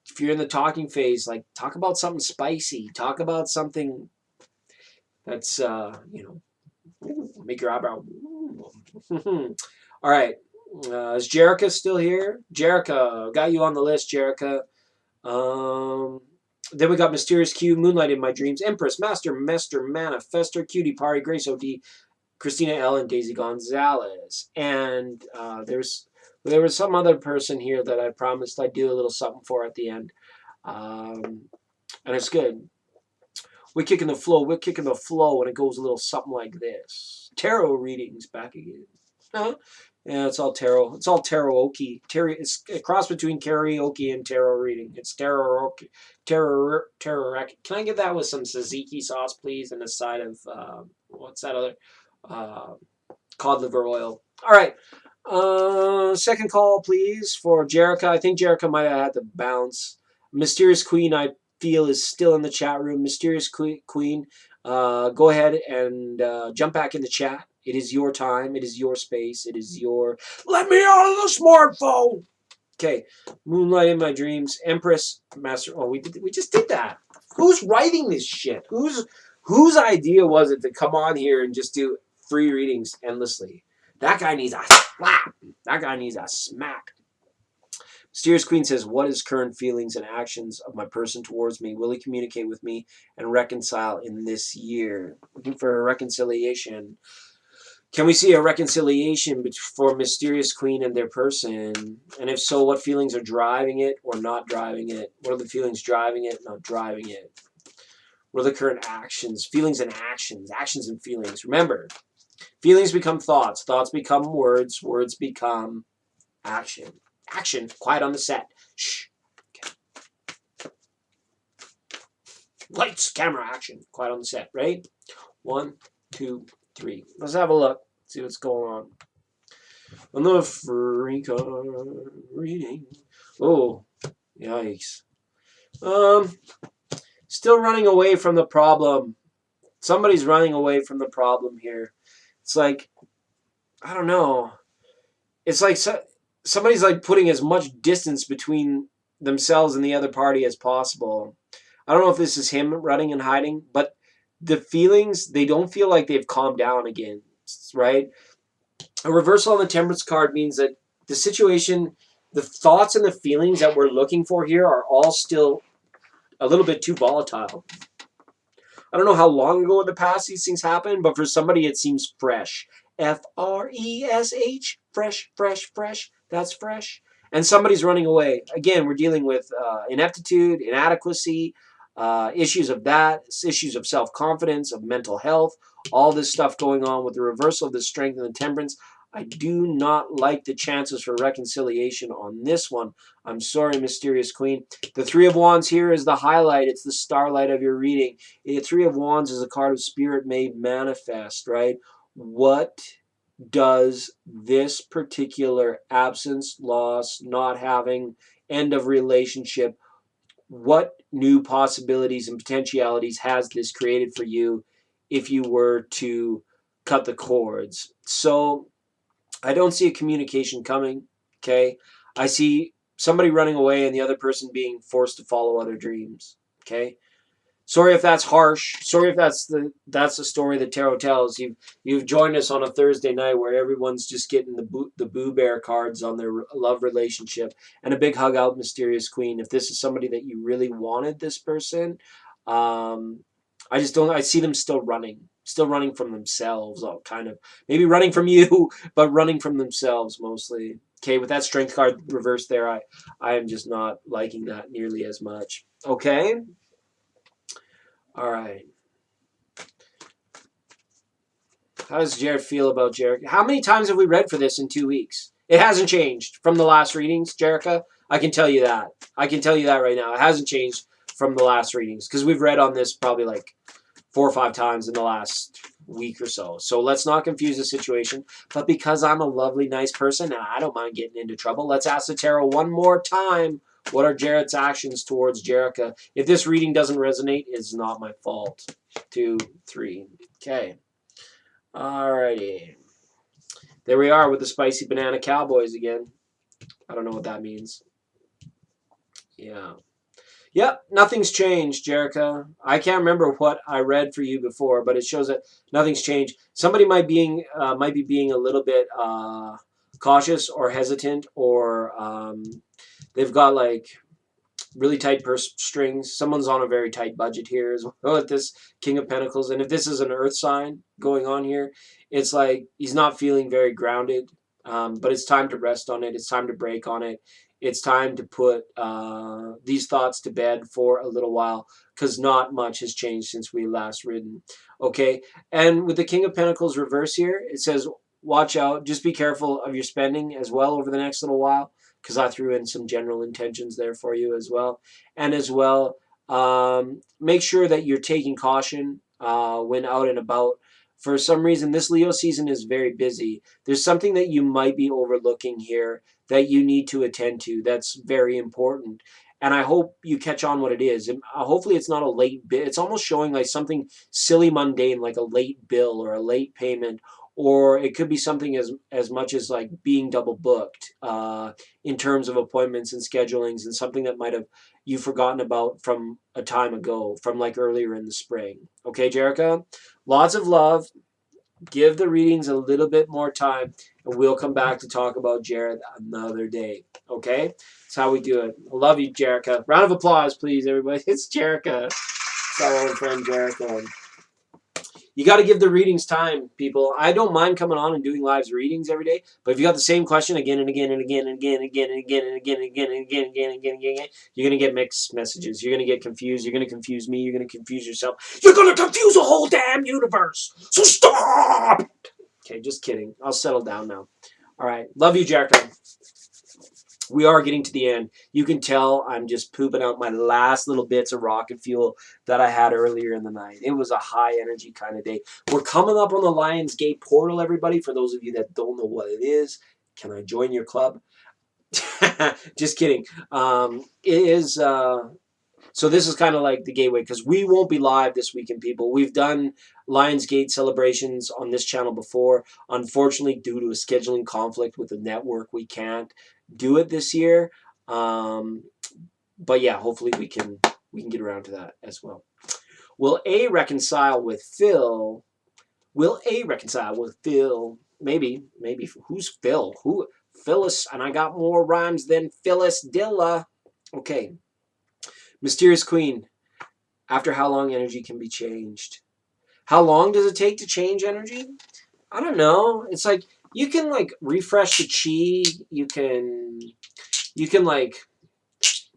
if you're in the talking phase, like talk about something spicy. Talk about something that's make your eyebrow. All right. Is Jerica still here? Jerica, got you on the list, Jerica. Then we got Mysterious Q, Moonlight in My Dreams, Empress, Master, Manifester, Cutie, Pari, Grace OD, Christina L, and Daisy Gonzalez. And there was some other person here that I promised I'd do a little something for at the end. And it's good. We're kicking the flow. We're kicking the flow, and it goes a little something like this. Tarot readings back again. Huh? Yeah, it's all tarot. It's all karaoke. It's a cross between karaoke and tarot reading. It's tarot. Can I get that with some tzatziki sauce, please, and a side of what's that other? Cod liver oil. All right. Second call, please, for Jerica. I think Jerica might have had to bounce. Mysterious Queen, I feel, is still in the chat room. Mysterious Queen, go ahead and jump back in the chat. It is your time. It is your space. It is your... Let me out of the smartphone! Okay. Moonlight in My Dreams. Empress. Master... Oh, we just did that. Who's writing this shit? Whose idea was it to come on here and just do free readings endlessly? That guy needs a slap. That guy needs a smack. Mysterious Queen says, what is current feelings and actions of my person towards me? Will he communicate with me and reconcile in this year? Looking for a reconciliation. Can we see a reconciliation for Mysterious Queen and their person? And if so, what feelings are driving it or not driving it? What are the feelings driving it, not driving it? What are the current actions? Feelings and actions. Actions and feelings. Remember, feelings become thoughts. Thoughts become words. Words become action. Action. Quiet on the set. Shh. Okay. Lights, camera, action. Quiet on the set. Right? 1, 2, 3. Let's have a look. See what's going on. On the free card reading. Oh, yikes. Still running away from the problem. Somebody's running away from the problem here. It's like, I don't know. It's like somebody's like putting as much distance between themselves and the other party as possible. I don't know if this is him running and hiding, but the feelings, they don't feel like they've calmed down again, right? A reversal on the Temperance card means that the situation, the thoughts and the feelings that we're looking for here are all still a little bit too volatile. I don't know how long ago in the past these things happened, but for somebody it seems fresh. Fresh, fresh, fresh, fresh. That's fresh. And somebody's running away. Again, we're dealing with ineptitude, inadequacy, issues of that, issues of self-confidence, of mental health, all this stuff going on with the reversal of the strength and the temperance. I do not like the chances for reconciliation on this one. I'm sorry, Mysterious Queen. The Three of Wands here is the highlight. It's the starlight of your reading. The Three of Wands is a card of spirit made manifest, right? What does this particular absence, loss, not having, end of relationship, what new possibilities and potentialities has this created for you if you were to cut the cords? So I don't see a communication coming, okay? I see somebody running away and the other person being forced to follow other dreams, okay? Sorry if that's harsh. Sorry if that's the story that tarot tells. You've joined us on a Thursday night where everyone's just getting the Boo Bear cards on their love relationship. And a big hug out, Mysterious Queen. If this is somebody that you really wanted, this person, I just don't. I see them still running from themselves. All kind of maybe running from you, but running from themselves mostly. Okay, with that Strength card reversed there, I am just not liking that nearly as much. Okay. All right. How does Jared feel about Jerica? How many times have we read for this in 2 weeks? It hasn't changed from the last readings, Jerica. I can tell you that. I can tell you that right now. It hasn't changed from the last readings because we've read on this probably like 4 or 5 times in the last week or so. So let's not confuse the situation. But because I'm a lovely, nice person and I don't mind getting into trouble, let's ask the tarot one more time. What are Jared's actions towards Jerica? If this reading doesn't resonate, it's not my fault. 2, 3. Okay. Alrighty. There we are with the Spicy Banana Cowboys again. I don't know what that means. Yeah. Yep, nothing's changed, Jerica. I can't remember what I read for you before, but it shows that nothing's changed. Somebody might be being a little bit cautious or hesitant, or they've got like really tight purse strings. Someone's on a very tight budget here as well at this King of Pentacles. And if this is an earth sign going on here, it's like he's not feeling very grounded. But it's time to rest on it. It's time to break on it. It's time to put these thoughts to bed for a little while because not much has changed since we last ridden. Okay. And with the King of Pentacles reverse here, it says, watch out. Just be careful of your spending as well over the next little while, because I threw in some general intentions there for you as well. And as well, make sure that you're taking caution when out and about. For some reason, this Leo season is very busy. There's something that you might be overlooking here that you need to attend to. That's very important. And I hope you catch on what it is. And hopefully it's not a late bill. It's almost showing like something silly, mundane, like a late bill or a late payment. Or it could be something as much as like being double booked in terms of appointments and schedulings, and something that might have you forgotten about from a time ago, from like earlier in the spring. Okay, Jerica? Lots of love. Give the readings a little bit more time, and we'll come back to talk about Jared another day. Okay? That's how we do it. I love you, Jerica. Round of applause, please, everybody. It's Jerica. It's our old friend, Jerica. You got to give the readings time, people. I don't mind coming on and doing live readings every day, but if you got the same question again and again and again and again and again and again and again and again and again and again and again and again, you're going to get mixed messages. You're going to get confused. You're going to confuse me. You're going to confuse yourself. You're going to confuse the whole damn universe. So stop. Okay, just kidding. I'll settle down now. All right. Love you, Jerica. We are getting to the end. You can tell I'm just pooping out my last little bits of rocket fuel that I had earlier in the night. It was a high energy kind of day. We're coming up on the Lions Gate portal, everybody. For those of you that don't know what it is, can I join your club? Just kidding. It is... So this is kind of like the gateway, because we won't be live this weekend, people. We've done Lionsgate celebrations on this channel before. Unfortunately, due to a scheduling conflict with the network, we can't do it this year. But yeah, hopefully we can get around to that as well. Will A reconcile with Phil? Will A reconcile with Phil? Maybe. Who's Phil? Who? Phyllis, and I got more rhymes than Phyllis Dilla. Okay. Mysterious Queen. After how long energy can be changed? How long does it take to change energy? I don't know. It's like you can like refresh the chi. You can like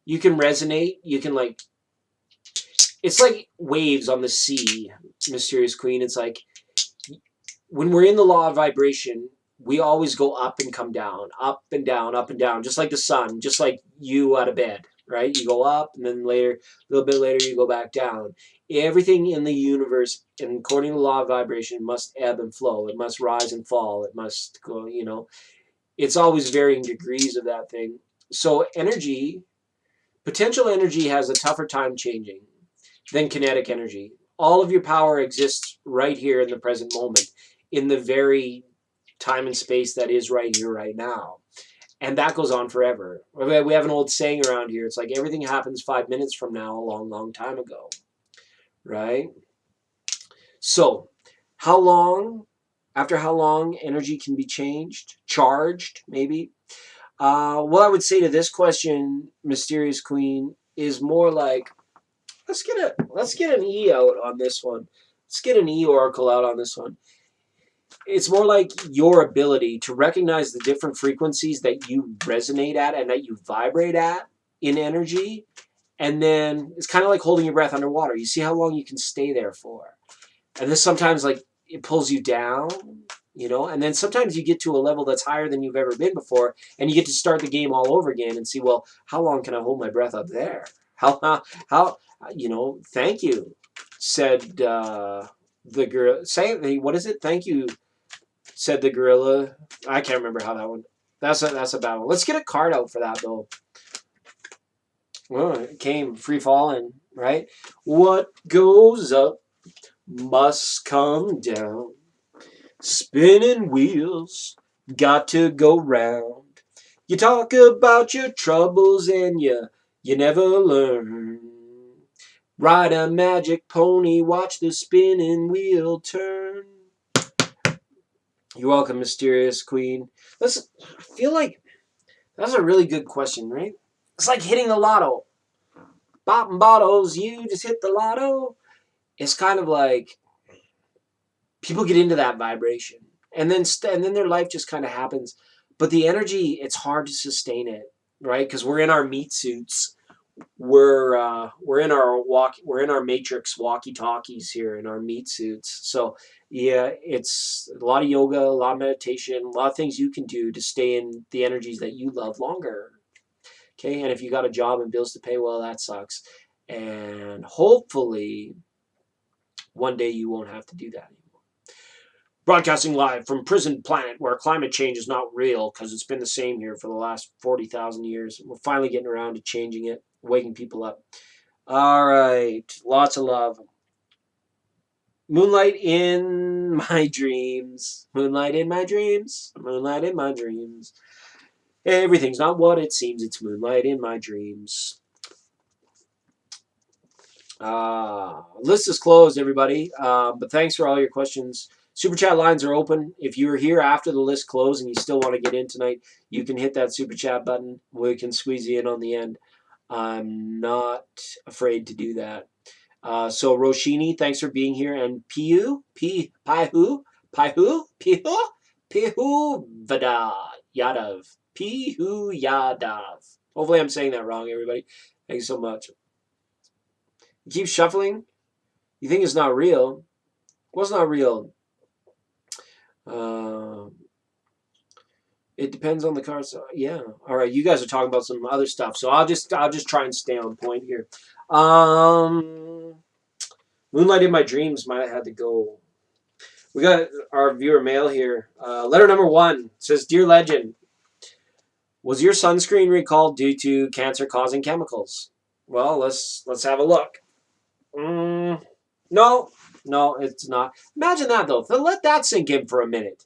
you can resonate. You can like it's like waves on the sea, Mysterious Queen. It's like when we're in the law of vibration, we always go up and come down, up and down, up and down, just like the sun, just like you out of bed, right? You go up, and then later, a little bit later, you go back down. Everything in the universe, and according to the law of vibration, must ebb and flow. It must rise and fall. It must go, it's always varying degrees of that thing. So energy, potential energy has a tougher time changing than kinetic energy. All of your power exists right here in the present moment, in the very time and space that is right here, right now. And that goes on forever. We have an old saying around here. It's like everything happens 5 minutes from now, a long, long time ago. Right? So, after how long energy can be changed? Charged, maybe? What I would say to this question, Mysterious Queen, is more like, let's get an E out on this one. Let's get an E oracle out on this one. It's more like your ability to recognize the different frequencies that you resonate at and that you vibrate at in energy. And then it's kind of like holding your breath underwater. You see how long you can stay there for. And this sometimes like it pulls you down, and then sometimes you get to a level that's higher than you've ever been before, and you get to start the game all over again and see, well, how long can I hold my breath up there? How thank you, said the girl. What is it? Thank you, said the gorilla. I can't remember how that one. That's a bad one. Let's get a card out for that though. Well, it came free falling, right? What goes up must come down. Spinning wheels got to go round. You talk about your troubles and you never learn. Ride a magic pony, watch the spinning wheel turn. You're welcome, Mysterious Queen. I feel like that's a really good question, right? It's like hitting the lotto. Popping bottles, you just hit the lotto. It's kind of like people get into that vibration, and then their life just kind of happens. But the energy, it's hard to sustain it, right? Because we're in our meat suits. We're in our matrix walkie-talkies here in our meat suits. So yeah, it's a lot of yoga, a lot of meditation, a lot of things you can do to stay in the energies that you love longer. Okay, and if you got a job and bills to pay, well, that sucks. And hopefully one day you won't have to do that anymore. Broadcasting live from Prison Planet, where climate change is not real because it's been the same here for the last 40,000 years. We're finally getting around to changing it, waking people up. All right, lots of love. Moonlight in my dreams. Moonlight in my dreams. Moonlight in my dreams. Everything's not what it seems. It's moonlight in my dreams. List is closed, everybody. But thanks for all your questions. Super chat lines are open. If you're here after the list closed and you still want to get in tonight, you can hit that super chat button. We can squeeze you in on the end. I'm not afraid to do that. So Roshini, thanks for being here. And Pihu Vada Yadav. Pihu Yadav. Hopefully I'm saying that wrong, everybody. Thanks so much. You keep shuffling. You think it's not real. What's not real? It depends on the card. So yeah. All right. You guys are talking about some other stuff. So I'll just try and stay on point here. Moonlight in my dreams might have had to go. We got our viewer mail here. Letter number 1 says, Dear Legend, was your sunscreen recalled due to cancer-causing chemicals? Well, let's have a look. No, it's not. Imagine that, though. Let that sink in for a minute.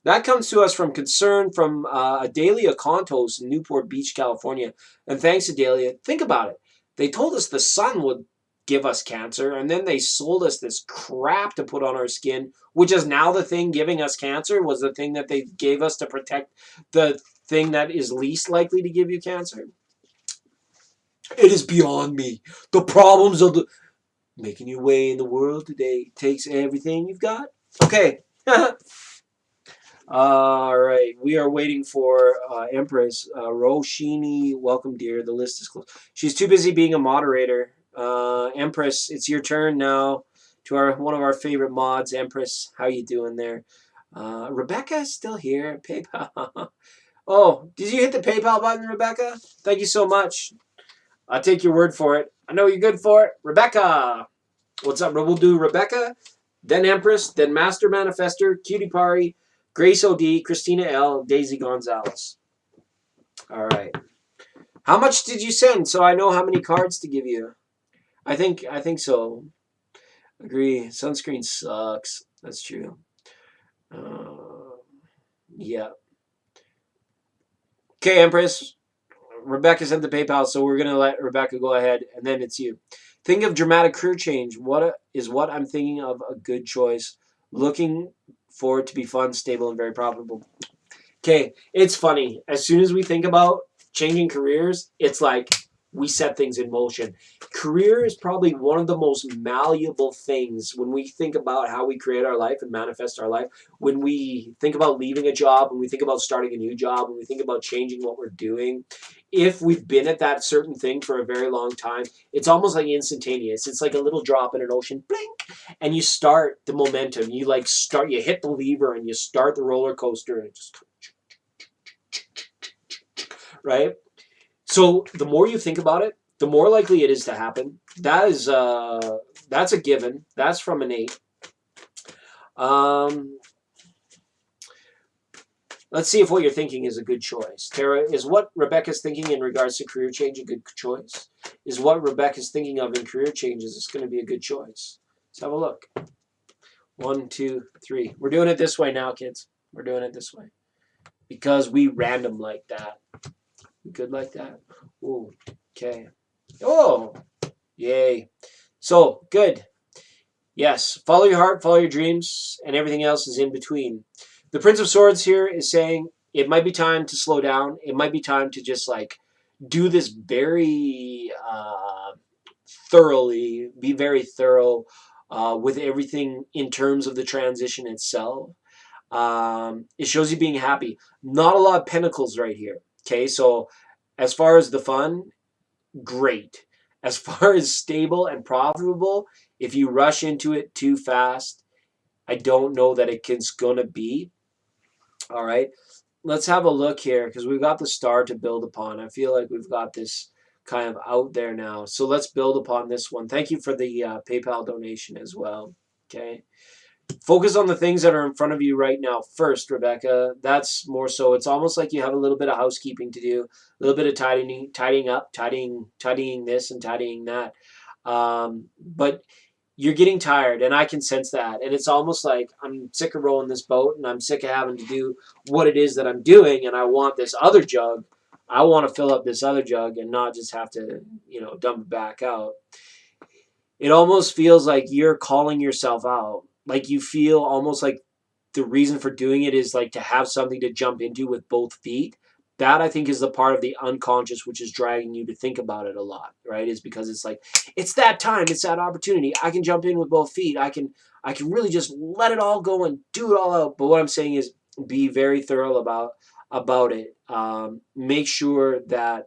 That comes to us from concern from Adalia Contos in Newport Beach, California. And thanks, Adalia. Think about it. They told us the sun would give us cancer, and then they sold us this crap to put on our skin, which is now the thing giving us cancer, was the thing that they gave us to protect the thing that is least likely to give you cancer. It is beyond me. The problems of the making your way in the world today takes everything you've got. Okay. All right. We are waiting for Empress. Roshini, welcome, dear. The list is closed. She's too busy being a moderator. Empress, it's your turn now. To one of our favorite mods, Empress. How you doing there? Rebecca is still here. PayPal. Oh, did you hit the PayPal button, Rebecca? Thank you so much. I'll take your word for it. I know you're good for it. Rebecca. What's up? We'll do Rebecca, then Empress, then Master Manifester, Cutie Pari, Grace OD, Christina L, Daisy Gonzalez. All right. How much did you send so I know how many cards to give you? I think so. Agree. Sunscreen sucks. That's true. Yeah. Okay, Empress. Rebecca sent the PayPal, so we're going to let Rebecca go ahead, and then it's you. Think of dramatic career change. What I'm thinking of a good choice. Looking for it to be fun, stable, and very profitable. Okay, it's funny. As soon as we think about changing careers, it's like we set things in motion. Career is probably one of the most malleable things when we think about how we create our life and manifest our life. When we think about leaving a job, when we think about starting a new job, when we think about changing what we're doing, if we've been at that certain thing for a very long time, it's almost like instantaneous. It's like a little drop in an ocean, blink, and you start the momentum. You hit the lever and you start the roller coaster, and it just, right? So the more you think about it, the more likely it is to happen. That's a given. That's from an 8. Let's see if what you're thinking is a good choice. Tara, is what Rebecca's thinking in regards to career change a good choice? Is what Rebecca's thinking of in career change, is this going to be a good choice? Let's have a look. 1, 2, 3. We're doing it this way now, kids. We're doing it this way. Because we random like that. We good like that? Ooh, okay. Oh, yay. So, good. Yes, follow your heart, follow your dreams, and everything else is in between. The Prince of Swords here is saying it might be time to slow down. It might be time to just like do this very thoroughly, be very thorough with everything in terms of the transition itself. It shows you being happy. Not a lot of pentacles right here. Okay, so as far as the fun, great. As far as stable and profitable, if you rush into it too fast, I don't know that it's going to be. All right, let's have a look here because we've got the star to build upon. I feel like we've got this kind of out there now. So let's build upon this one. Thank you for the PayPal donation as well. Okay. Focus on the things that are in front of you right now first, Rebecca. That's more so. It's almost like you have a little bit of housekeeping to do, a little bit of tidying up, tidying this and tidying that. But you're getting tired, and I can sense that. And it's almost like I'm sick of rowing this boat, and I'm sick of having to do what it is that I'm doing, and I want this other jug. I want to fill up this other jug and not just have to, dump it back out. It almost feels like you're calling yourself out. Like you feel almost like the reason for doing it is like to have something to jump into with both feet. That I think is the part of the unconscious which is dragging you to think about it a lot, right? Is because it's like, it's that time, it's that opportunity. I can jump in with both feet. I can really just let it all go and do it all out. But what I'm saying is be very thorough about it. Make sure that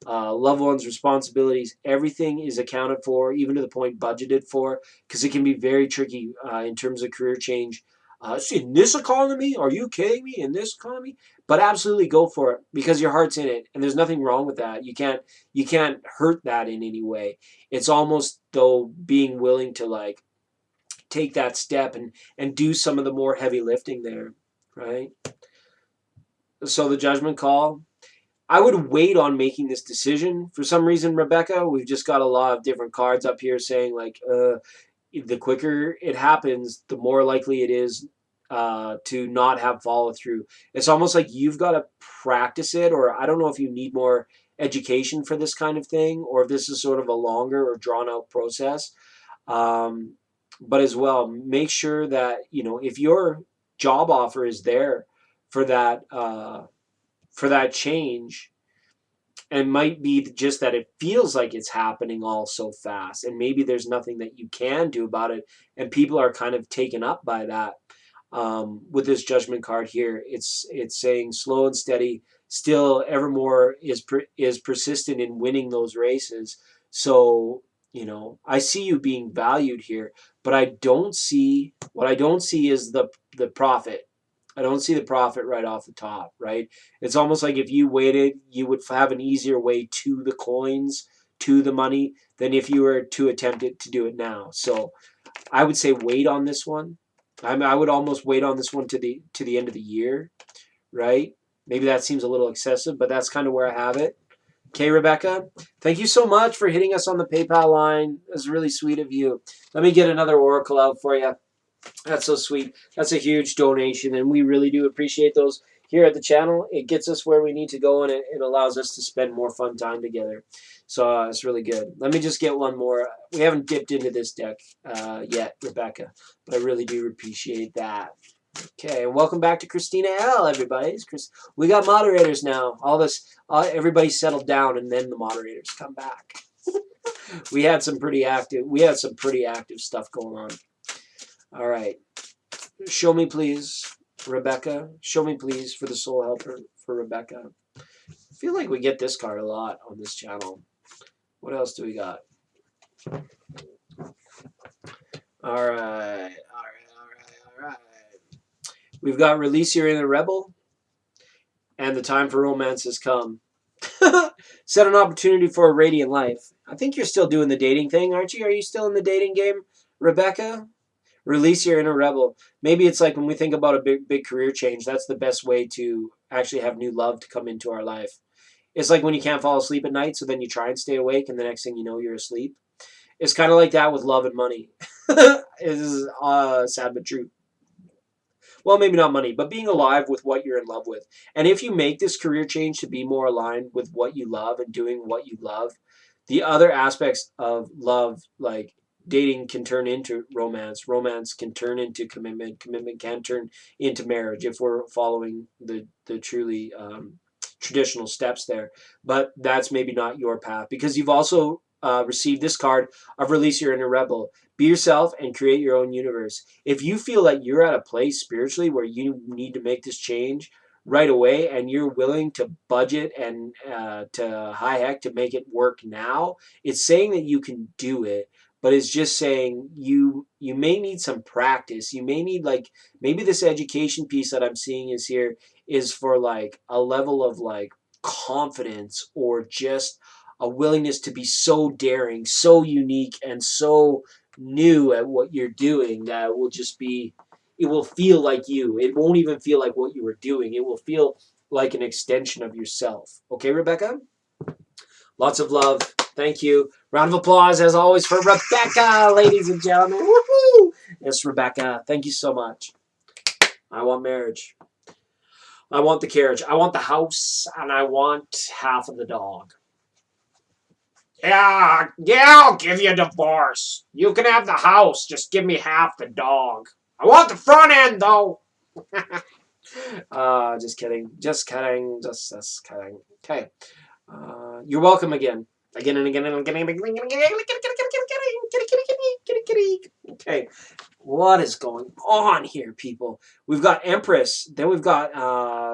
loved ones' responsibilities, everything is accounted for, even to the point budgeted for, because it can be very tricky in terms of career change. In this economy? Are you kidding me? In this economy? But absolutely go for it because your heart's in it, and there's nothing wrong with that. You can't hurt that in any way. It's almost though being willing to like take that step and do some of the more heavy lifting there, right? So the judgment call. I would wait on making this decision. For some reason, Rebecca, we've just got a lot of different cards up here saying like, the quicker it happens, the more likely it is to not have follow through. It's almost like you've got to practice it, or I don't know if you need more education for this kind of thing, or if this is sort of a longer or drawn out process. But as well, make sure that, if your job offer is there for that change, and might be just that it feels like it's happening all so fast, and maybe there's nothing that you can do about it, and people are kind of taken up by that. With this judgment card here, it's saying slow and steady, still evermore is persistent in winning those races. So, I see you being valued here, but I don't see is the profit. I don't see the profit right off the top, right? It's almost like if you waited, you would have an easier way to the coins, to the money, than if you were to attempt to do it now. So I would say wait on this one. I would almost wait on this one to the end of the year, right? Maybe that seems a little excessive, but that's kind of where I have it. Okay, Rebecca, thank you so much for hitting us on the PayPal line. That's really sweet of you. Let me get another oracle out for you. That's so sweet. That's a huge donation, and we really do appreciate those here at the channel. It gets us where we need to go, and it allows us to spend more fun time together. So it's really good. Let me just get one more. We haven't dipped into this deck yet, Rebecca, but I really do appreciate that. Okay, and welcome back to Christina L, everybody. We got moderators now. Everybody settled down, and then the moderators come back. We had some pretty active stuff going on. All right. Show me, please, Rebecca. Show me, please, for the soul helper for Rebecca. I feel like we get this card a lot on this channel. What else do we got? All right. We've got release your inner rebel, and the time for romance has come. Set an opportunity for a radiant life. I think you're still doing the dating thing, aren't you? Are you still in the dating game, Rebecca? Release your inner rebel. Maybe it's like when we think about a big career change, that's the best way to actually have new love to come into our life. It's like when you can't fall asleep at night, so then you try and stay awake, and the next thing you know, you're asleep. It's kind of like that with love and money. It is sad but true. Well, maybe not money, but being alive with what you're in love with. And if you make this career change to be more aligned with what you love and doing what you love, the other aspects of love, like dating, can turn into romance. Romance can turn into commitment. Commitment can turn into marriage if we're following the truly traditional steps there. But that's maybe not your path, because you've also received this card of release your inner rebel. Be yourself and create your own universe. If you feel like you're at a place spiritually where you need to make this change right away, and you're willing to budget and to high heck to make it work now, it's saying that you can do it, but it's just saying you may need some practice. You may need, like, maybe this education piece that I'm seeing is here is for like a level of like confidence, or just a willingness to be so daring, so unique, and so new at what you're doing that it will feel like you. It won't even feel like what you were doing. It will feel like an extension of yourself. Okay, Rebecca? Lots of love. Thank you. Round of applause, as always, for Rebecca, ladies and gentlemen. Woohoo! Yes, Rebecca. Thank you so much. I want marriage. I want the carriage. I want the house, and I want half of the dog. Yeah, I'll give you a divorce. You can have the house. Just give me half the dog. I want the front end, though. Just kidding. Just kidding. Just kidding. Okay. You're welcome again. Again and again and again and again. Okay. What is going on here, people? We've got Empress. Then we've got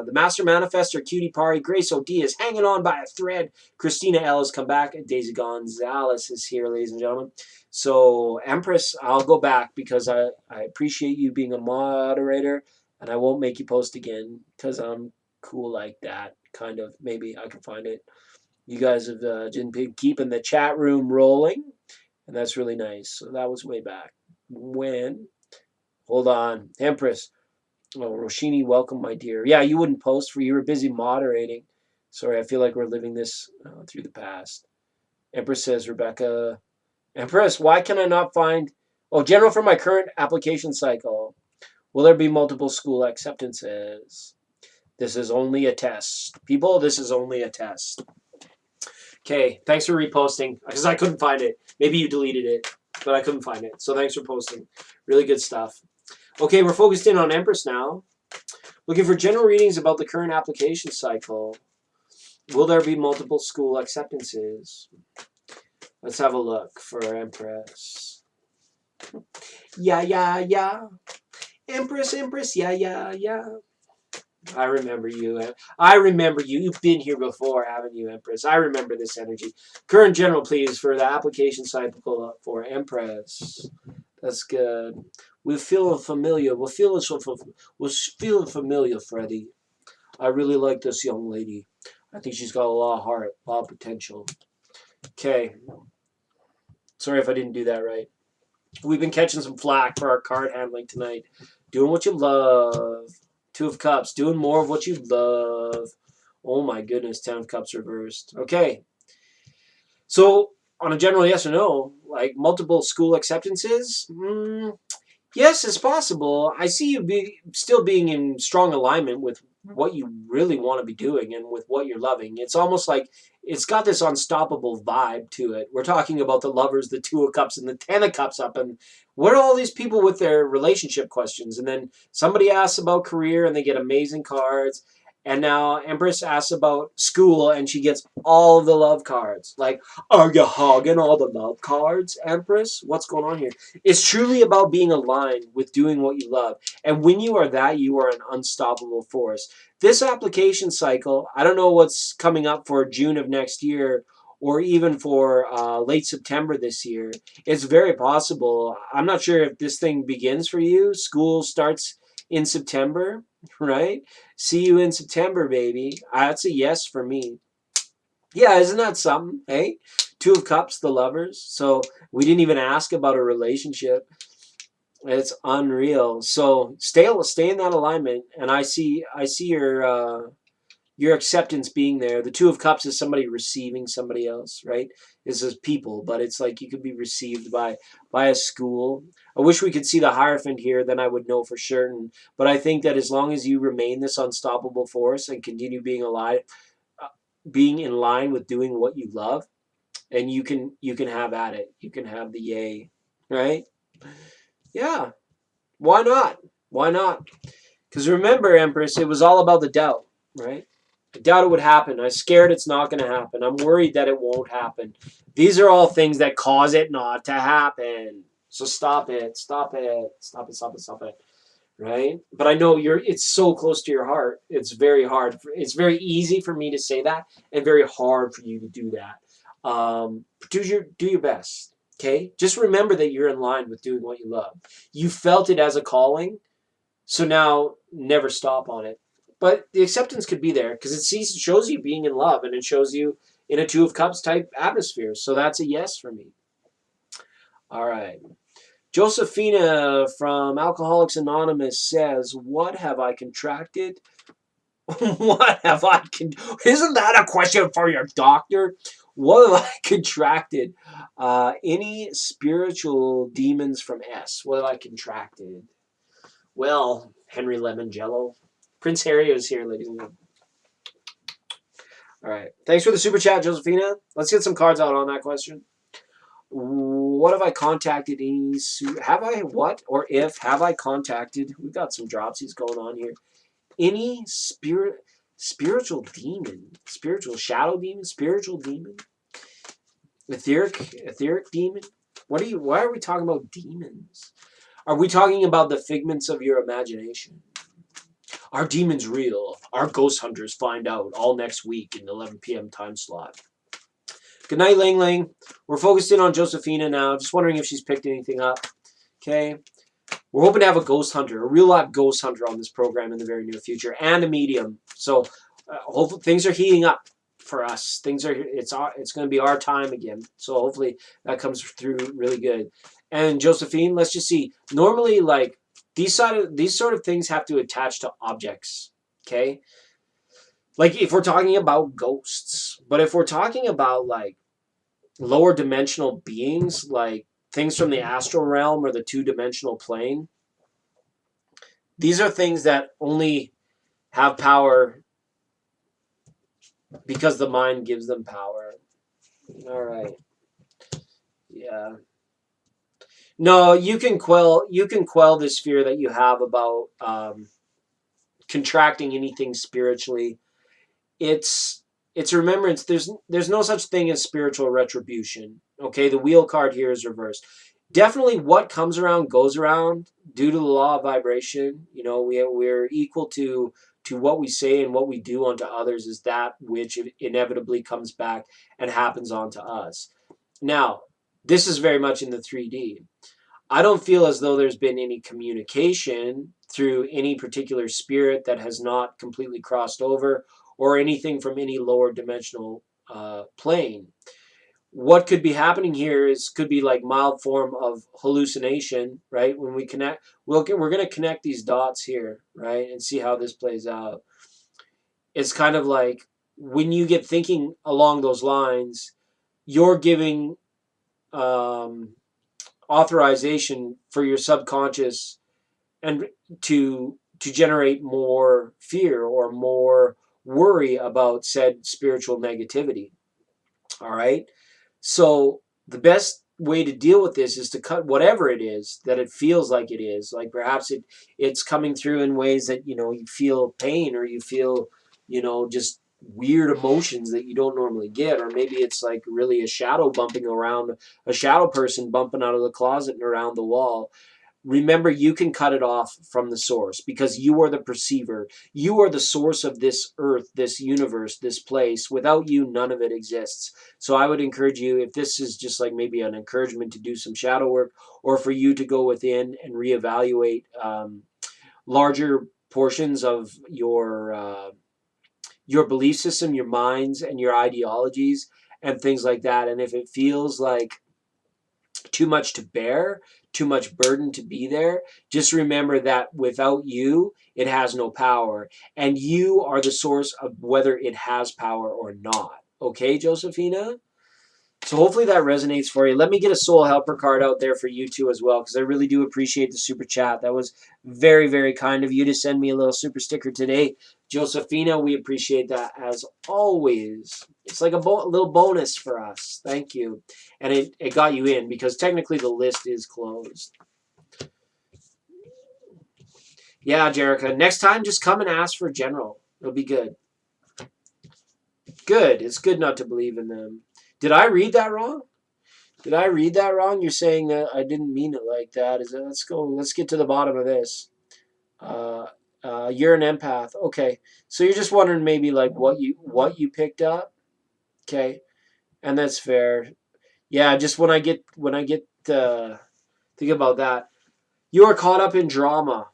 the Master Manifestor, Cutie Pari. Grace O.D. is hanging on by a thread. Christina L. has come back. And Daisy Gonzalez is here, ladies and gentlemen. So, Empress, I'll go back because I appreciate you being a moderator. And I won't make you post again because I'm cool like that. Kind of. Maybe I can find it. You guys have been keeping the chat room rolling. And that's really nice. So that was way back. When? Hold on. Empress. Oh, Roshini, welcome, my dear. Yeah, you wouldn't post for you were busy moderating. Sorry, I feel like we're living this through the past. Empress says, Rebecca. Empress, why can I not find... Oh, general for my current application cycle. Will there be multiple school acceptances? This is only a test. People, this is only a test. Okay, thanks for reposting, because I couldn't find it. Maybe you deleted it, but I couldn't find it. So thanks for posting. Really good stuff. Okay, we're focused in on Empress now. Looking for general readings about the current application cycle. Will there be multiple school acceptances? Let's have a look for Empress. Yeah, yeah, yeah. Empress, Empress, yeah, yeah, yeah. I remember you. I remember you. You've been here before, haven't you, Empress? I remember this energy. Current general, please, for the application cycle for Empress. That's good. We're feeling familiar. We're feeling familiar, Freddie. I really like this young lady. I think she's got a lot of heart, a lot of potential. Okay. Sorry if I didn't do that right. We've been catching some flack for our card handling tonight. Doing what you love. Two of Cups. Doing more of what you love. Oh my goodness. 10 of Cups reversed. Okay. So, on a general yes or no, like multiple school acceptances, yes, it's possible. I see you still being in strong alignment with what you really want to be doing and with what you're loving. It's almost like it's got this unstoppable vibe to it. We're talking about the lovers, the 2 of Cups, and the 10 of Cups up. And what are all these people with their relationship questions? And then somebody asks about career and they get amazing cards. And now Empress asks about school and she gets all the love cards. Like, are you hogging all the love cards, Empress? What's going on here? It's truly about being aligned with doing what you love. And when you are that, you are an unstoppable force. This application cycle, I don't know what's coming up for June of next year or even for late September this year. It's very possible. I'm not sure if this thing begins for you. School starts in September, right? See you in September, baby. That's a yes for me. Yeah, isn't that something? Hey, 2 of Cups, the lovers. So we didn't even ask about a relationship. It's unreal. So stay in that alignment, and I see your acceptance being there. The 2 of Cups is somebody receiving somebody else, right? This is people, but it's like you could be received by a school. I wish we could see the Hierophant here, then I would know for certain. But I think that as long as you remain this unstoppable force and continue being alive, being in line with doing what you love, and you can have at it. You can have the yay, right? Yeah. Why not? Why not? Because remember, Empress, it was all about the doubt, right? I doubt it would happen. I'm scared it's not going to happen. I'm worried that it won't happen. These are all things that cause it not to happen. So stop it. Stop it. Stop it. Stop it. Stop it. Right? But I know it's so close to your heart. It's very hard. It's very easy for me to say that and very hard for you to do that. Do your best. Okay? Just remember that you're in line with doing what you love. You felt it as a calling, so now never stop on it. But the acceptance could be there because it shows you being in love and it shows you in a 2 of Cups type atmosphere. So that's a yes for me. All right. Josephina from Alcoholics Anonymous says, what have I contracted? What have I Isn't that a question for your doctor? What have I contracted? Any spiritual demons from S? What have I contracted? Well, Henry Lemongello. Prince Harry is here, ladies and gentlemen. All right. Thanks for the super chat, Josephina. Let's get some cards out on that question. What have I contacted? Have I what? Or if have I contacted? We've got some dropsies going on here. Any spiritual demon, spiritual shadow demon, spiritual demon, etheric demon. Why are we talking about demons? Are we talking about the figments of your imagination? Are demons real? Are ghost hunters find out all next week in the 11 p.m. time slot? Good night, Ling Ling. We're focused in on Josephina now. Just wondering if she's picked anything up. Okay. We're hoping to have a ghost hunter, a real live ghost hunter on this program in the very near future, and a medium. So hopefully things are heating up for us. It's going to be our time again. So hopefully that comes through really good. And Josephine, let's just see. Normally, like these sort of things have to attach to objects. Okay. Like if we're talking about ghosts, but if we're talking about like lower dimensional beings, like things from the astral realm or the 2-dimensional plane, these are things that only have power because the mind gives them power. All right. Yeah. No, you can quell this fear that you have about contracting anything spiritually. It's remembrance. There's no such thing as spiritual retribution. Okay, the wheel card here is reversed. Definitely, what comes around goes around due to the law of vibration. We're equal to what we say and what we do unto others is that which inevitably comes back and happens onto us. Now, this is very much in the 3D. I don't feel as though there's been any communication through any particular spirit that has not completely crossed over or anything from any lower dimensional plane. What could be happening here could be like mild form of hallucination, right? When we connect, we're going to connect these dots here, right, and see how this plays out. It's kind of like when you get thinking along those lines, you're giving um, authorization for your subconscious and to generate more fear or more worry about said spiritual negativity. All right. So the best way to deal with this is to cut whatever it is that it feels like it is. Like perhaps it's coming through in ways that you feel pain or you feel just weird emotions that you don't normally get, or maybe it's like really a shadow bumping around, a shadow person bumping out of the closet and around the wall. Remember, you can cut it off from the source because you are the perceiver. You are the source of this earth, this universe, this place. Without you, none of it exists. So I would encourage you, if this is just like maybe an encouragement to do some shadow work, or for you to go within and reevaluate larger portions of your belief system, your minds, and your ideologies, and things like that. And if it feels like too much to bear, too much burden to be there, just remember that without you, it has no power. And you are the source of whether it has power or not. Okay, Josephina? So hopefully that resonates for you. Let me get a soul helper card out there for you too as well, because I really do appreciate the super chat. That was very, very kind of you to send me a little super sticker today. Josephina, we appreciate that as always. It's like a little bonus for us. Thank you. And it got you in because technically the list is closed. Yeah, Jerica. Next time, just come and ask for general. It'll be good. Good. It's good not to believe in them. Did I read that wrong? Did I read that wrong? You're saying that I didn't mean it like that. Let's go. Let's get to the bottom of this. Uh, you're an empath. Okay. So you're just wondering maybe like what you picked up. Okay. And that's fair. Yeah. Just when I get think about that, you are caught up in drama.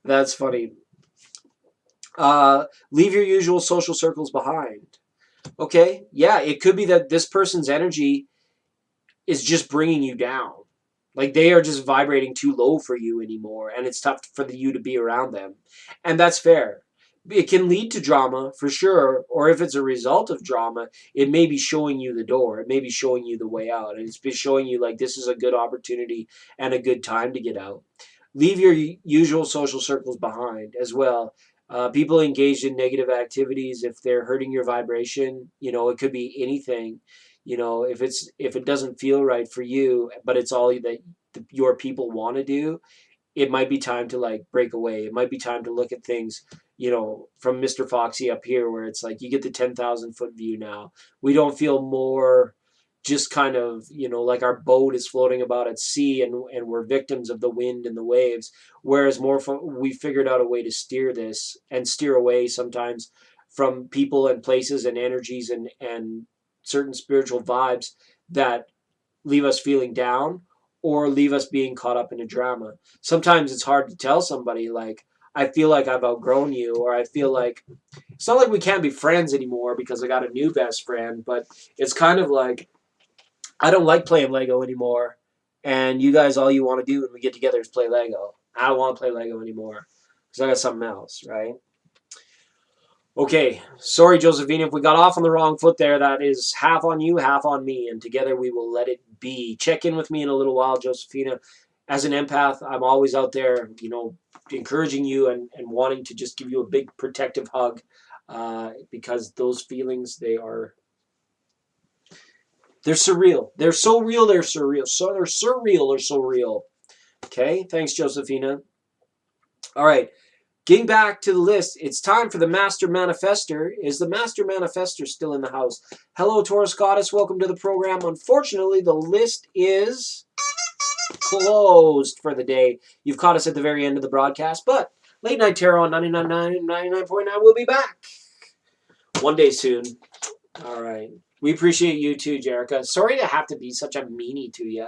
That's funny. Leave your usual social circles behind. Okay. Yeah. It could be that this person's energy is just bringing you down. Like they are just vibrating too low for you anymore, and it's tough for you to be around them. And that's fair. It can lead to drama for sure, or if it's a result of drama, it may be showing you the door. It may be showing you the way out, and it's been showing you like this is a good opportunity and a good time to get out. Leave your usual social circles behind as well. People engaged in negative activities, if they're hurting your vibration, it could be anything. If it doesn't feel right for you, but it's all that your people want to do, it might be time to like break away. It might be time to look at things, from Mr. Foxy up here, where it's like you get the 10,000-foot view now. We don't feel more just kind of, like our boat is floating about at sea, and we're victims of the wind and the waves. Whereas we figured out a way to steer this and steer away sometimes from people and places and energies and certain spiritual vibes that leave us feeling down or leave us being caught up in a drama. Sometimes it's hard to tell somebody like, I feel like I've outgrown you, or I feel like it's not like we can't be friends anymore because I got a new best friend, but it's kind of like I don't like playing Lego anymore, and you guys, all you want to do when we get together is play Lego. I don't want to play Lego anymore because I got something else, right? Okay, sorry, Josephine, if we got off on the wrong foot there. That is half on you, half on me, and together we will let it be. Check in with me in a little while, Josephina. As an empath, I'm always out there, encouraging you and wanting to just give you a big protective hug. because those feelings, they're surreal. They're so real, they're surreal. So they're surreal or so real. Okay, thanks, Josephina. All right, getting back to the list, it's time for the Master Manifester. Is the Master Manifester still in the house? Hello, Taurus Goddess. Welcome to the program. Unfortunately, the list is closed for the day. You've caught us at the very end of the broadcast, but Late Night Tarot on 99.9 and 99.9 will be back one day soon. All right. We appreciate you too, Jerica. Sorry to have to be such a meanie to you.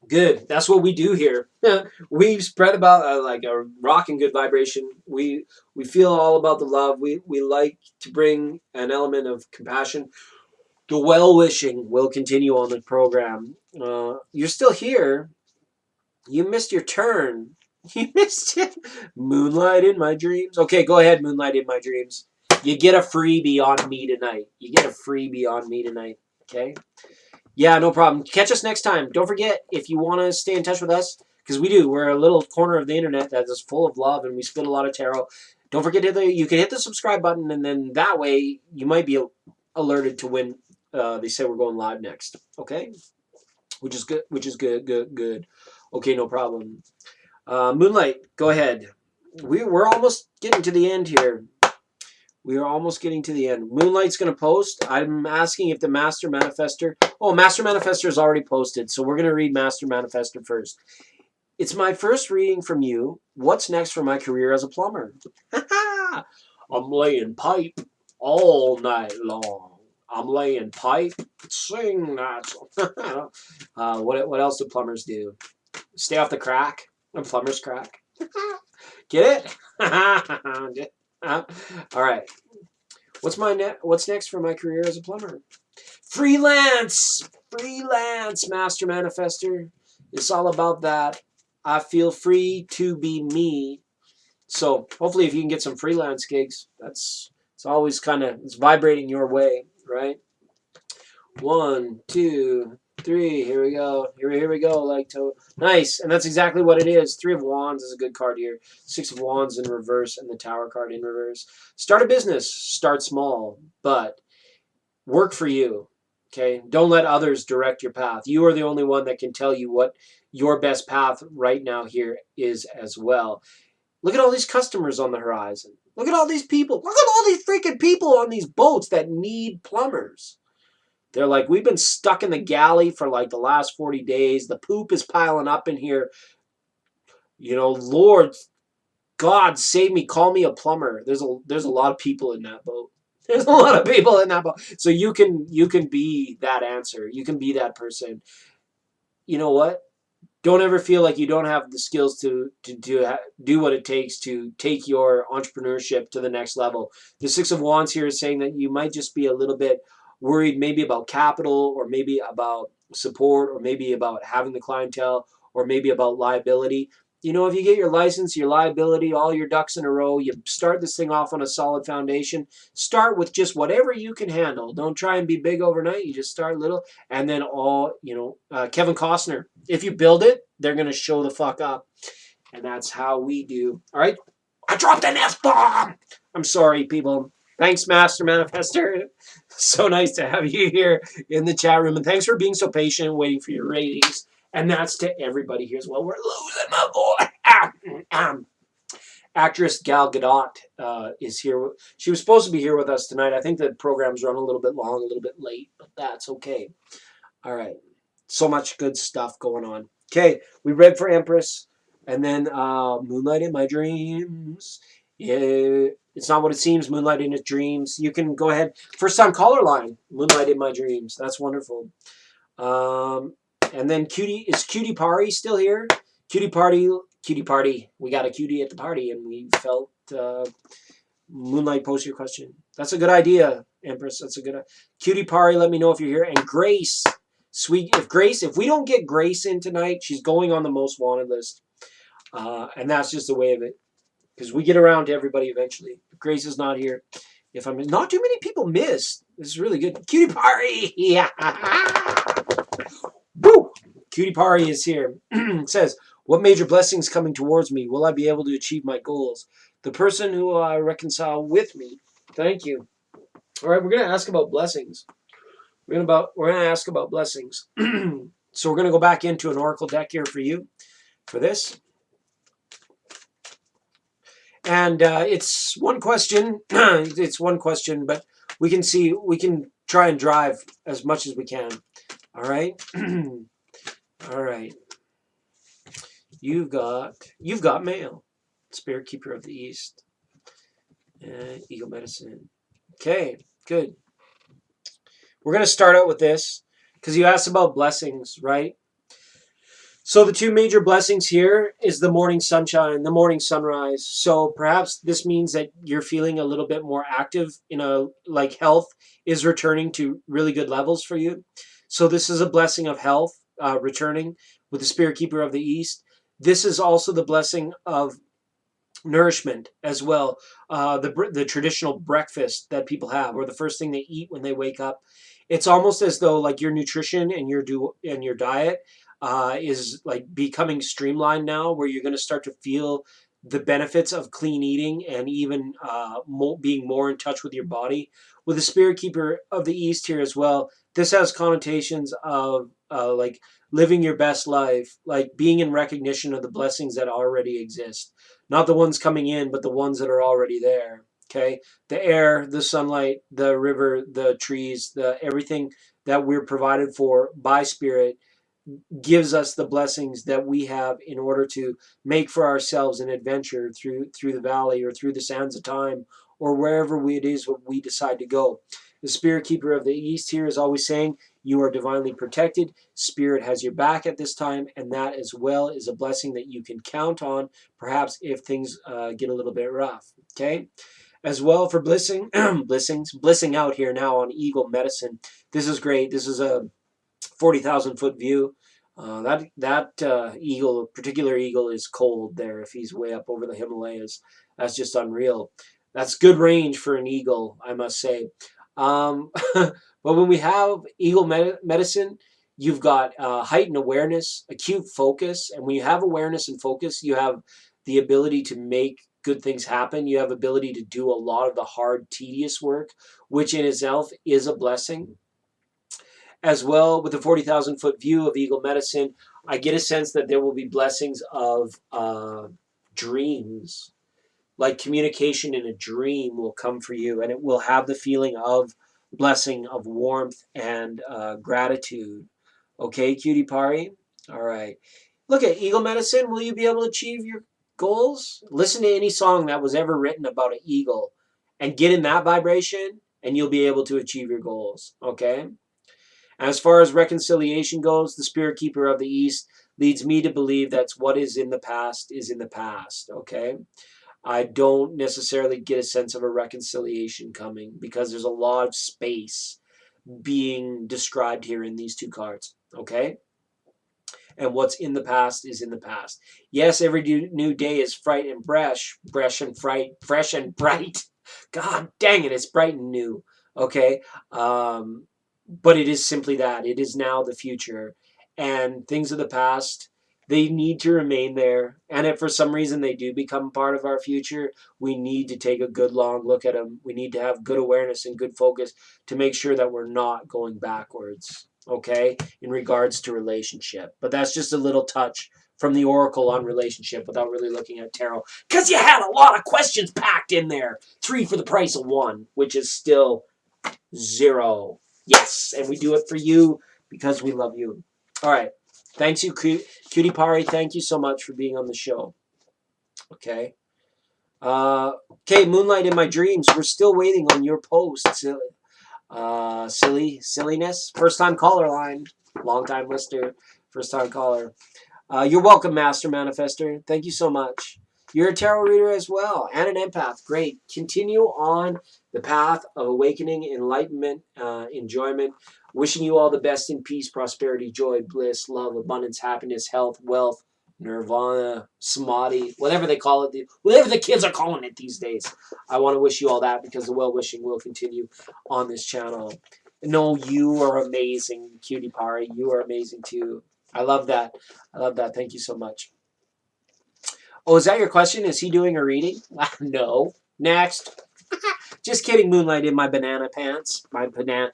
Good. That's what we do here. We spread about like a rock and good vibration. We feel all about the love. We like to bring an element of compassion. The well-wishing will continue on the program. You're still here. You missed your turn. You missed it. Moonlight in my dreams. Okay, go ahead, Moonlight in my dreams. You get a freebie on me tonight. You get a freebie on me tonight. Okay? Yeah, no problem. Catch us next time. Don't forget, if you want to stay in touch with us, because we do. We're a little corner of the internet that is full of love, and we spit a lot of tarot. Don't forget you can hit the subscribe button, and then that way you might be alerted to when they say we're going live next. Okay? Which is good. Good. Okay, no problem. Moonlight, go ahead. We're almost getting to the end here. We are almost getting to the end. Moonlight's going to post. I'm asking if the Master Manifester... Oh, Master Manifester is already posted, so we're going to read Master Manifester first. It's my first reading from you. What's next for my career as a plumber? I'm laying pipe all night long. I'm laying pipe. Sing that song. What else do plumbers do? Stay off the crack. A plumber's crack. Get it? All right. What's next for my career as a plumber? Freelance, Master Manifester. It's all about that. I feel free to be me. So hopefully, if you can get some freelance gigs, it's always it's vibrating your way, right? 1, 2, 3. Here we go. Here we go. Nice, and that's exactly what it is. 3 of Wands is a good card here. 6 of Wands in reverse, and the Tower card in reverse. Start a business. Start small, but work for you. Okay, don't let others direct your path. You are the only one that can tell you what your best path right now here is as well. Look at all these customers on the horizon. Look at all these people. Look at all these freaking people on these boats that need plumbers. They're like, we've been stuck in the galley for like the last 40 days. The poop is piling up in here. Lord, God, save me. Call me a plumber. There's a lot of people in that boat. There's a lot of people in that boat. So you can be that answer. You can be that person. You know what? Don't ever feel like you don't have the skills to do what it takes to take your entrepreneurship to the next level. The 6 of Wands here is saying that you might just be a little bit worried maybe about capital, or maybe about support, or maybe about having the clientele, or maybe about liability. If you get your license, your liability, all your ducks in a row, you start this thing off on a solid foundation. Start with just whatever you can handle. Don't try and be big overnight. You just start little, and then Kevin Costner, if you build it, they're going to show the fuck up. And that's how we do. All right? I dropped an F-bomb! I'm sorry, people. Thanks, Master Manifester. So nice to have you here in the chat room. And thanks for being so patient and waiting for your ratings. And that's to everybody here as well. We're losing my voice. Actress Gal Gadot is here. She was supposed to be here with us tonight. I think the program's run a little bit long, a little bit late, but that's okay. All right. So much good stuff going on. Okay, we read for Empress. And then Moonlight in My Dreams. Yeah, it's not what it seems. Moonlight in His Dreams. You can go ahead. First time caller line. Moonlight in My Dreams. That's wonderful. And then Cutie Party still here? Cutie Party. We got a cutie at the party, and we felt Moonlight post your question. That's a good idea, Empress. That's a good Cutie Party. Let me know if you're here. And Grace, if we don't get Grace in tonight, she's going on the most wanted list, and that's just the way of it, because we get around to everybody eventually. If Grace is not here, if I'm not too many people missed. This is really good. Cutie Party. Yeah. Woo! Cutie Party is here. It says, What major blessings coming towards me? Will I be able to achieve my goals? The person who I reconcile with me. Thank you. All right, we're going to ask about blessings. We're going to ask about blessings. So we're going to go back into an oracle deck here for you for this. And it's one question. It's one question, but we can try and drive as much as we can. All right. All right. You've got mail. Spirit Keeper of the East. Eagle Medicine. Okay, good. We're going to start out with this because you asked about blessings, right? So the two major blessings here is the morning sunshine, the morning sunrise. So perhaps this means that you're feeling a little bit more active like health is returning to really good levels for you. So this is a blessing of health returning with the Spirit Keeper of the East. This is also the blessing of nourishment as well. The traditional breakfast that people have, or the first thing they eat when they wake up. It's almost as though like your nutrition and your diet is like becoming streamlined now, where you're going to start to feel the benefits of clean eating and even being more in touch with your body. With the Spirit Keeper of the East here as well, this has connotations of like living your best life, like being in recognition of the blessings that already exist. Not the ones coming in, but the ones that are already there. Okay, the air, the sunlight, the river, the trees, the everything that we're provided for by Spirit gives us the blessings that we have in order to make for ourselves an adventure through the valley or through the sands of time or wherever it is what we decide to go. The Spirit Keeper of the East here is always saying you are divinely protected. Spirit has your back at this time, and that as well is a blessing that you can count on, perhaps if things get a little bit rough. Okay. As well for blissing out here now on Eagle Medicine. This is great. This is a 40,000 foot view. That particular eagle is cold there if he's way up over the Himalayas. That's just unreal. That's good range for an eagle, I must say. But when we have Eagle Medicine, you've got heightened awareness, acute focus. And when you have awareness and focus, you have the ability to make good things happen. You have ability to do a lot of the hard, tedious work, which in itself is a blessing. As well, with the 40,000 foot view of Eagle Medicine, I get a sense that there will be blessings of dreams. Like communication in a dream will come for you, and it will have the feeling of blessing, of warmth, and gratitude. Okay, Cutie Pari? All right. Look at Eagle Medicine. Will you be able to achieve your goals? Listen to any song that was ever written about an eagle and get in that vibration, and you'll be able to achieve your goals. Okay? As far as reconciliation goes, the Spirit Keeper of the East leads me to believe that what is in the past is in the past, okay? I don't necessarily get a sense of a reconciliation coming because there's a lot of space being described here in these two cards, okay? And what's in the past is in the past. Yes, every new day is fresh and bright. God dang it, it's bright and new, okay? But it is simply that. It is now the future. And things of the past, they need to remain there. And if for some reason they do become part of our future, we need to take a good long look at them. We need to have good awareness and good focus to make sure that we're not going backwards, okay, in regards to relationship. But that's just a little touch from the Oracle on relationship without really looking at tarot. Because you had a lot of questions packed in there. 3 for the price of 1, which is still 0. Yes, and we do it for you because we love you. All right. Thanks you, Cutie Pari. Thank you so much for being on the show. Okay. Okay, Moonlight in My Dreams. We're still waiting on your post. Silliness. First time caller line. Long time listener. First time caller. You're welcome, Master Manifester. Thank you so much. You're a tarot reader as well, and an empath. Great. Continue on the path of awakening, enlightenment, enjoyment. Wishing you all the best in peace, prosperity, joy, bliss, love, abundance, happiness, health, wealth, nirvana, samadhi, whatever they call it, whatever the kids are calling it these days. I want to wish you all that because the well-wishing will continue on this channel. No, you are amazing, Cutie Pari. You are amazing too. I love that. I love that. Thank you so much. Oh, is that your question? Is he doing a reading? No. Next. Just kidding, Moonlight in my banana pants. My banana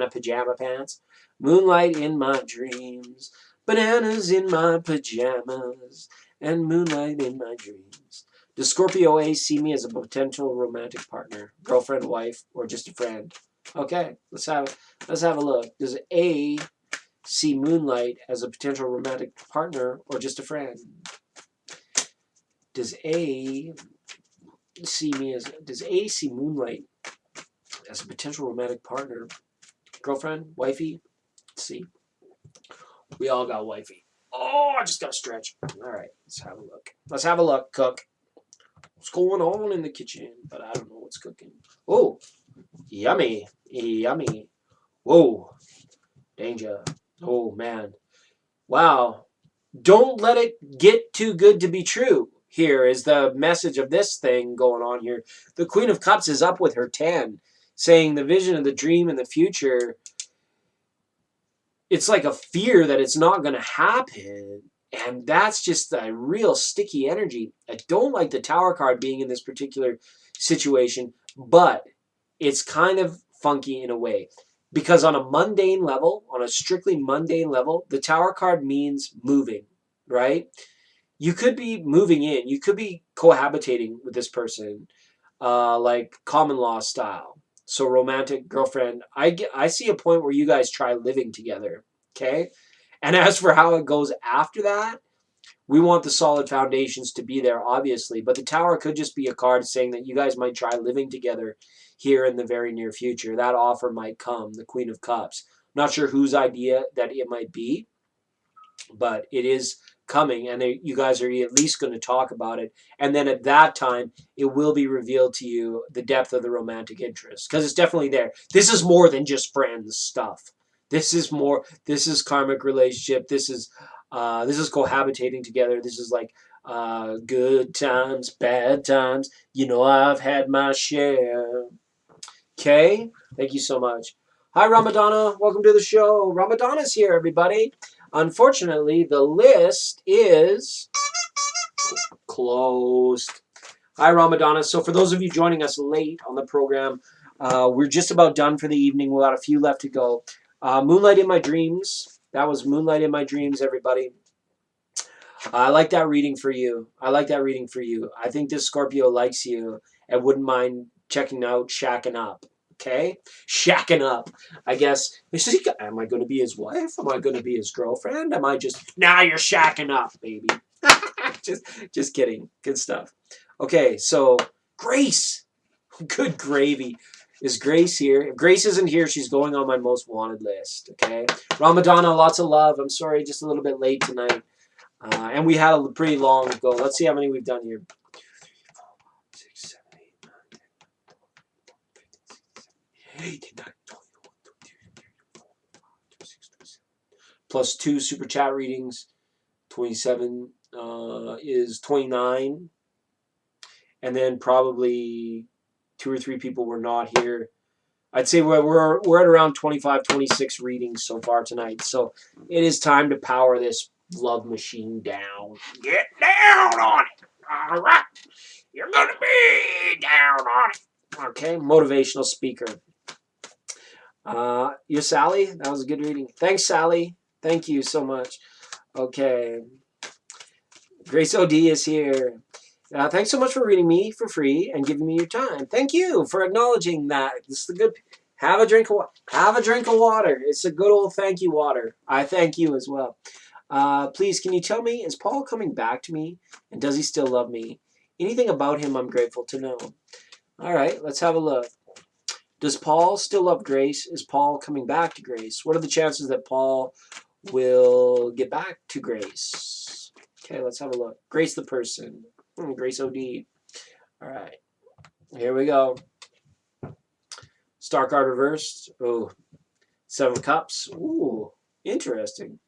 pajama pants. Moonlight in my dreams. Bananas in my pajamas. And moonlight in my dreams. Does Scorpio A see me as a potential romantic partner? Girlfriend, wife, or just a friend? Okay, let's have a look. Does A see Moonlight as a potential romantic partner or just a friend? Does A see Moonlight as a potential romantic partner? Girlfriend? Wifey? Let's see. We all got wifey. Oh, I just got to stretch. All right, let's have a look. Let's have a look, cook. What's going on in the kitchen? But I don't know what's cooking. Oh, yummy. Yummy. Whoa. Danger. Oh, man. Wow. Don't let it get too good to be true. Here is the message of this thing going on here. The Queen of Cups is up with her 10, saying the vision of the dream in the future, it's like a fear that it's not going to happen. And that's just a real sticky energy. I don't like the Tower card being in this particular situation, but it's kind of funky in a way. Because on a mundane level, on a strictly mundane level, the Tower card means moving, right? You could be moving in. You could be cohabitating with this person, like common law style. So romantic girlfriend. I see a point where you guys try living together, okay? And as for how it goes after that, we want the solid foundations to be there, obviously. But the Tower could just be a card saying that you guys might try living together here in the very near future. That offer might come, the Queen of Cups. Not sure whose idea that it might be, but it is coming, and you guys are at least going to talk about it. And then at that time, it will be revealed to you the depth of the romantic interest, because it's definitely there. This is more than just friends stuff. This is more. This is karmic relationship. This is cohabitating together. This is like good times, bad times. You know, I've had my share. Okay, thank you so much. Hi, Ramadana. Welcome to the show. Ramadana's here, everybody. Unfortunately, the list is closed. Hi, Ramadana. So for those of you joining us late on the program, we're just about done for the evening. We've got a few left to go. Moonlight in My Dreams. That was Moonlight in My Dreams, everybody. I like that reading for you. I like that reading for you. I think this Scorpio likes you and wouldn't mind checking out Shacking Up. Okay? Shacking Up. I guess. Am I going to be his wife? Am I going to be his girlfriend? Am I just... Nah, you're shacking up, baby. just kidding. Good stuff. Okay, so Grace. Good gravy. Is Grace here? If Grace isn't here, she's going on my most wanted list. Okay? Ramadana, lots of love. I'm sorry, just a little bit late tonight. And we had a pretty long go. Let's see how many we've done here. 6, 7, 8, 9, 10, plus 2 super chat readings. 27 is 29. And then probably 2 or 3 people were not here. I'd say we're at around 25, 26 readings so far tonight. So it is time to power this love machine down. Get down on it. All right. You're going to be down on it. Okay. Motivational speaker. You're Sally? That was a good reading. Thanks, Sally. Thank you so much. Okay. Grace OD is here. Thanks so much for reading me for free and giving me your time. Thank you for acknowledging that. This is the good. Have a drink of water. It's a good old thank you water. I thank you as well. Please, can you tell me, is Paul coming back to me? And does he still love me? Anything about him I'm grateful to know. All right, let's have a look. Does Paul still love Grace? Is Paul coming back to Grace? What are the chances that Paul will get back to Grace? Okay, let's have a look. Grace the person. Grace OD. All right, here we go. Star card reversed. Oh, 7 of Cups. Ooh, interesting.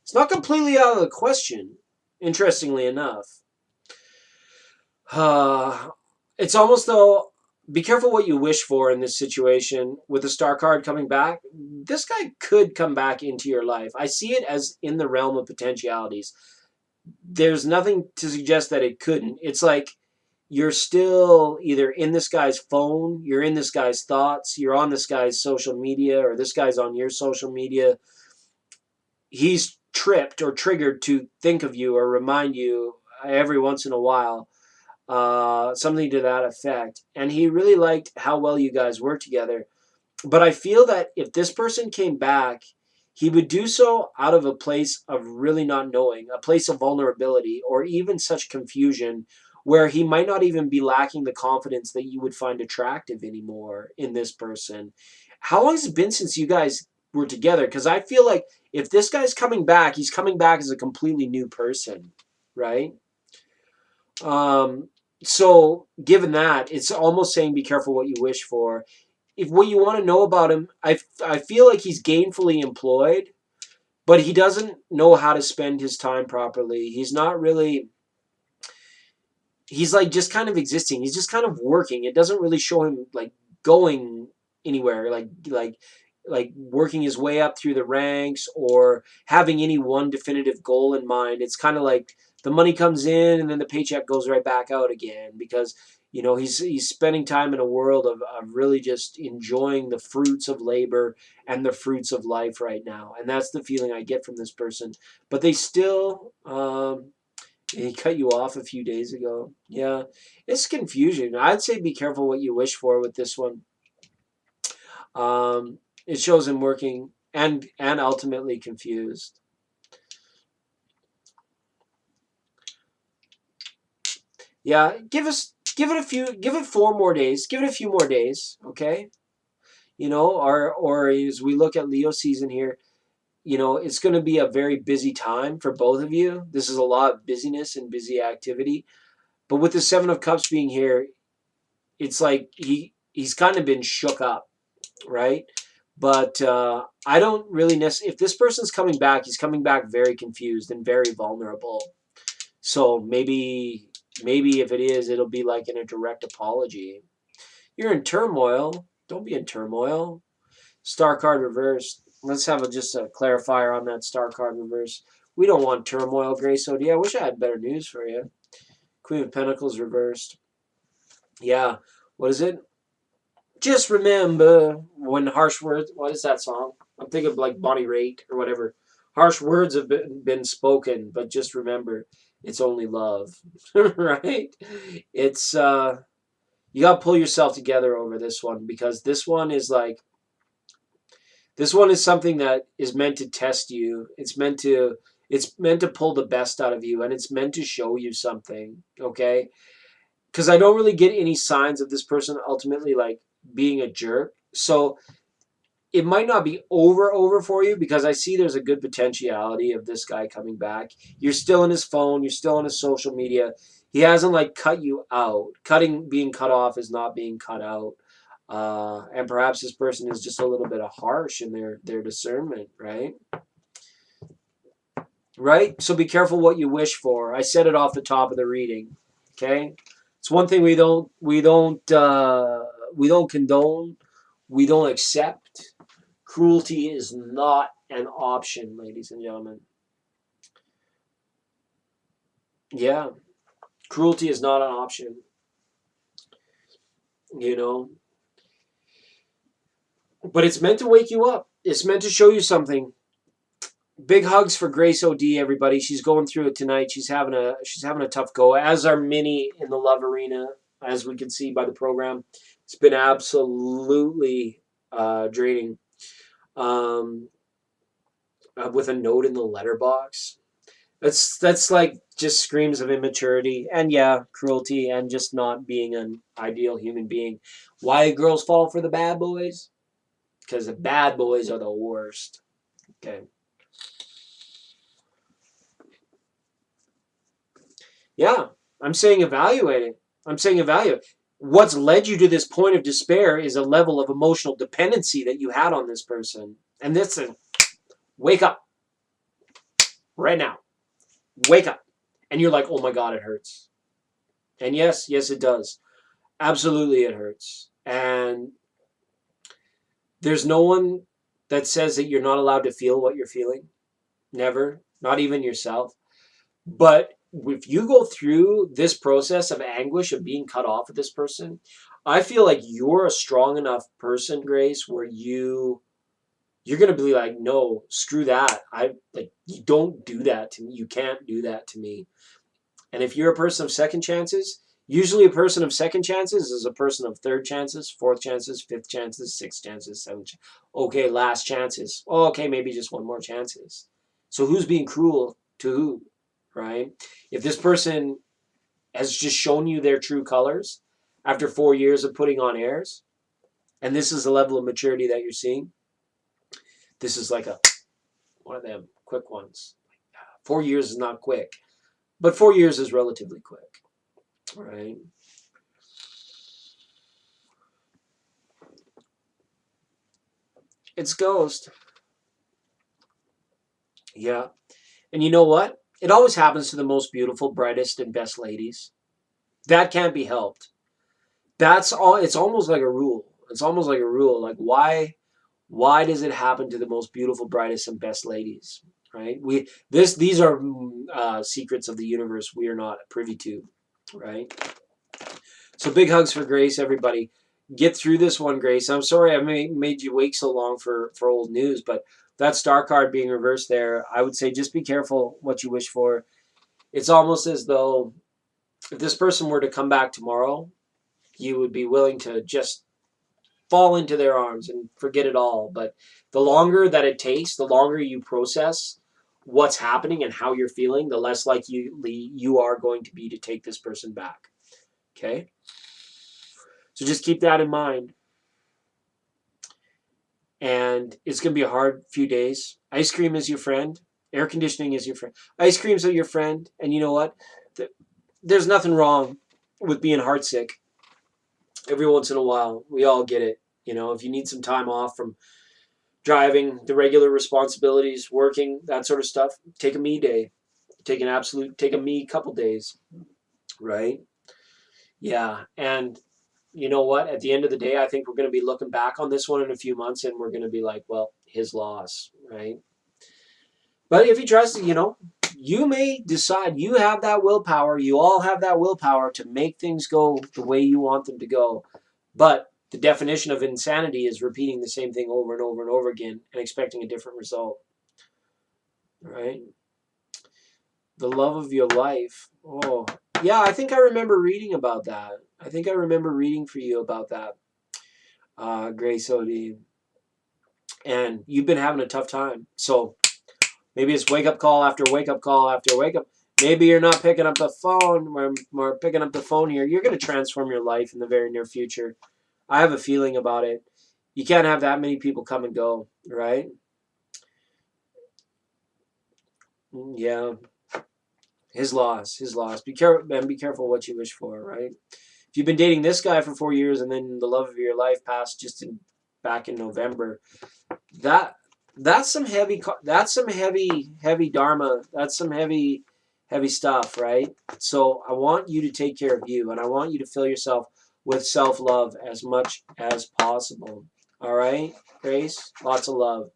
It's not completely out of the question, interestingly enough. It's almost though, be careful what you wish for in this situation. With the Star card coming back, this guy could come back into your life. I see it as in the realm of potentialities. there's nothing to suggest that it couldn't. It's like you're still either in this guy's phone, you're in this guy's thoughts, you're on this guy's social media, or this guy's on your social media. He's tripped or triggered to think of you or remind you every once in a while, something to that effect. And he really liked how well you guys work together. But I feel that if this person came back, he would do so out of a place of really not knowing, a place of vulnerability, or even such confusion where he might not even be lacking the confidence that you would find attractive anymore in this person. How long has it been since you guys were together? Because I feel like if this guy's coming back, he's coming back as a completely new person, right? Um, so given that, it's almost saying be careful what you wish for. If what you want to know about him, I feel like he's gainfully employed, but he doesn't know how to spend his time properly. He's not really, he's like just kind of existing. He's just kind of working. It doesn't really show him like going anywhere, like working his way up through the ranks or having any one definitive goal in mind. It's kind of like the money comes in and then the paycheck goes right back out again because he's spending time in a world of really just enjoying the fruits of labor and the fruits of life right now. And that's the feeling I get from this person. But they still he cut you off a few days ago. Yeah, it's confusion. I'd say be careful what you wish for with this one. It shows him working and ultimately confused. Yeah, give it 4 more days. Give it a few more days, okay? Or as we look at Leo season here, it's going to be a very busy time for both of you. This is a lot of busyness and busy activity. But with the 7 of Cups being here, it's like he's kind of been shook up, right? But I don't really necessarily. If this person's coming back, he's coming back very confused and very vulnerable. So maybe if it is, it'll be like in a direct apology. You're in turmoil. Don't be in turmoil. Star card reversed. Let's have just a clarifier on that star card reverse. We don't want turmoil, Grace OD. I wish I had better news for you. Queen of Pentacles reversed. Yeah. What is it? Just remember when harsh words. What is that song? I'm thinking of like Bonnie Raitt or whatever. Harsh words have been spoken, but just remember, it's only love, right? It's you got to pull yourself together over this one because this one is something that is meant to test you. It's meant to pull the best out of you, and it's meant to show you something. Okay, because I don't really get any signs of this person ultimately like being a jerk. So it might not be over for you because I see there's a good potentiality of this guy coming back. You're still in his phone. You're still on his social media. He hasn't like cut you out. Being cut off is not being cut out. And perhaps this person is just a little bit harsh in their discernment, right? Right? So be careful what you wish for. I said it off the top of the reading. Okay? It's one thing we don't condone, we don't accept. Cruelty is not an option, ladies and gentlemen. Yeah. Cruelty is not an option. But it's meant to wake you up. It's meant to show you something. Big hugs for Grace OD, everybody. She's going through it tonight. She's having a tough go, as are many in the love arena, as we can see by the program. It's been absolutely draining. With a note in the letterbox. That's like just screams of immaturity and cruelty and just not being an ideal human being. Why girls fall for the bad boys? Because the bad boys are the worst. Okay. Yeah, I'm saying evaluating. What's led you to this point of despair is a level of emotional dependency that you had on this person. And this is, wake up right now. Wake up. And you're like, oh my God, it hurts. And yes, it does. Absolutely, it hurts. And there's no one that says that you're not allowed to feel what you're feeling. Never. Not even yourself. But if you go through this process of anguish of being cut off with this person, I feel like you're a strong enough person, Grace, where you're gonna be like, no, screw that. You don't do that to me. You can't do that to me. And if you're a person of second chances, usually a person of second chances is a person of third chances, fourth chances, fifth chances, sixth chances, seventh. Okay, last chances. Oh, okay, maybe just one more chances. So who's being cruel to who, right? If this person has just shown you their true colors after 4 years of putting on airs, and this is the level of maturity that you're seeing, this is like one of them quick ones. 4 years is not quick, but 4 years is relatively quick, right? It's Ghost. Yeah. And you know what? It always happens to the most beautiful, brightest, and best ladies. That can't be helped. That's all. It's almost like a rule. It's almost like a rule. Like why does it happen to the most beautiful, brightest, and best ladies? Right? These are secrets of the universe we are not privy to. Right? So big hugs for Grace, everybody. Get through this one, Grace. I'm sorry I made you wait so long for old news, but that star card being reversed there, I would say just be careful what you wish for. It's almost as though if this person were to come back tomorrow, you would be willing to just fall into their arms and forget it all. But the longer that it takes, the longer you process what's happening and how you're feeling, the less likely you are going to be to take this person back. Okay? So just keep that in mind. And it's going to be a hard few days. Ice cream is your friend. Air conditioning is your friend. Ice cream's your friend. And you know what? There's nothing wrong with being heartsick every once in a while. We all get it. You know, if you need some time off from driving, the regular responsibilities, working, that sort of stuff, take a me day. Take a me couple days. Right? Yeah. And you know what? At the end of the day, I think we're going to be looking back on this one in a few months and we're going to be like, well, his loss, right? But if you trust, you may decide you have that willpower. You all have that willpower to make things go the way you want them to go. But the definition of insanity is repeating the same thing over and over and over again and expecting a different result, right? The love of your life. Oh, yeah, I think I remember reading about that. I think I remember reading for you about that, Grace Odie. And you've been having a tough time. So maybe it's wake up call after wake up call after wake up. Maybe you're not picking up the phone. We're picking up the phone here. You're going to transform your life in the very near future. I have a feeling about it. You can't have that many people come and go, right? Yeah. His loss. Be careful, man. Be careful what you wish for, right? If you've been dating this guy for 4 years and then the love of your life passed back in November, that's some heavy dharma. That's some heavy stuff, right? So I want you to take care of you, and I want you to fill yourself with self-love as much as possible. All right, Grace? Lots of love.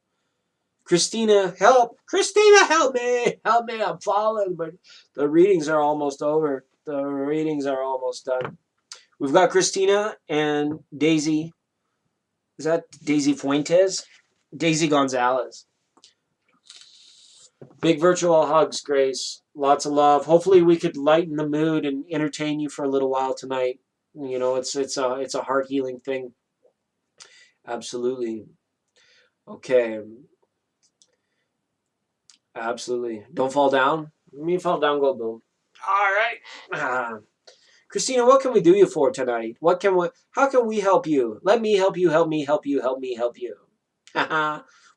Christina, help! Christina, help me! Help me! I'm falling, but the readings are almost over. The readings are almost done. We've got Christina and Daisy. Is that Daisy Fuentes? Daisy Gonzalez. Big virtual hugs, Grace. Lots of love. Hopefully we could lighten the mood and entertain you for a little while tonight. It's a heart healing thing. Absolutely. Okay. Absolutely. Don't fall down. When you fall down, go boom. All right. Christina, what can we do you for tonight? How can we help you? Let me help you, help me, help you, help me, help you.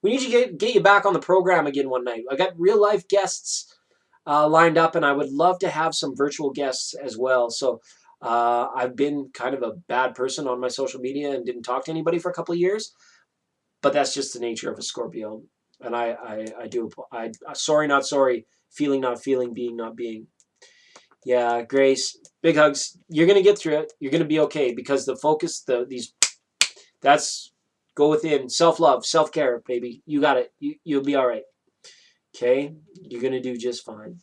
We need to get you back on the program again one night. I got real life guests lined up, and I would love to have some virtual guests as well. So I've been kind of a bad person on my social media and didn't talk to anybody for a couple of years, but that's just the nature of a Scorpio. And I do. Sorry, not sorry. Feeling, not feeling. Being, not being. Yeah, Grace. Big hugs. You're gonna get through it. You're gonna be okay because the focus, that's go within. Self-love, self-care, baby. You got it. You'll be all right. Okay, you're gonna do just fine.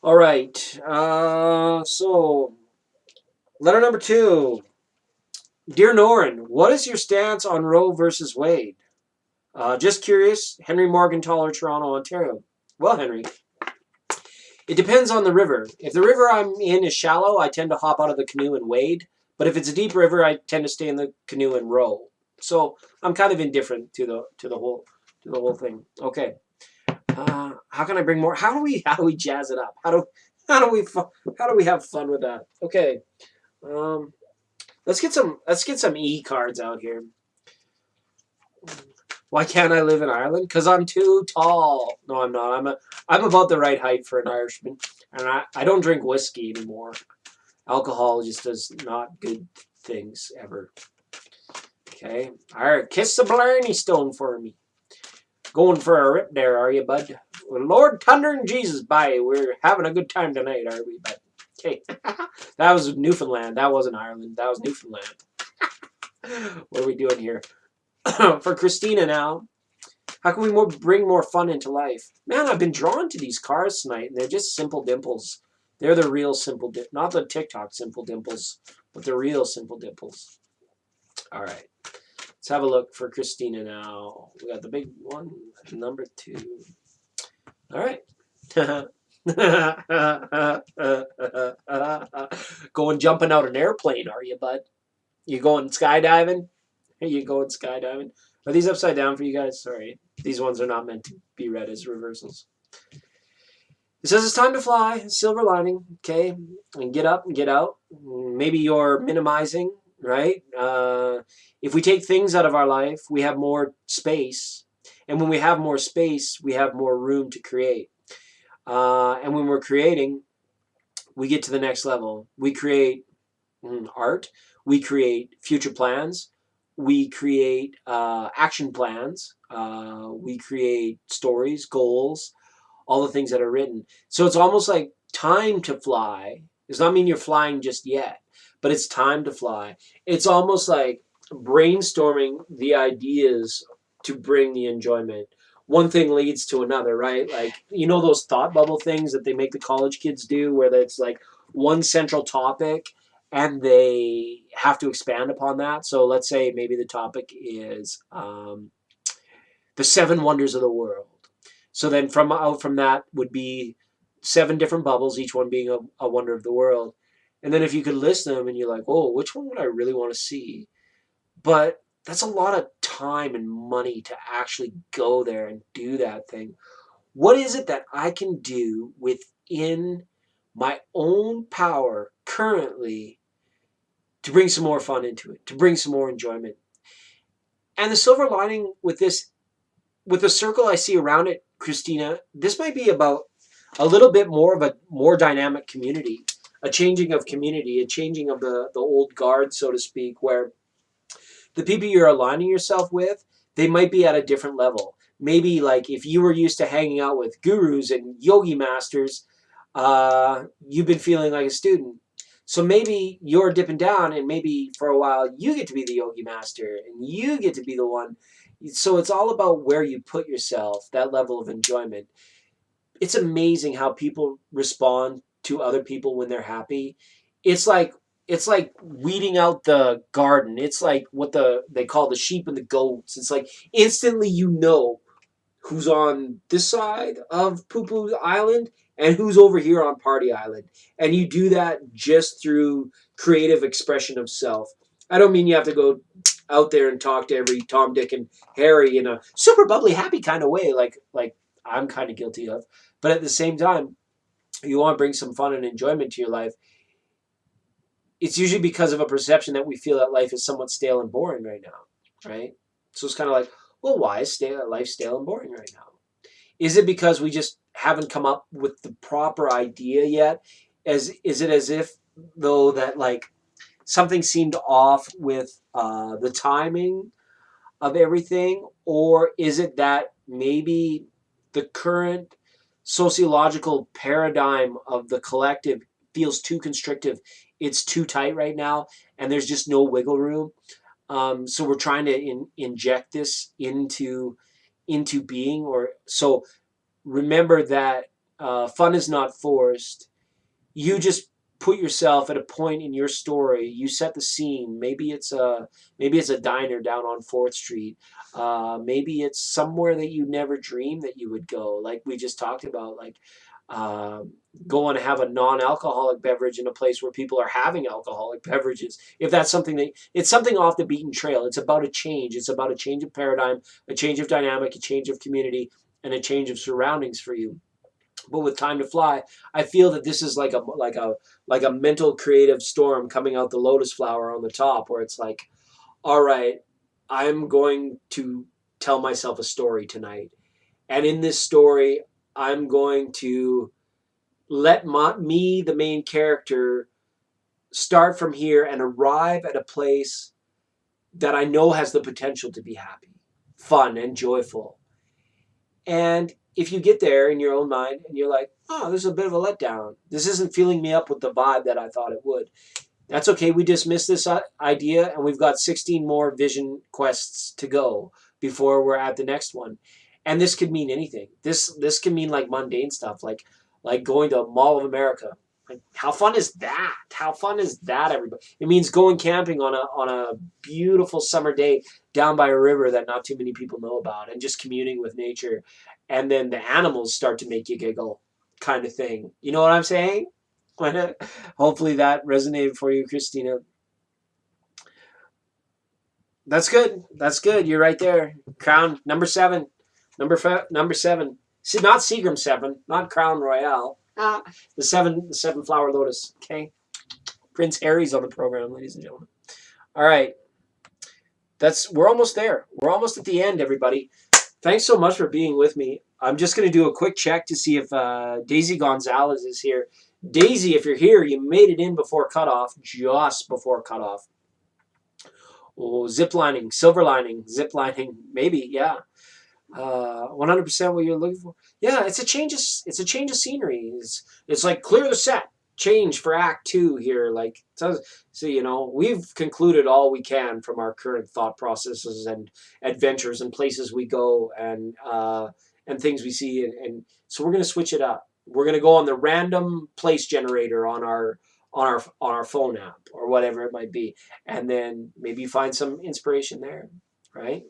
All right. So, letter number 2. Dear Norin, what is your stance on Roe versus Wade? Just curious. Henry Morgentaler, Toronto, Ontario. Well, Henry, it depends on the river. If the river I'm in is shallow, I tend to hop out of the canoe and wade. But if it's a deep river, I tend to stay in the canoe and row. So I'm kind of indifferent to the whole thing. Okay. How can I bring more? How do we jazz it up? How do we have fun with that? Okay. Let's get some E cards out here. Why can't I live in Ireland? Because I'm too tall. No, I'm not. I'm about the right height for an Irishman, and I don't drink whiskey anymore. Alcohol just does not good things ever. Okay. All right. Kiss the Blarney Stone for me. Going for a rip there, are you, bud? Well, Lord Thunder and Jesus, bye. We're having a good time tonight, are we, bud? Okay. That was Newfoundland. That wasn't Ireland. That was Newfoundland. What are we doing here? For Christina now. How can we bring more fun into life? Man, I've been drawn to these cars tonight, and they're just simple dimples. They're the real simple dimples. Not the TikTok simple dimples, but the real simple dimples. All right. Let's have a look for Christina now. We got the big one, number 2. All right. Going jumping out an airplane, are you, bud? You going skydiving? Are you going skydiving? Are these upside down for you guys? Sorry. These ones are not meant to be read as reversals. It says it's time to fly. Silver lining. Okay. And get up and get out. Maybe you're minimizing, right? If we take things out of our life, we have more space. And when we have more space, we have more room to create. And when we're creating, we get to the next level. We create art. We create future plans. We create action plans. We create stories, goals, all the things that are written. So it's almost like time to fly. Does not mean you're flying just yet, but it's time to fly. It's almost like brainstorming the ideas to bring the enjoyment. One thing leads to another, right? Like, you know those thought bubble things that they make the college kids do where it's like one central topic and they have to expand upon that. So let's say maybe the topic is the 7 wonders of the world. So then from that would be 7 different bubbles, each one being a wonder of the world. And then if you could list them and you're like, oh, which one would I really want to see? But that's a lot of time and money to actually go there and do that thing. What is it that I can do within my own power currently to bring some more fun into it, to bring some more enjoyment? And the silver lining with this, with the circle I see around it, Christina, this might be about a little bit more of a more dynamic community, a changing of community, a changing of the old guard, so to speak, where the people you're aligning yourself with, they might be at a different level. Maybe like if you were used to hanging out with gurus and yogi masters, you've been feeling like a student. So maybe you're dipping down and maybe for a while you get to be the yogi master and you get to be the one. So it's all about where you put yourself, that level of enjoyment. It's amazing how people respond to other people when they're happy. It's like weeding out the garden. It's like what they call the sheep and the goats. It's like instantly you know who's on this side of Poo Poo Island and who's over here on Party Island. And you do that just through creative expression of self. I don't mean you have to go out there and talk to every Tom, Dick, and Harry in a super bubbly, happy kind of way, like I'm kind of guilty of. But at the same time, you want to bring some fun and enjoyment to your life. It's usually because of a perception that we feel that life is somewhat stale and boring right now, right? So it's kind of like, well, why is life stale and boring right now? Is it because we just haven't come up with the proper idea yet? Is it as if, though, that like something seemed off with the timing of everything? Or is it that maybe the current sociological paradigm of the collective feels too constrictive? It's too tight right now, and there's just no wiggle room. So we're trying to inject this into being. Or so remember that Fun is not forced. You just put yourself at a point in your story. You set the scene. Maybe it's a diner down on 4th Street. Maybe it's somewhere that you never dreamed that you would go, like we just talked about, like uh, go and have a non-alcoholic beverage in a place where people are having alcoholic beverages. If that's something that it's something off the beaten trail. It's about a change. It's about a change of paradigm, a change of dynamic, a change of community, and a change of surroundings for you. But with Time to Fly, I feel that this is like a mental creative storm coming out the lotus flower on the top, where it's like, all right, I'm going to tell myself a story tonight, and in this story, I'm going to let me, the main character, start from here and arrive at a place that I know has the potential to be happy, fun, and joyful. And if you get there in your own mind and you're like, oh, this is a bit of a letdown. This isn't filling me up with the vibe that I thought it would. That's okay. We dismissed this idea, and we've got 16 more vision quests to go before we're at the next one. And this could mean anything. This can mean like mundane stuff, like going to Mall of America. Like, how fun is that? How fun is that, everybody? It means going camping on a beautiful summer day down by a river that not too many people know about, and just communing with nature. And then the animals start to make you giggle, kind of thing. You know what I'm saying? Hopefully that resonated for you, Christina. That's good. That's good. You're right there. Crown number 7. Number 7. See, not Seagram 7, not Crown Royale. The 7 flower lotus. Okay. Prince Harry's on the program, ladies and gentlemen. All right. We're almost there. We're almost at the end, everybody. Thanks so much for being with me. I'm just going to do a quick check to see if Daisy Gonzalez is here. Daisy, if you're here, you made it in before cutoff, just before cutoff. Oh, zip lining, silver lining, zip lining, maybe, yeah. 100% what you're looking for. Yeah, it's a change of scenery. It's like clear the set, change for Act 2 here. Like, so we've concluded all we can from our current thought processes and adventures and places we go and things we see, and so we're gonna switch it up. We're gonna go on the random place generator on our phone app or whatever it might be, and then maybe find some inspiration there, right?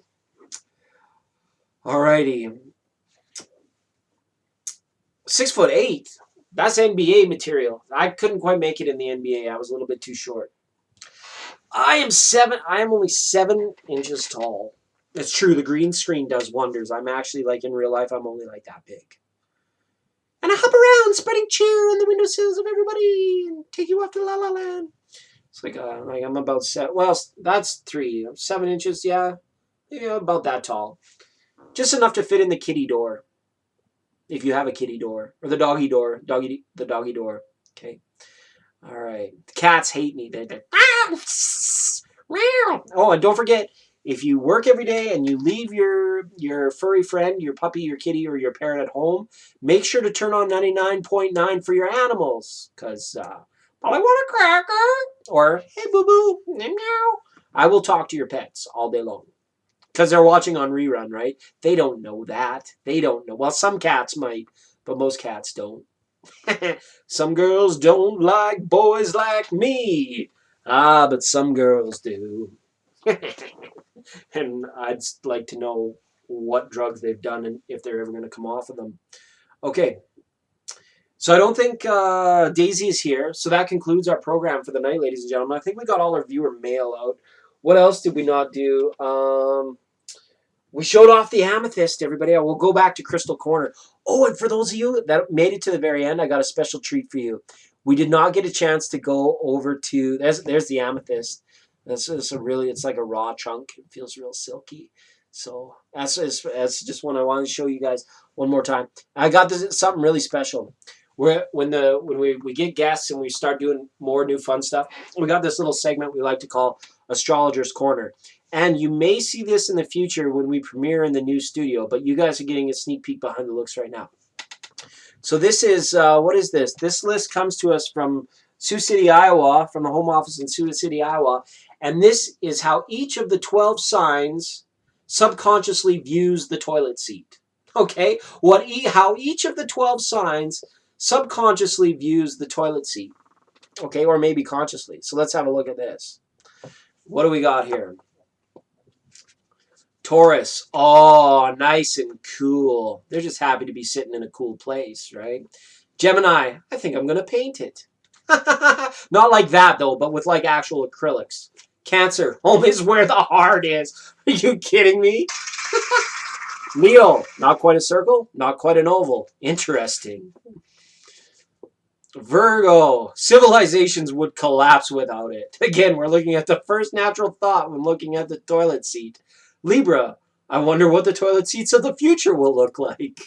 Alrighty. 6'8". That's NBA material. I couldn't quite make it in the NBA. I was a little bit too short. I am only 7 inches tall. It's true. The green screen does wonders. I'm actually, like, in real life, I'm only like that big. And I hop around, spreading cheer on the windowsills of everybody, and take you off to La La Land. It's like I'm about 7. Well, that's 3. 7 inches, yeah, about that tall. Just enough to fit in the kitty door, if you have a kitty door, or the doggy door, the doggy door. Okay. All right. The cats hate me. They're oh, and don't forget, if you work every day and you leave your furry friend, your puppy, your kitty, or your parrot at home, make sure to turn on 99.9 for your animals, because I want a cracker, or hey boo boo, meow. I will talk to your pets all day long. Because they're watching on rerun, right? They don't know that. They don't know. Well, some cats might, but most cats don't. Some girls don't like boys like me. Ah, but some girls do. And I'd like to know what drugs they've done and if they're ever going to come off of them. Okay. So I don't think Daisy is here. So that concludes our program for the night, ladies and gentlemen. I think we got all our viewer mail out. What else did we not do? We showed off the amethyst, everybody. I will go back to Crystal Corner. Oh, and for those of you that made it to the very end, I got a special treat for you. We did not get a chance to go over to... There's the amethyst. It's like a raw chunk. It feels real silky. So that's just what I wanted to show you guys one more time. I got something really special. When we get guests and we start doing more new fun stuff, we got this little segment we like to call Astrologer's Corner. And you may see this in the future when we premiere in the new studio, but you guys are getting a sneak peek behind the looks right now. So this is, what is this? This list comes to us from Sioux City, Iowa, from the home office in Sioux City, Iowa. And this is how each of the 12 signs subconsciously views the toilet seat. Okay, how each of the 12 signs subconsciously views the toilet seat. Okay, or maybe consciously. So let's have a look at this. What do we got here? Taurus. Oh, nice and cool. They're just happy to be sitting in a cool place, right? Gemini. I think I'm going to paint it. Not like that, though, but with like actual acrylics. Cancer. Home is where the heart is. Are you kidding me? Leo. Not quite a circle. Not quite an oval. Interesting. Virgo. Civilizations would collapse without it. Again, we're looking at the first natural thought when looking at the toilet seat. Libra. I wonder what the toilet seats of the future will look like.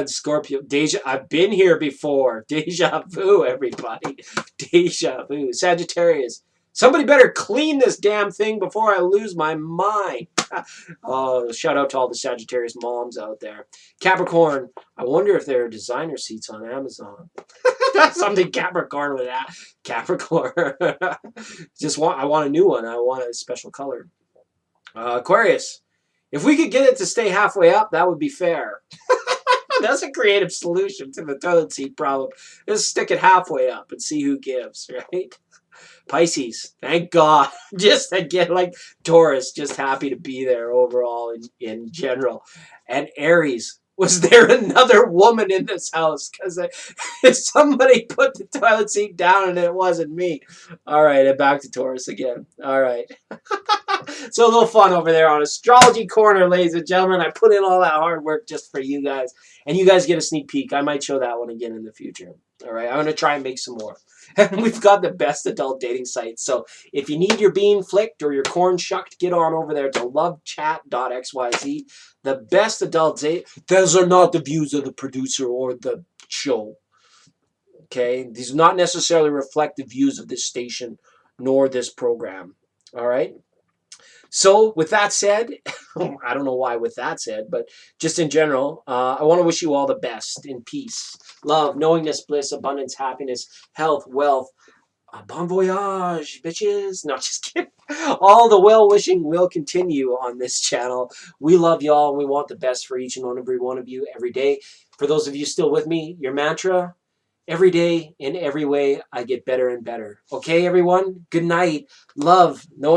Scorpio. I've been here before. Deja vu, everybody. Deja vu. Sagittarius. Somebody better clean this damn thing before I lose my mind. Oh, shout out to all the Sagittarius moms out there. Capricorn. I wonder if there are designer seats on Amazon. That's something Capricorn would have. Capricorn. I want a new one. I want a special color. Aquarius. If we could get it to stay halfway up, that would be fair. That's a creative solution to the toilet seat problem. Just stick it halfway up and see who gives, right? Pisces, thank God. Just again, like Taurus, just happy to be there overall in general. And Aries, was there another woman in this house? Because somebody put the toilet seat down and it wasn't me. All right, and back to Taurus again. All right. So a little fun over there on Astrology Corner, ladies and gentlemen. I put in all that hard work just for you guys. And you guys get a sneak peek. I might show that one again in the future. All right, I'm going to try and make some more. And we've got the best adult dating site. So if you need your bean flicked or your corn shucked, get on over there to lovechat.xyz. The best adult date. Those are not the views of the producer or the show. Okay? These do not necessarily reflect the views of this station nor this program. All right? So, with that said, I don't know why with that said, but just in general, I want to wish you all the best in peace, love, knowingness, bliss, abundance, happiness, health, wealth. Bon voyage, bitches. No, just kidding. All the well-wishing will continue on this channel. We love y'all, and we want the best for each and every one of you every day. For those of you still with me, your mantra, every day, in every way, I get better and better. Okay, everyone? Good night. Love, knowing.